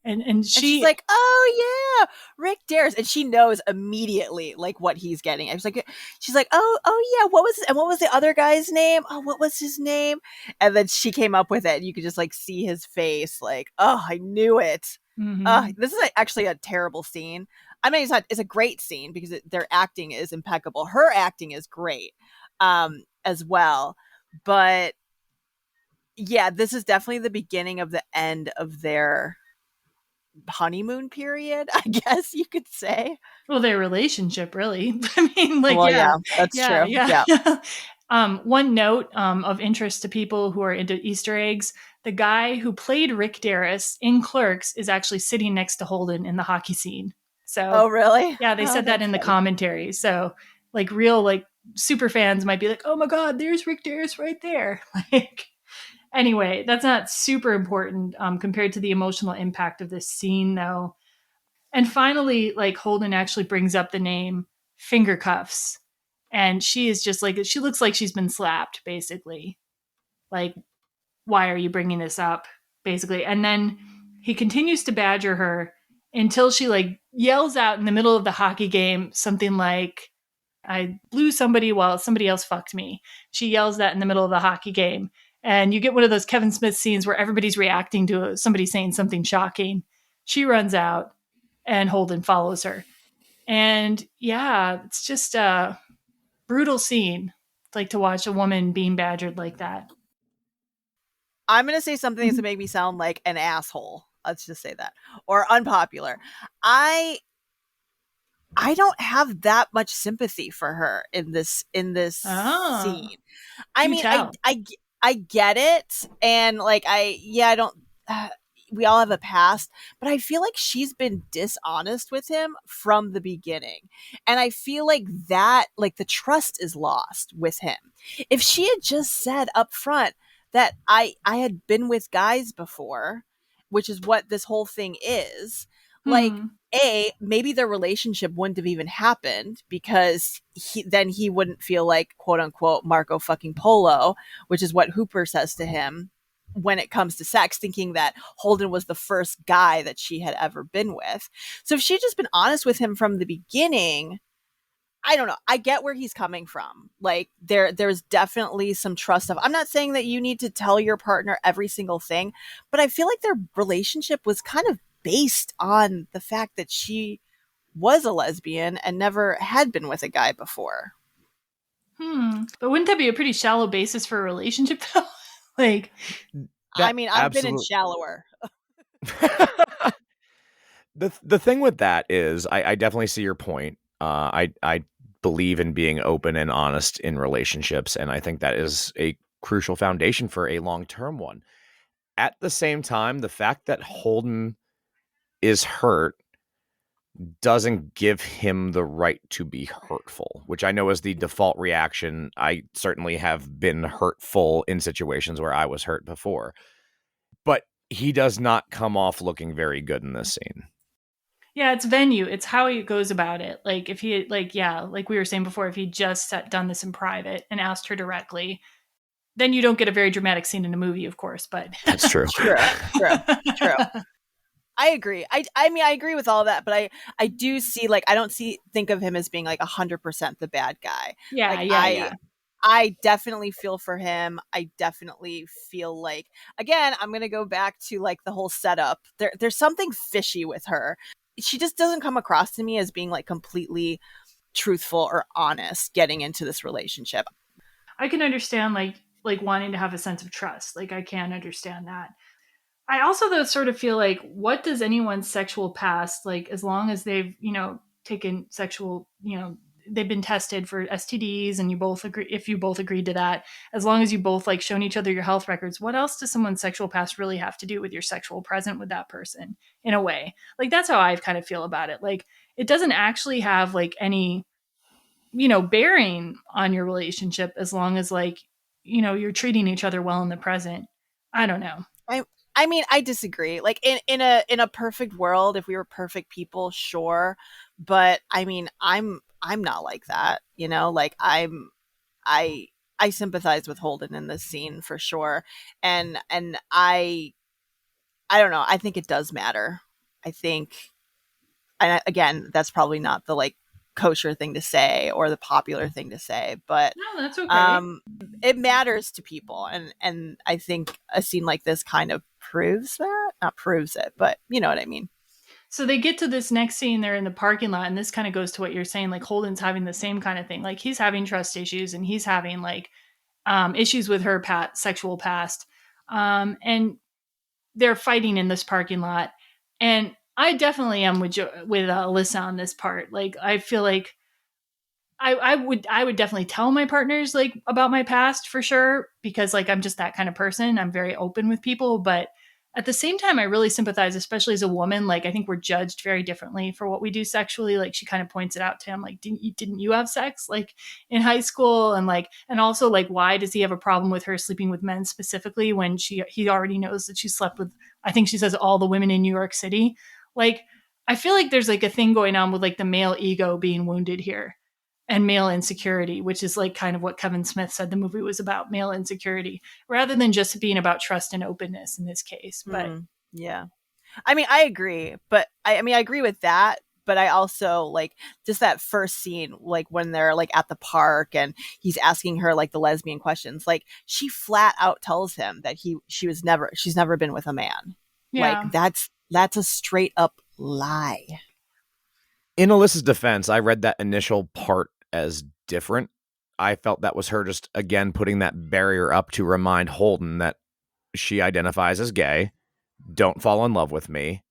And she's oh yeah, Rick Darris, and she knows immediately what he's getting. I was she's oh yeah, what was the other guy's name? Oh, what was his name? And then she came up with it. And you could just see his face, oh, I knew it. Mm-hmm. This is actually a terrible scene. I mean, it's a great scene because their acting is impeccable. Her acting is great, as well. But yeah, this is definitely the beginning of the end of their honeymoon period, I guess you could say. Well, their relationship, really. I mean, that's true. Yeah. One note of interest to people who are into Easter eggs: the guy who played Rick Darris in Clerks is actually sitting next to Holden in the hockey scene. So, oh really? Yeah, they said that in the commentary. So, real super fans might be like, oh my God, there's Rick Derris right there. Like, anyway, that's not super important compared to the emotional impact of this scene, though. And finally, like, Holden actually brings up the name Finger Cuffs. And she is just like, she looks like she's been slapped, basically. Like, why are you bringing this up? Basically. And then he continues to badger her until she, like, yells out in the middle of the hockey game something like, I blew somebody while somebody else fucked me. She yells that in the middle of the hockey game. And you get one of those Kevin Smith scenes where everybody's reacting to somebody saying something shocking. She runs out and Holden follows her. And yeah, it's just a brutal scene. It's like to watch a woman being badgered like that. I'm going to say something that's going to make me sound like an asshole. Let's just say that. Or unpopular. I don't have that much sympathy for her in this scene. I mean, I get it, and like I don't. We all have a past, but I feel like she's been dishonest with him from the beginning, and I feel like that, like, the trust is lost with him. If she had just said up front that I had been with guys before, which is what this whole thing is, like, maybe their relationship wouldn't have even happened, because then he wouldn't feel like, quote unquote, Marco fucking Polo, which is what Hooper says to him when it comes to sex, thinking that Holden was the first guy that she had ever been with. So if she'd just been honest with him from the beginning, I don't know. I get where he's coming from. Like, there's definitely some trust of, I'm not saying that you need to tell your partner every single thing, but I feel like their relationship was kind of based on the fact that she was a lesbian and never had been with a guy before. But wouldn't that be a pretty shallow basis for a relationship, though? Like, I mean, I've been in shallower. The thing with that is, I definitely see your point. I believe in being open and honest in relationships, and I think that is a crucial foundation for a long-term one. At the same time, the fact that Holden is hurt doesn't give him the right to be hurtful, which I know is the default reaction. I certainly have been hurtful in situations where I was hurt before, but he does not come off looking very good in this scene. Yeah, it's venue. It's how he goes about it. Like, if he, like, yeah, like we were saying before, if he just done this in private and asked her directly, then you don't get a very dramatic scene in a movie, of course, but that's true. True. I agree. I mean, I agree with all of that, but I do see, like, I don't think of him as being like 100% the bad guy. Yeah, like, I definitely feel for him. I definitely feel like, again, I'm going to go back to, like, the whole setup. There's something fishy with her. She just doesn't come across to me as being, like, completely truthful or honest getting into this relationship. I can understand, like wanting to have a sense of trust. Like, I can understand that. I also, though, sort of feel like, what does anyone's sexual past, like, as long as they've, taken sexual, they've been tested for STDs and you both agree, if you both agreed to that, as long as you both, like, shown each other your health records, what else does someone's sexual past really have to do with your sexual present with that person, in a way? Like, that's how I kind of feel about it. Like, it doesn't actually have, like, any, bearing on your relationship, as long as, like, you're treating each other well in the present. I don't know. I mean, I disagree. Like, in a perfect world, if we were perfect people, sure. But I mean, I'm not like that, like, I sympathize with Holden in this scene for sure. And I don't know. I think it does matter. I think, and again, that's probably not the, like, kosher thing to say or the popular thing to say, but no, that's okay. It matters to people, and I think a scene like this kind of proves that. Not proves it, but you know what I mean. So they get to this next scene, they're in the parking lot, and this kind of goes to what you're saying, like, Holden's having the same kind of thing. Like, he's having trust issues, and he's having, like, issues with her sexual past, and they're fighting in this parking lot. And I definitely am with Alyssa on this part. Like, I feel like I would definitely tell my partners, like, about my past for sure, because, like, I'm just that kind of person. I'm very open with people, but At the same time, I really sympathize, especially as a woman. Like, I think we're judged very differently for what we do sexually. Like, she kind of points it out to him, like, didn't you have sex like in high school? And like, and also like, why does he have a problem with her sleeping with men specifically when he already knows that she slept with, I think she says, all the women in New York City. Like, I feel like there's like a thing going on with like the male ego being wounded here and male insecurity, which is like kind of what Kevin Smith said the movie was about, male insecurity, rather than just being about trust and openness in this case. But yeah, I mean, I agree, but I mean, I agree with that. But I also like just that first scene, like when they're like at the park and he's asking her like the lesbian questions, like she flat out tells him that she's never been with a man. Yeah. Like that's a straight up lie. In Alyssa's defense, I read that initial part as different. I felt that was her just, again, putting that barrier up to remind Holden that she identifies as gay. Don't fall in love with me.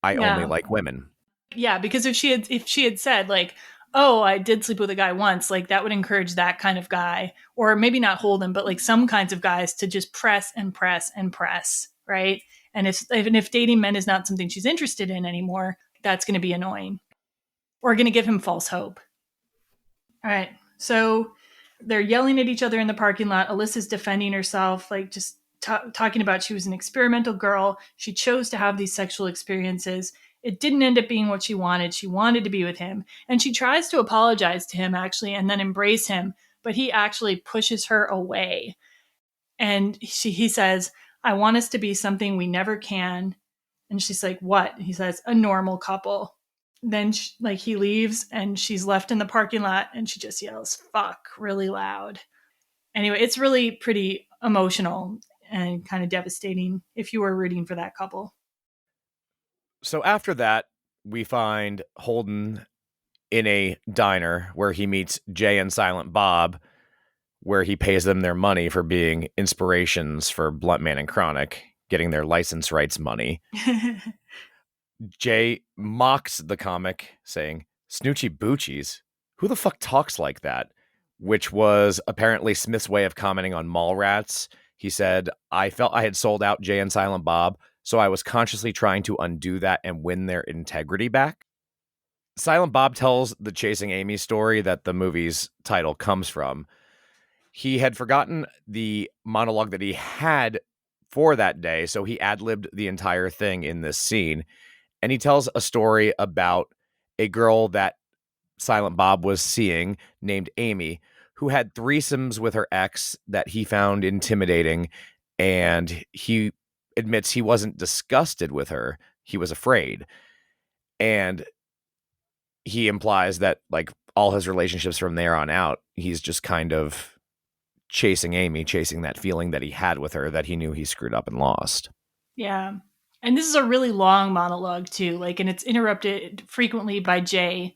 I only like women. Yeah, because if she had said like, oh, I did sleep with a guy once, like that would encourage that kind of guy, or maybe not Holden, but like some kinds of guys to just press and press and press, right? And if dating men is not something she's interested in anymore, that's going to be annoying or going to give him false hope. All right. So they're yelling at each other in the parking lot. Alyssa's defending herself, like just talking about she was an experimental girl. She chose to have these sexual experiences. It didn't end up being what she wanted. She wanted to be with him. And she tries to apologize to him, actually, and then embrace him. But he actually pushes her away. And he says, I want us to be something we never can. And she's like, what? He says, a normal couple. Then he leaves and she's left in the parking lot and she just yells, fuck, really loud. Anyway, it's really pretty emotional and kind of devastating if you were rooting for that couple. So after that, we find Holden in a diner where he meets Jay and Silent Bob, where he pays them their money for being inspirations for Blunt Man and Chronic, getting their license rights money. Jay mocks the comic, saying, Snoochie Boochies? Who the fuck talks like that? Which was apparently Smith's way of commenting on Mallrats. He said, I felt I had sold out Jay and Silent Bob, so I was consciously trying to undo that and win their integrity back. Silent Bob tells the Chasing Amy story that the movie's title comes from. He had forgotten the monologue that he had for that day, so he ad-libbed the entire thing in this scene. And he tells a story about a girl that Silent Bob was seeing named Amy, who had threesomes with her ex that he found intimidating. And he admits he wasn't disgusted with her. He was afraid. And he implies that like all his relationships from there on out, he's just kind of chasing Amy, chasing that feeling that he had with her that he knew he screwed up and lost. Yeah. And this is a really long monologue too, like, and it's interrupted frequently by Jay,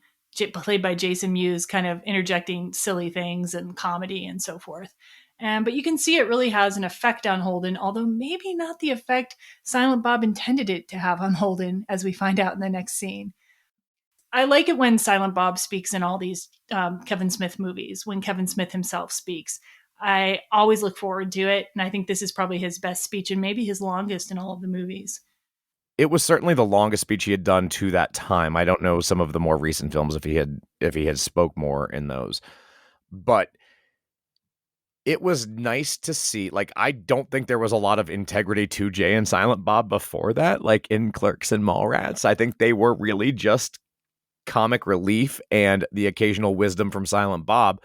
played by Jason Mewes, kind of interjecting silly things and comedy and so forth. But you can see it really has an effect on Holden, although maybe not the effect Silent Bob intended it to have on Holden, as we find out in the next scene. I like it when Silent Bob speaks in all these Kevin Smith movies, when Kevin Smith himself speaks. I always look forward to it, and I think this is probably his best speech and maybe his longest in all of the movies. It was certainly the longest speech he had done to that time. I don't know some of the more recent films if he had spoke more in those. But it was nice to see. Like, I don't think there was a lot of integrity to Jay and Silent Bob before that, like in Clerks and Mallrats. I think they were really just comic relief and the occasional wisdom from Silent Bob.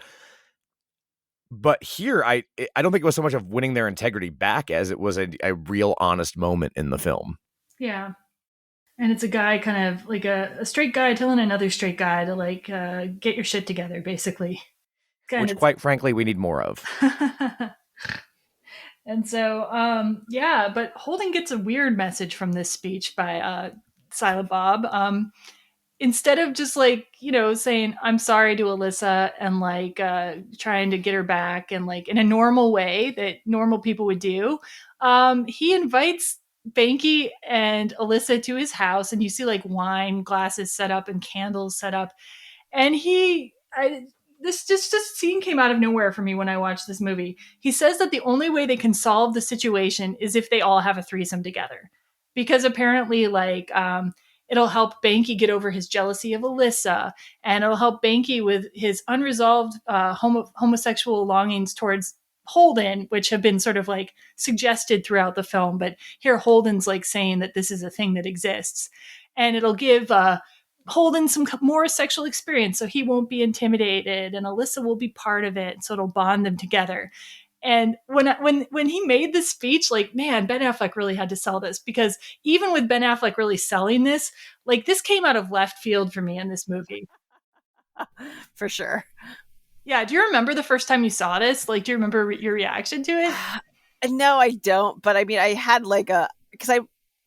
But here, I don't think it was so much of winning their integrity back as it was a real honest moment in the film. Yeah. And it's a guy kind of like a straight guy telling another straight guy to like get your shit together, basically. Which, quite frankly, we need more of. And so, yeah, but Holden gets a weird message from this speech by Silent Bob. Instead of just like, saying, I'm sorry to Alyssa and like trying to get her back and like in a normal way that normal people would do, he invites Banky and Alyssa to his house, and you see like wine glasses set up and candles set up. And this scene came out of nowhere for me when I watched this movie. He says that the only way they can solve the situation is if they all have a threesome together, because apparently, like, it'll help Banky get over his jealousy of Alyssa, and it'll help Banky with his unresolved homosexual longings towards Holden, which have been sort of like suggested throughout the film. But here Holden's like saying that this is a thing that exists, and it'll give Holden some more sexual experience, so he won't be intimidated, and Alyssa will be part of it, so it'll bond them together. And when he made this speech, like, man, Ben Affleck really had to sell this, because even with Ben Affleck really selling this, like, this came out of left field for me in this movie. For sure. Yeah. Do you remember the first time you saw this? Like, do you remember your reaction to it? No, I don't. But I mean, I had like because I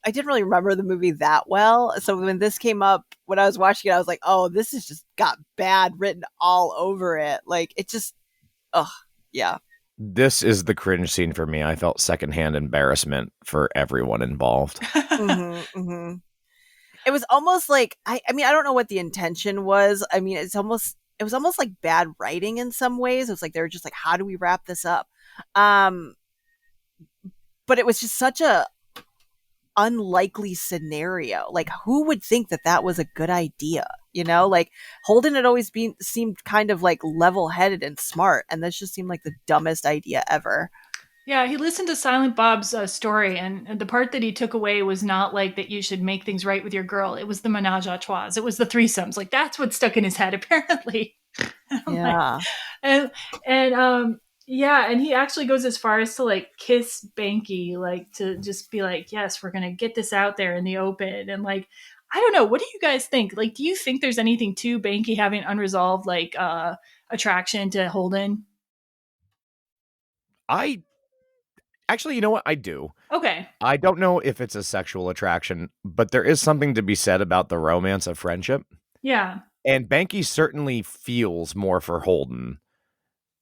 didn't really remember the movie that well. So when this came up, when I was watching it, I was like, oh, this has just got bad written all over it. Like, it just, yeah. This is the cringe scene for me. I felt secondhand embarrassment for everyone involved. It was almost like, I mean, I don't know what the intention was. I mean, it was almost like bad writing in some ways. It was like, they were just like, how do we wrap this up? But it was just such a unlikely scenario. Like, who would think that that was a good idea? You know, like, Holden had always seemed kind of like level-headed and smart, and this just seemed like the dumbest idea ever. Yeah, he listened to Silent Bob's story, and the part that he took away was not like that you should make things right with your girl. It was the menage a trois. It was the threesomes. Like, that's what stuck in his head, apparently. Yeah. Like, yeah, and he actually goes as far as to like kiss Banky, like to just be like, yes, we're gonna get this out there in the open. And like, I don't know, what do you guys think? Like, do you think there's anything to Banky having unresolved like attraction to Holden? Actually, you know what? I do. Okay. I don't know if it's a sexual attraction, but there is something to be said about the romance of friendship. Yeah. And Banky certainly feels more for Holden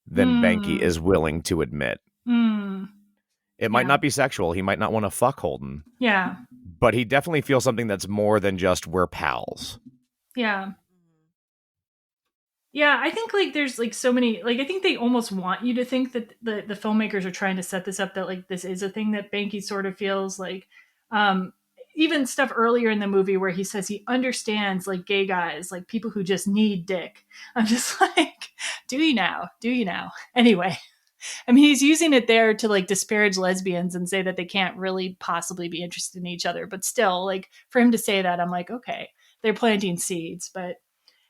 than Banky is willing to admit. It might not be sexual. He might not want to fuck Holden. Yeah. But he definitely feels something that's more than just we're pals. Yeah. Yeah, I think like there's like so many, like, I think they almost want you to think that the filmmakers are trying to set this up, that like this is a thing that Banky sort of feels like. Even stuff earlier in the movie where he says he understands like gay guys, like people who just need dick. I'm just like, do you now? Do you now? Anyway, I mean, he's using it there to like disparage lesbians and say that they can't really possibly be interested in each other. But still, like, for him to say that, I'm like, okay, they're planting seeds. But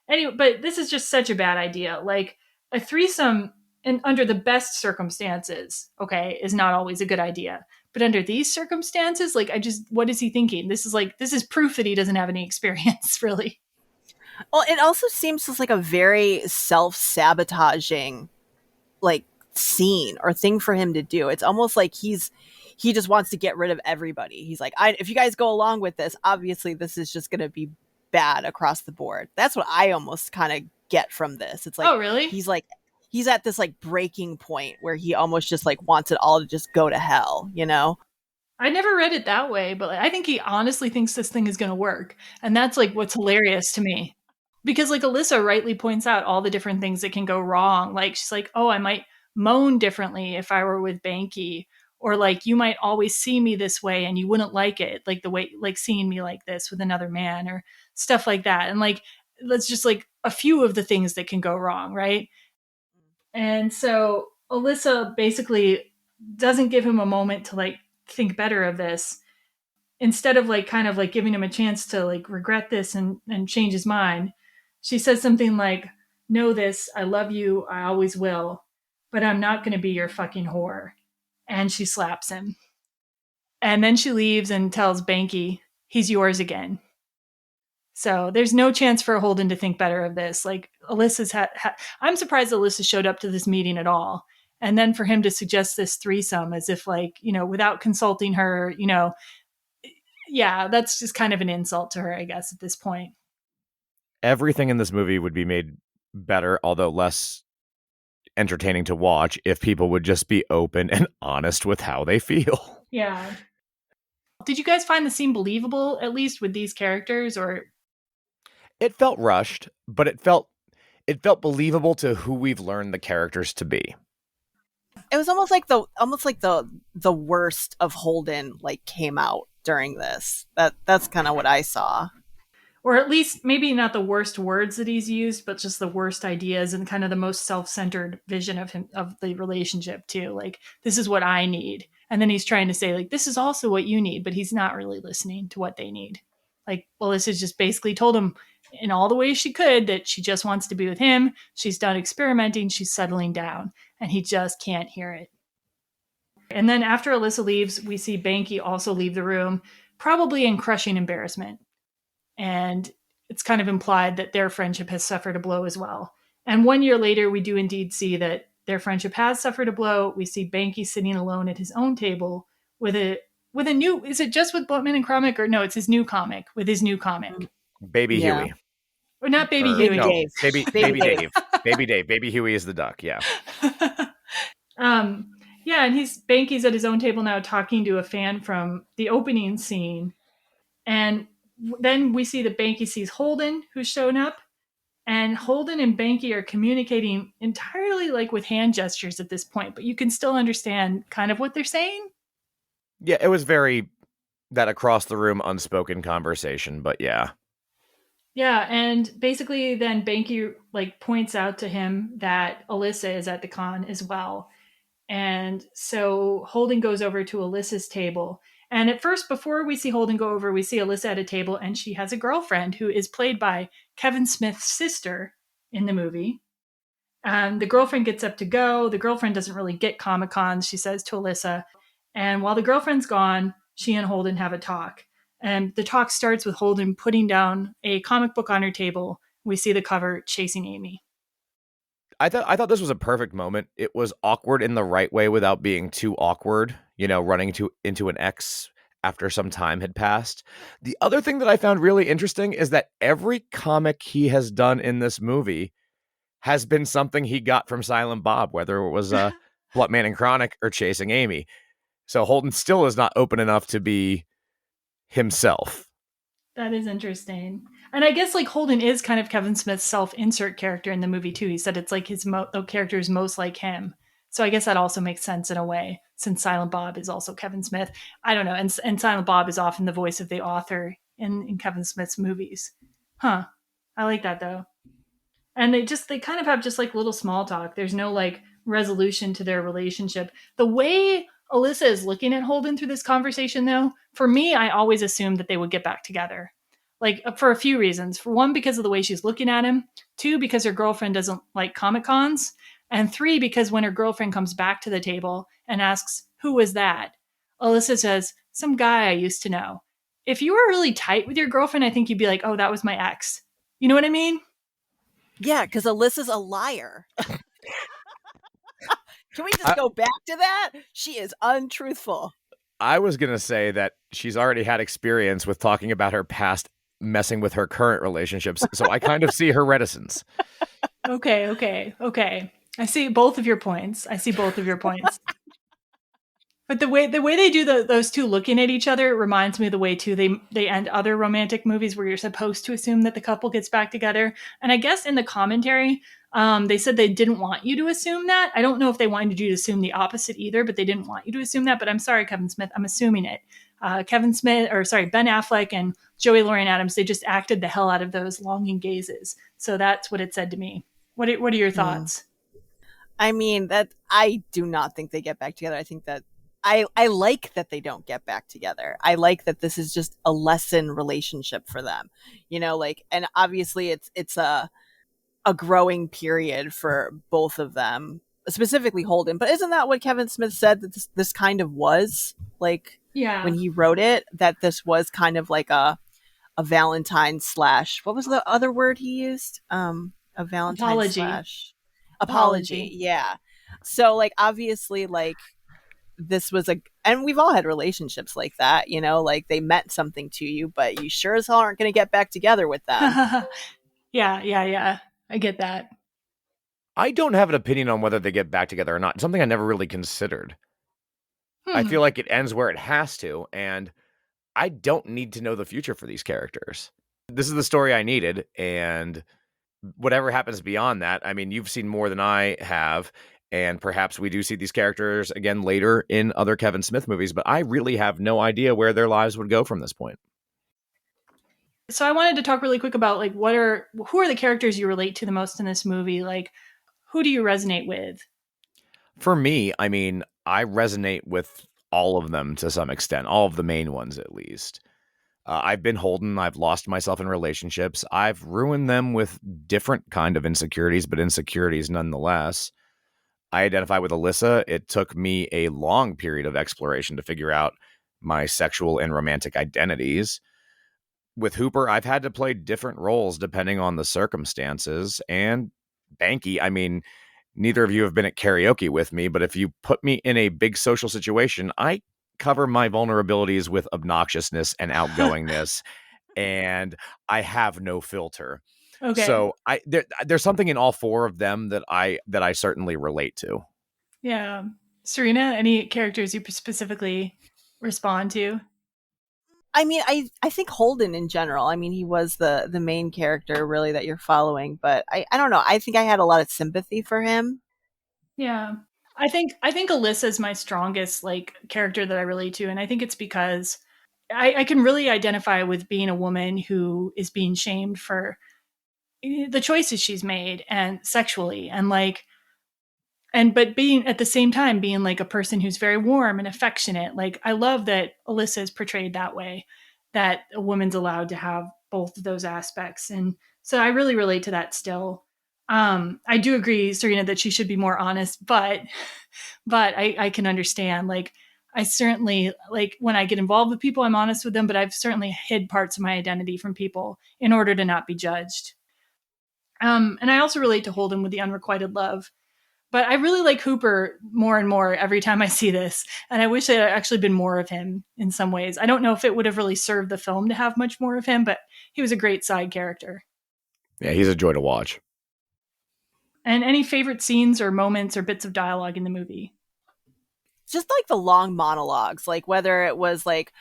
anyway, but this is just such a bad idea. Like, a threesome, and under the best circumstances, okay, is not always a good idea. But under these circumstances, like, what is he thinking? This is proof that he doesn't have any experience, really. Well, it also seems just like a very self-sabotaging, like, scene or thing for him to do. It's almost like he just wants to get rid of everybody. He's like, if you guys go along with this, obviously this is just going to be bad across the board. That's what I almost kind of get from this. It's like, oh, really? He's at this like breaking point where he almost just like wants it all to just go to hell, you know? I never read it that way, but I think he honestly thinks this thing is going to work. And that's like what's hilarious to me. Because like Alyssa rightly points out all the different things that can go wrong. Like, she's like, oh, I might moan differently if I were with Banky. Or like, you might always see me this way and you wouldn't like it. Like the way, like seeing me like this with another man or stuff like that. And like, that's just like a few of the things that can go wrong, right? And so Alyssa basically doesn't give him a moment to like think better of this. Instead of like kind of like giving him a chance to like regret this and change his mind, she says something like, know this, I love you, I always will, but I'm not going to be your fucking whore. And she slaps him. And then she leaves and tells Banky, he's yours again. So there's no chance for Holden to think better of this. Like, Alyssa's I'm surprised Alyssa showed up to this meeting at all. And then for him to suggest this threesome as if like, you know, without consulting her, you know, yeah, that's just kind of an insult to her, I guess, at this point. Everything in this movie would be made better, although less entertaining to watch, if people would just be open and honest with how they feel. Yeah. Did you guys find the scene believable, at least with these characters, or? It felt rushed, but it felt It felt believable to who we've learned the characters to be. It was almost like the worst of Holden like came out during this. That's kind of what I saw. Or at least maybe not the worst words that he's used, but just the worst ideas and kind of the most self-centered vision of him, of the relationship too. Like, this is what I need. And then he's trying to say, like, this is also what you need, but he's not really listening to what they need. Like, Alyssa just basically told him in all the ways she could that she just wants to be with him. She's done experimenting. She's settling down. And he just can't hear it. And then after Alyssa leaves, we see Banky also leave the room, probably in crushing embarrassment. And it's kind of implied that their friendship has suffered a blow as well. And 1 year later, we do indeed see that their friendship has suffered a blow. We see Banky sitting alone at his own table with a new, is it just with Buttman and comic, or no, it's his new comic, with his new comic. Baby Huey. Or not Baby Huey. No, Dave. Baby Dave. Baby Dave. Baby Huey is the duck, yeah. Yeah, and Banky's at his own table now talking to a fan from the opening scene. And then we see that Banky sees Holden, who's shown up. And Holden and Banky are communicating entirely like with hand gestures at this point, but you can still understand kind of what they're saying. Yeah, it was very that across the room unspoken conversation, but yeah. Yeah, and basically then Banky like points out to him that Alyssa is at the con as well. And so Holden goes over to Alyssa's table. And at first, before we see Holden go over, we see Alyssa at a table, and she has a girlfriend who is played by Kevin Smith's sister in the movie. And the girlfriend gets up to go. The girlfriend doesn't really get Comic-Cons, she says to Alyssa. And while the girlfriend's gone, she and Holden have a talk. And the talk starts with Holden putting down a comic book on her table. We see the cover, Chasing Amy. I thought this was a perfect moment. It was awkward in the right way without being too awkward, running into an ex after some time had passed. The other thing that I found really interesting is that every comic he has done in this movie has been something he got from Silent Bob, whether it was Bloodman and Chronic or Chasing Amy. So Holden still is not open enough to be himself. That is interesting. And I guess like Holden is kind of Kevin Smith's self-insert character in the movie too. He said it's like the character is most like him. So I guess that also makes sense in a way, since Silent Bob is also Kevin Smith. I don't know. And Silent Bob is often the voice of the author in Kevin Smith's movies. Huh. I like that though. And they kind of have just like little small talk. There's no like resolution to their relationship. The way Alyssa is looking at Holden through this conversation though, for me, I always assumed that they would get back together. Like, for a few reasons. For one, because of the way she's looking at him. Two, because her girlfriend doesn't like Comic-Cons. And three, because when her girlfriend comes back to the table and asks, who was that? Alyssa says, some guy I used to know. If you were really tight with your girlfriend, I think you'd be like, oh, that was my ex. You know what I mean? Yeah, because Alyssa's a liar. Can we just go back to that? She is untruthful. I was going to say that she's already had experience with talking about her past messing with her current relationships, so I kind of see her reticence. Okay. I see both of your points. But the way they do those two looking at each other reminds me of the way too they end other romantic movies where you're supposed to assume that the couple gets back together. And I guess in the commentary, they said they didn't want you to assume that. I don't know if they wanted you to assume the opposite either, but they didn't want you to assume that. But I'm sorry, Kevin Smith, I'm assuming it. Ben Affleck and Joey Lauren Adams, they just acted the hell out of those longing gazes. So that's what it said to me. What are your thoughts? I mean, that I do not think they get back together. I think that I like that they don't get back together. I like that this is just a lesson relationship for them, and obviously it's a growing period for both of them, specifically Holden. But isn't that what Kevin Smith said that this kind of was like? Yeah. When he wrote it, that this was kind of like a Valentine / what was the other word he used? A Valentine / apology. Yeah. So like obviously like this was and we've all had relationships like that, like they meant something to you, but you sure as hell aren't going to get back together with them. Yeah. I get that. I don't have an opinion on whether they get back together or not. It's something I never really considered. I feel like it ends where it has to, and I don't need to know the future for these characters. This is the story I needed, and whatever happens beyond that, I mean, you've seen more than I have, and perhaps we do see these characters again later in other Kevin Smith movies, but I really have no idea where their lives would go from this point. So I wanted to talk really quick about like who are the characters you relate to the most in this movie? Like, who do you resonate with? For me, I mean, I resonate with all of them to some extent, all of the main ones at least. I've been Holden. I've lost myself in relationships. I've ruined them with different kind of insecurities, but insecurities nonetheless. I identify with Alyssa. It took me a long period of exploration to figure out my sexual and romantic identities. With Hooper, I've had to play different roles depending on the circumstances. And Banky, I mean, neither of you have been at karaoke with me, but if you put me in a big social situation, I cover my vulnerabilities with obnoxiousness and outgoingness, and I have no filter. Okay. So there's something in all four of them that I certainly relate to. Yeah. Serena, any characters you specifically respond to? I mean, I think Holden in general. I mean, he was the main character really that you're following, but I don't know. I think I had a lot of sympathy for him. Yeah. I think Alyssa is my strongest like character that I relate to, and I think it's because I can really identify with being a woman who is being shamed for the choices she's made and sexually, and like, but being at the same time being like a person who's very warm and affectionate. Like, I love that Alyssa is portrayed that way, that a woman's allowed to have both of those aspects, and so I really relate to that still. I do agree, Serena, that she should be more honest, but I can understand. Like, I certainly, like, when I get involved with people, I'm honest with them, but I've certainly hid parts of my identity from people in order to not be judged. And I also relate to Holden with the unrequited love. But I really like Hooper more and more every time I see this. And I wish there had actually been more of him in some ways. I don't know if it would have really served the film to have much more of him, but he was a great side character. Yeah, he's a joy to watch. And any favorite scenes or moments or bits of dialogue in the movie? Just like the long monologues, like whether it was like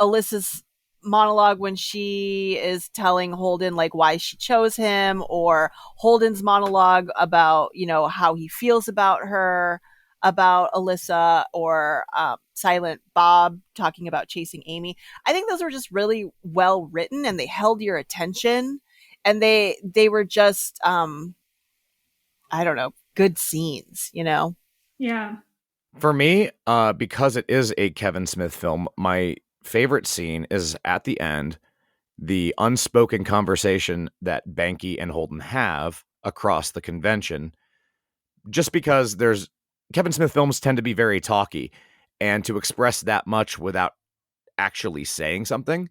Alyssa's monologue when she is telling Holden like why she chose him, or Holden's monologue about, you know, how he feels about her, about Alyssa, or Silent Bob talking about chasing Amy. I think those were just really well written, and they held your attention, and they were just I don't know, good scenes, you know? Yeah. For me, because it is a Kevin Smith film, my favorite scene is at the end, the unspoken conversation that Banky and Holden have across the convention. Just because Kevin Smith films tend to be very talky, and to express that much without actually saying something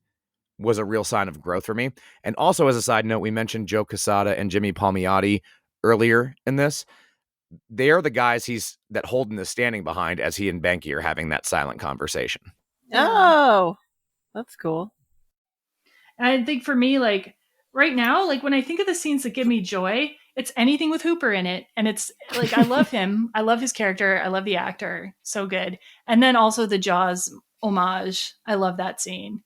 was a real sign of growth for me. And also, as a side note, we mentioned Joe Quesada and Jimmy Palmiotti earlier in this. They are the guys that Holden is standing behind as he and Banky are having that silent conversation. Oh, that's cool. And I think for me, like right now, like when I think of the scenes that give me joy, it's anything with Hooper in it. And it's like, I love him. I love his character. I love the actor. So good. And then also the Jaws homage. I love that scene.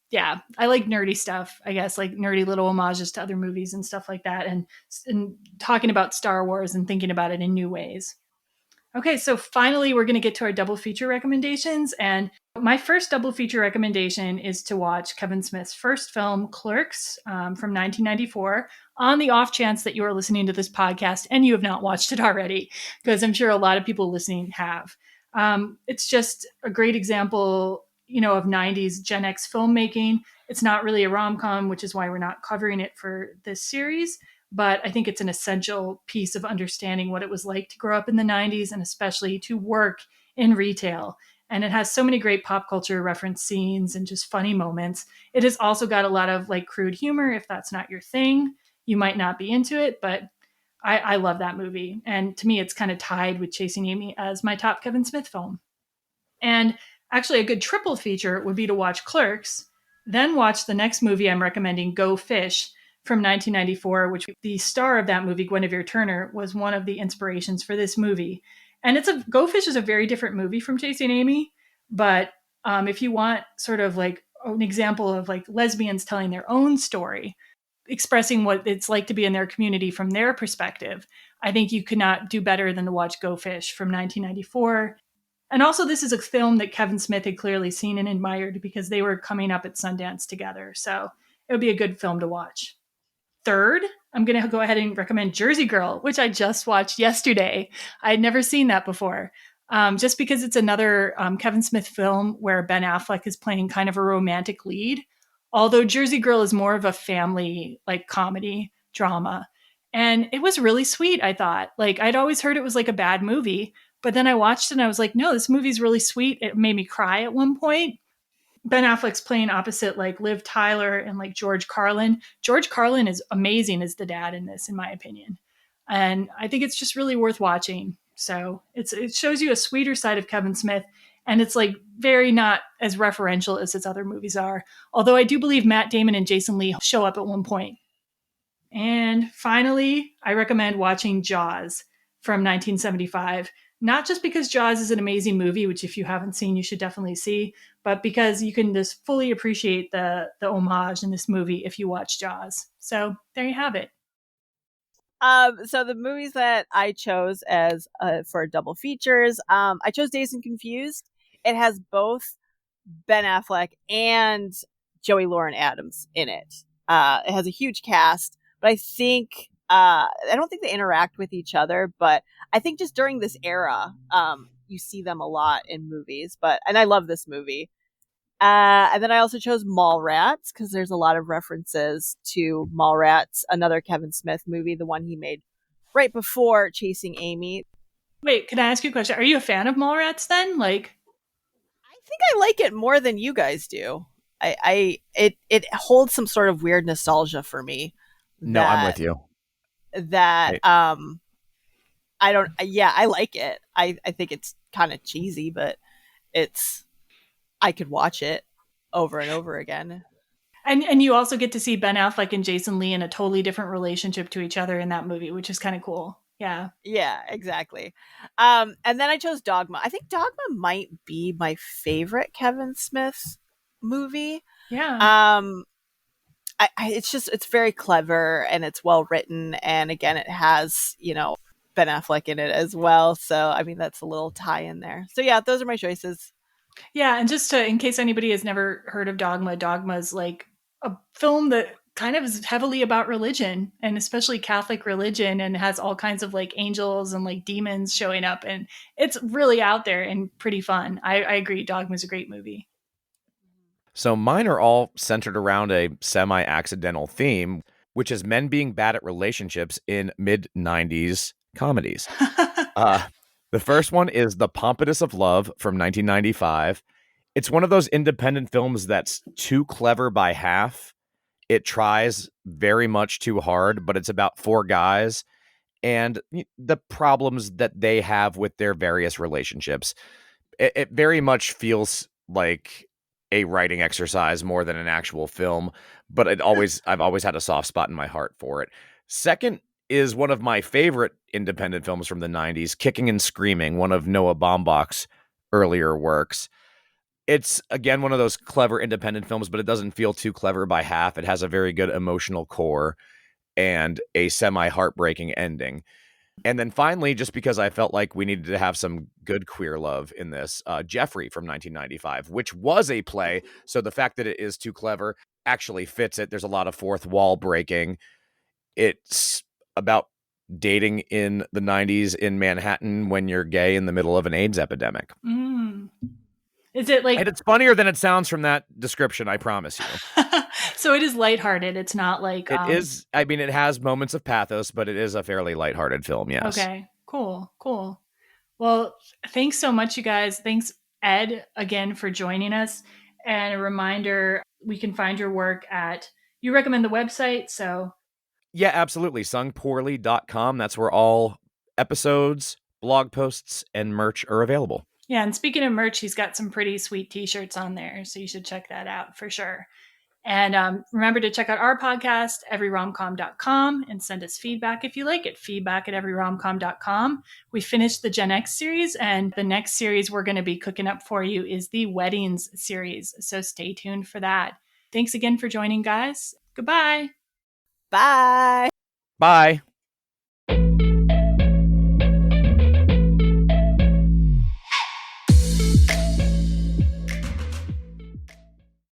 Yeah, I like nerdy stuff, I guess, like nerdy little homages to other movies and stuff like that. And talking about Star Wars and thinking about it in new ways. Okay, so finally, we're going to get to our double feature recommendations. And my first double feature recommendation is to watch Kevin Smith's first film, Clerks, from 1994, on the off chance that you are listening to this podcast and you have not watched it already, because I'm sure a lot of people listening have. It's just a great example, you know, of 90s Gen X filmmaking. It's not really a rom-com, which is why we're not covering it for this series. But I think it's an essential piece of understanding what it was like to grow up in the 90s, and especially to work in retail. And it has so many great pop culture reference scenes and just funny moments. It has also got a lot of like crude humor. If that's not your thing, you might not be into it, but I love that movie. And to me, it's kind of tied with Chasing Amy as my top Kevin Smith film. And actually, a good triple feature would be to watch Clerks, then watch the next movie I'm recommending, Go Fish, from 1994, which the star of that movie, Guinevere Turner, was one of the inspirations for this movie. And Go Fish is a very different movie from Chasing Amy, but if you want sort of like an example of like lesbians telling their own story, expressing what it's like to be in their community from their perspective, I think you could not do better than to watch Go Fish from 1994. And also, this is a film that Kevin Smith had clearly seen and admired because they were coming up at Sundance together. So it would be a good film to watch. Third, I'm going to go ahead and recommend Jersey Girl, which I just watched yesterday. I had never seen that before. Just because it's another Kevin Smith film where Ben Affleck is playing kind of a romantic lead. Although Jersey Girl is more of a family like comedy drama. And it was really sweet, I thought. Like, I'd always heard it was like a bad movie, but then I watched it and I was like, no, this movie's really sweet. It made me cry at one point. Ben Affleck's playing opposite like Liv Tyler and like George Carlin. George Carlin is amazing as the dad in this, in my opinion. And I think it's just really worth watching. So it shows you a sweeter side of Kevin Smith. And it's like very not as referential as his other movies are. Although I do believe Matt Damon and Jason Lee show up at one point. And finally, I recommend watching Jaws from 1975. Not just because Jaws is an amazing movie, which if you haven't seen, you should definitely see, but because you can just fully appreciate the homage in this movie if you watch Jaws. So there you have it. So the movies that I chose as for double features, I chose Dazed and Confused. It has both Ben Affleck and Joey Lauren Adams in it. It has a huge cast, but I think I don't think they interact with each other, but I think just during this era, you see them a lot in movies. And I love this movie. And then I also chose Mallrats because there's a lot of references to Mallrats, another Kevin Smith movie, the one he made right before Chasing Amy. Wait, can I ask you a question? Are you a fan of Mallrats then? Like, I think I like it more than you guys do. It holds some sort of weird nostalgia for me. No, I'm with you. That I don't. Yeah, I like it. I think it's kind of cheesy, but I could watch it over and over again. And you also get to see Ben Affleck and Jason Lee in a totally different relationship to each other in that movie, which is kind of cool. Yeah. Yeah, exactly. And then I chose Dogma. I think Dogma might be my favorite Kevin Smith movie. Yeah. It's very clever and it's well written. And again, it has, Ben Affleck in it as well. So, I mean, that's a little tie in there. So yeah, those are my choices. Yeah. And just in case anybody has never heard of Dogma, Dogma is like a film that kind of is heavily about religion and especially Catholic religion and has all kinds of like angels and like demons showing up. And it's really out there and pretty fun. I agree. Dogma is a great movie. So mine are all centered around a semi-accidental theme, which is men being bad at relationships in mid-90s comedies. The first one is The Pompadour of Love from 1995. It's one of those independent films that's too clever by half. It tries very much too hard, but it's about four guys and the problems that they have with their various relationships. It very much feels like a writing exercise more than an actual film, but I've always had a soft spot in my heart for it. Second is one of my favorite independent films from the 90s, Kicking and Screaming, one of Noah Baumbach's earlier works. It's, again, one of those clever independent films, but it doesn't feel too clever by half. It has a very good emotional core and a semi-heartbreaking ending. And then finally, just because I felt like we needed to have some good queer love in this, Jeffrey from 1995, which was a play. So the fact that it is too clever actually fits it. There's a lot of fourth wall breaking. It's about dating in the 90s in Manhattan when you're gay in the middle of an AIDS epidemic. Mm. Is it like... And it's funnier than it sounds from that description, I promise you. So it is lighthearted. It's not like... It is, I mean, it has moments of pathos, but it is a fairly lighthearted film, yes. Okay, cool. Well, thanks so much, you guys. Thanks, Ed, again, for joining us. And a reminder, we can find your work at... You recommend the website, so... Yeah, absolutely. Sungpoorly.com. That's where all episodes, blog posts, and merch are available. Yeah, and speaking of merch, he's got some pretty sweet t-shirts on there, so you should check that out for sure. And remember to check out our podcast, everyromcom.com, and send us feedback if you like it. Feedback at everyromcom.com. We finished the Gen-X series, and the next series we're going to be cooking up for you is the Weddings series, so stay tuned for that. Thanks again for joining, guys. Goodbye. Bye. Bye.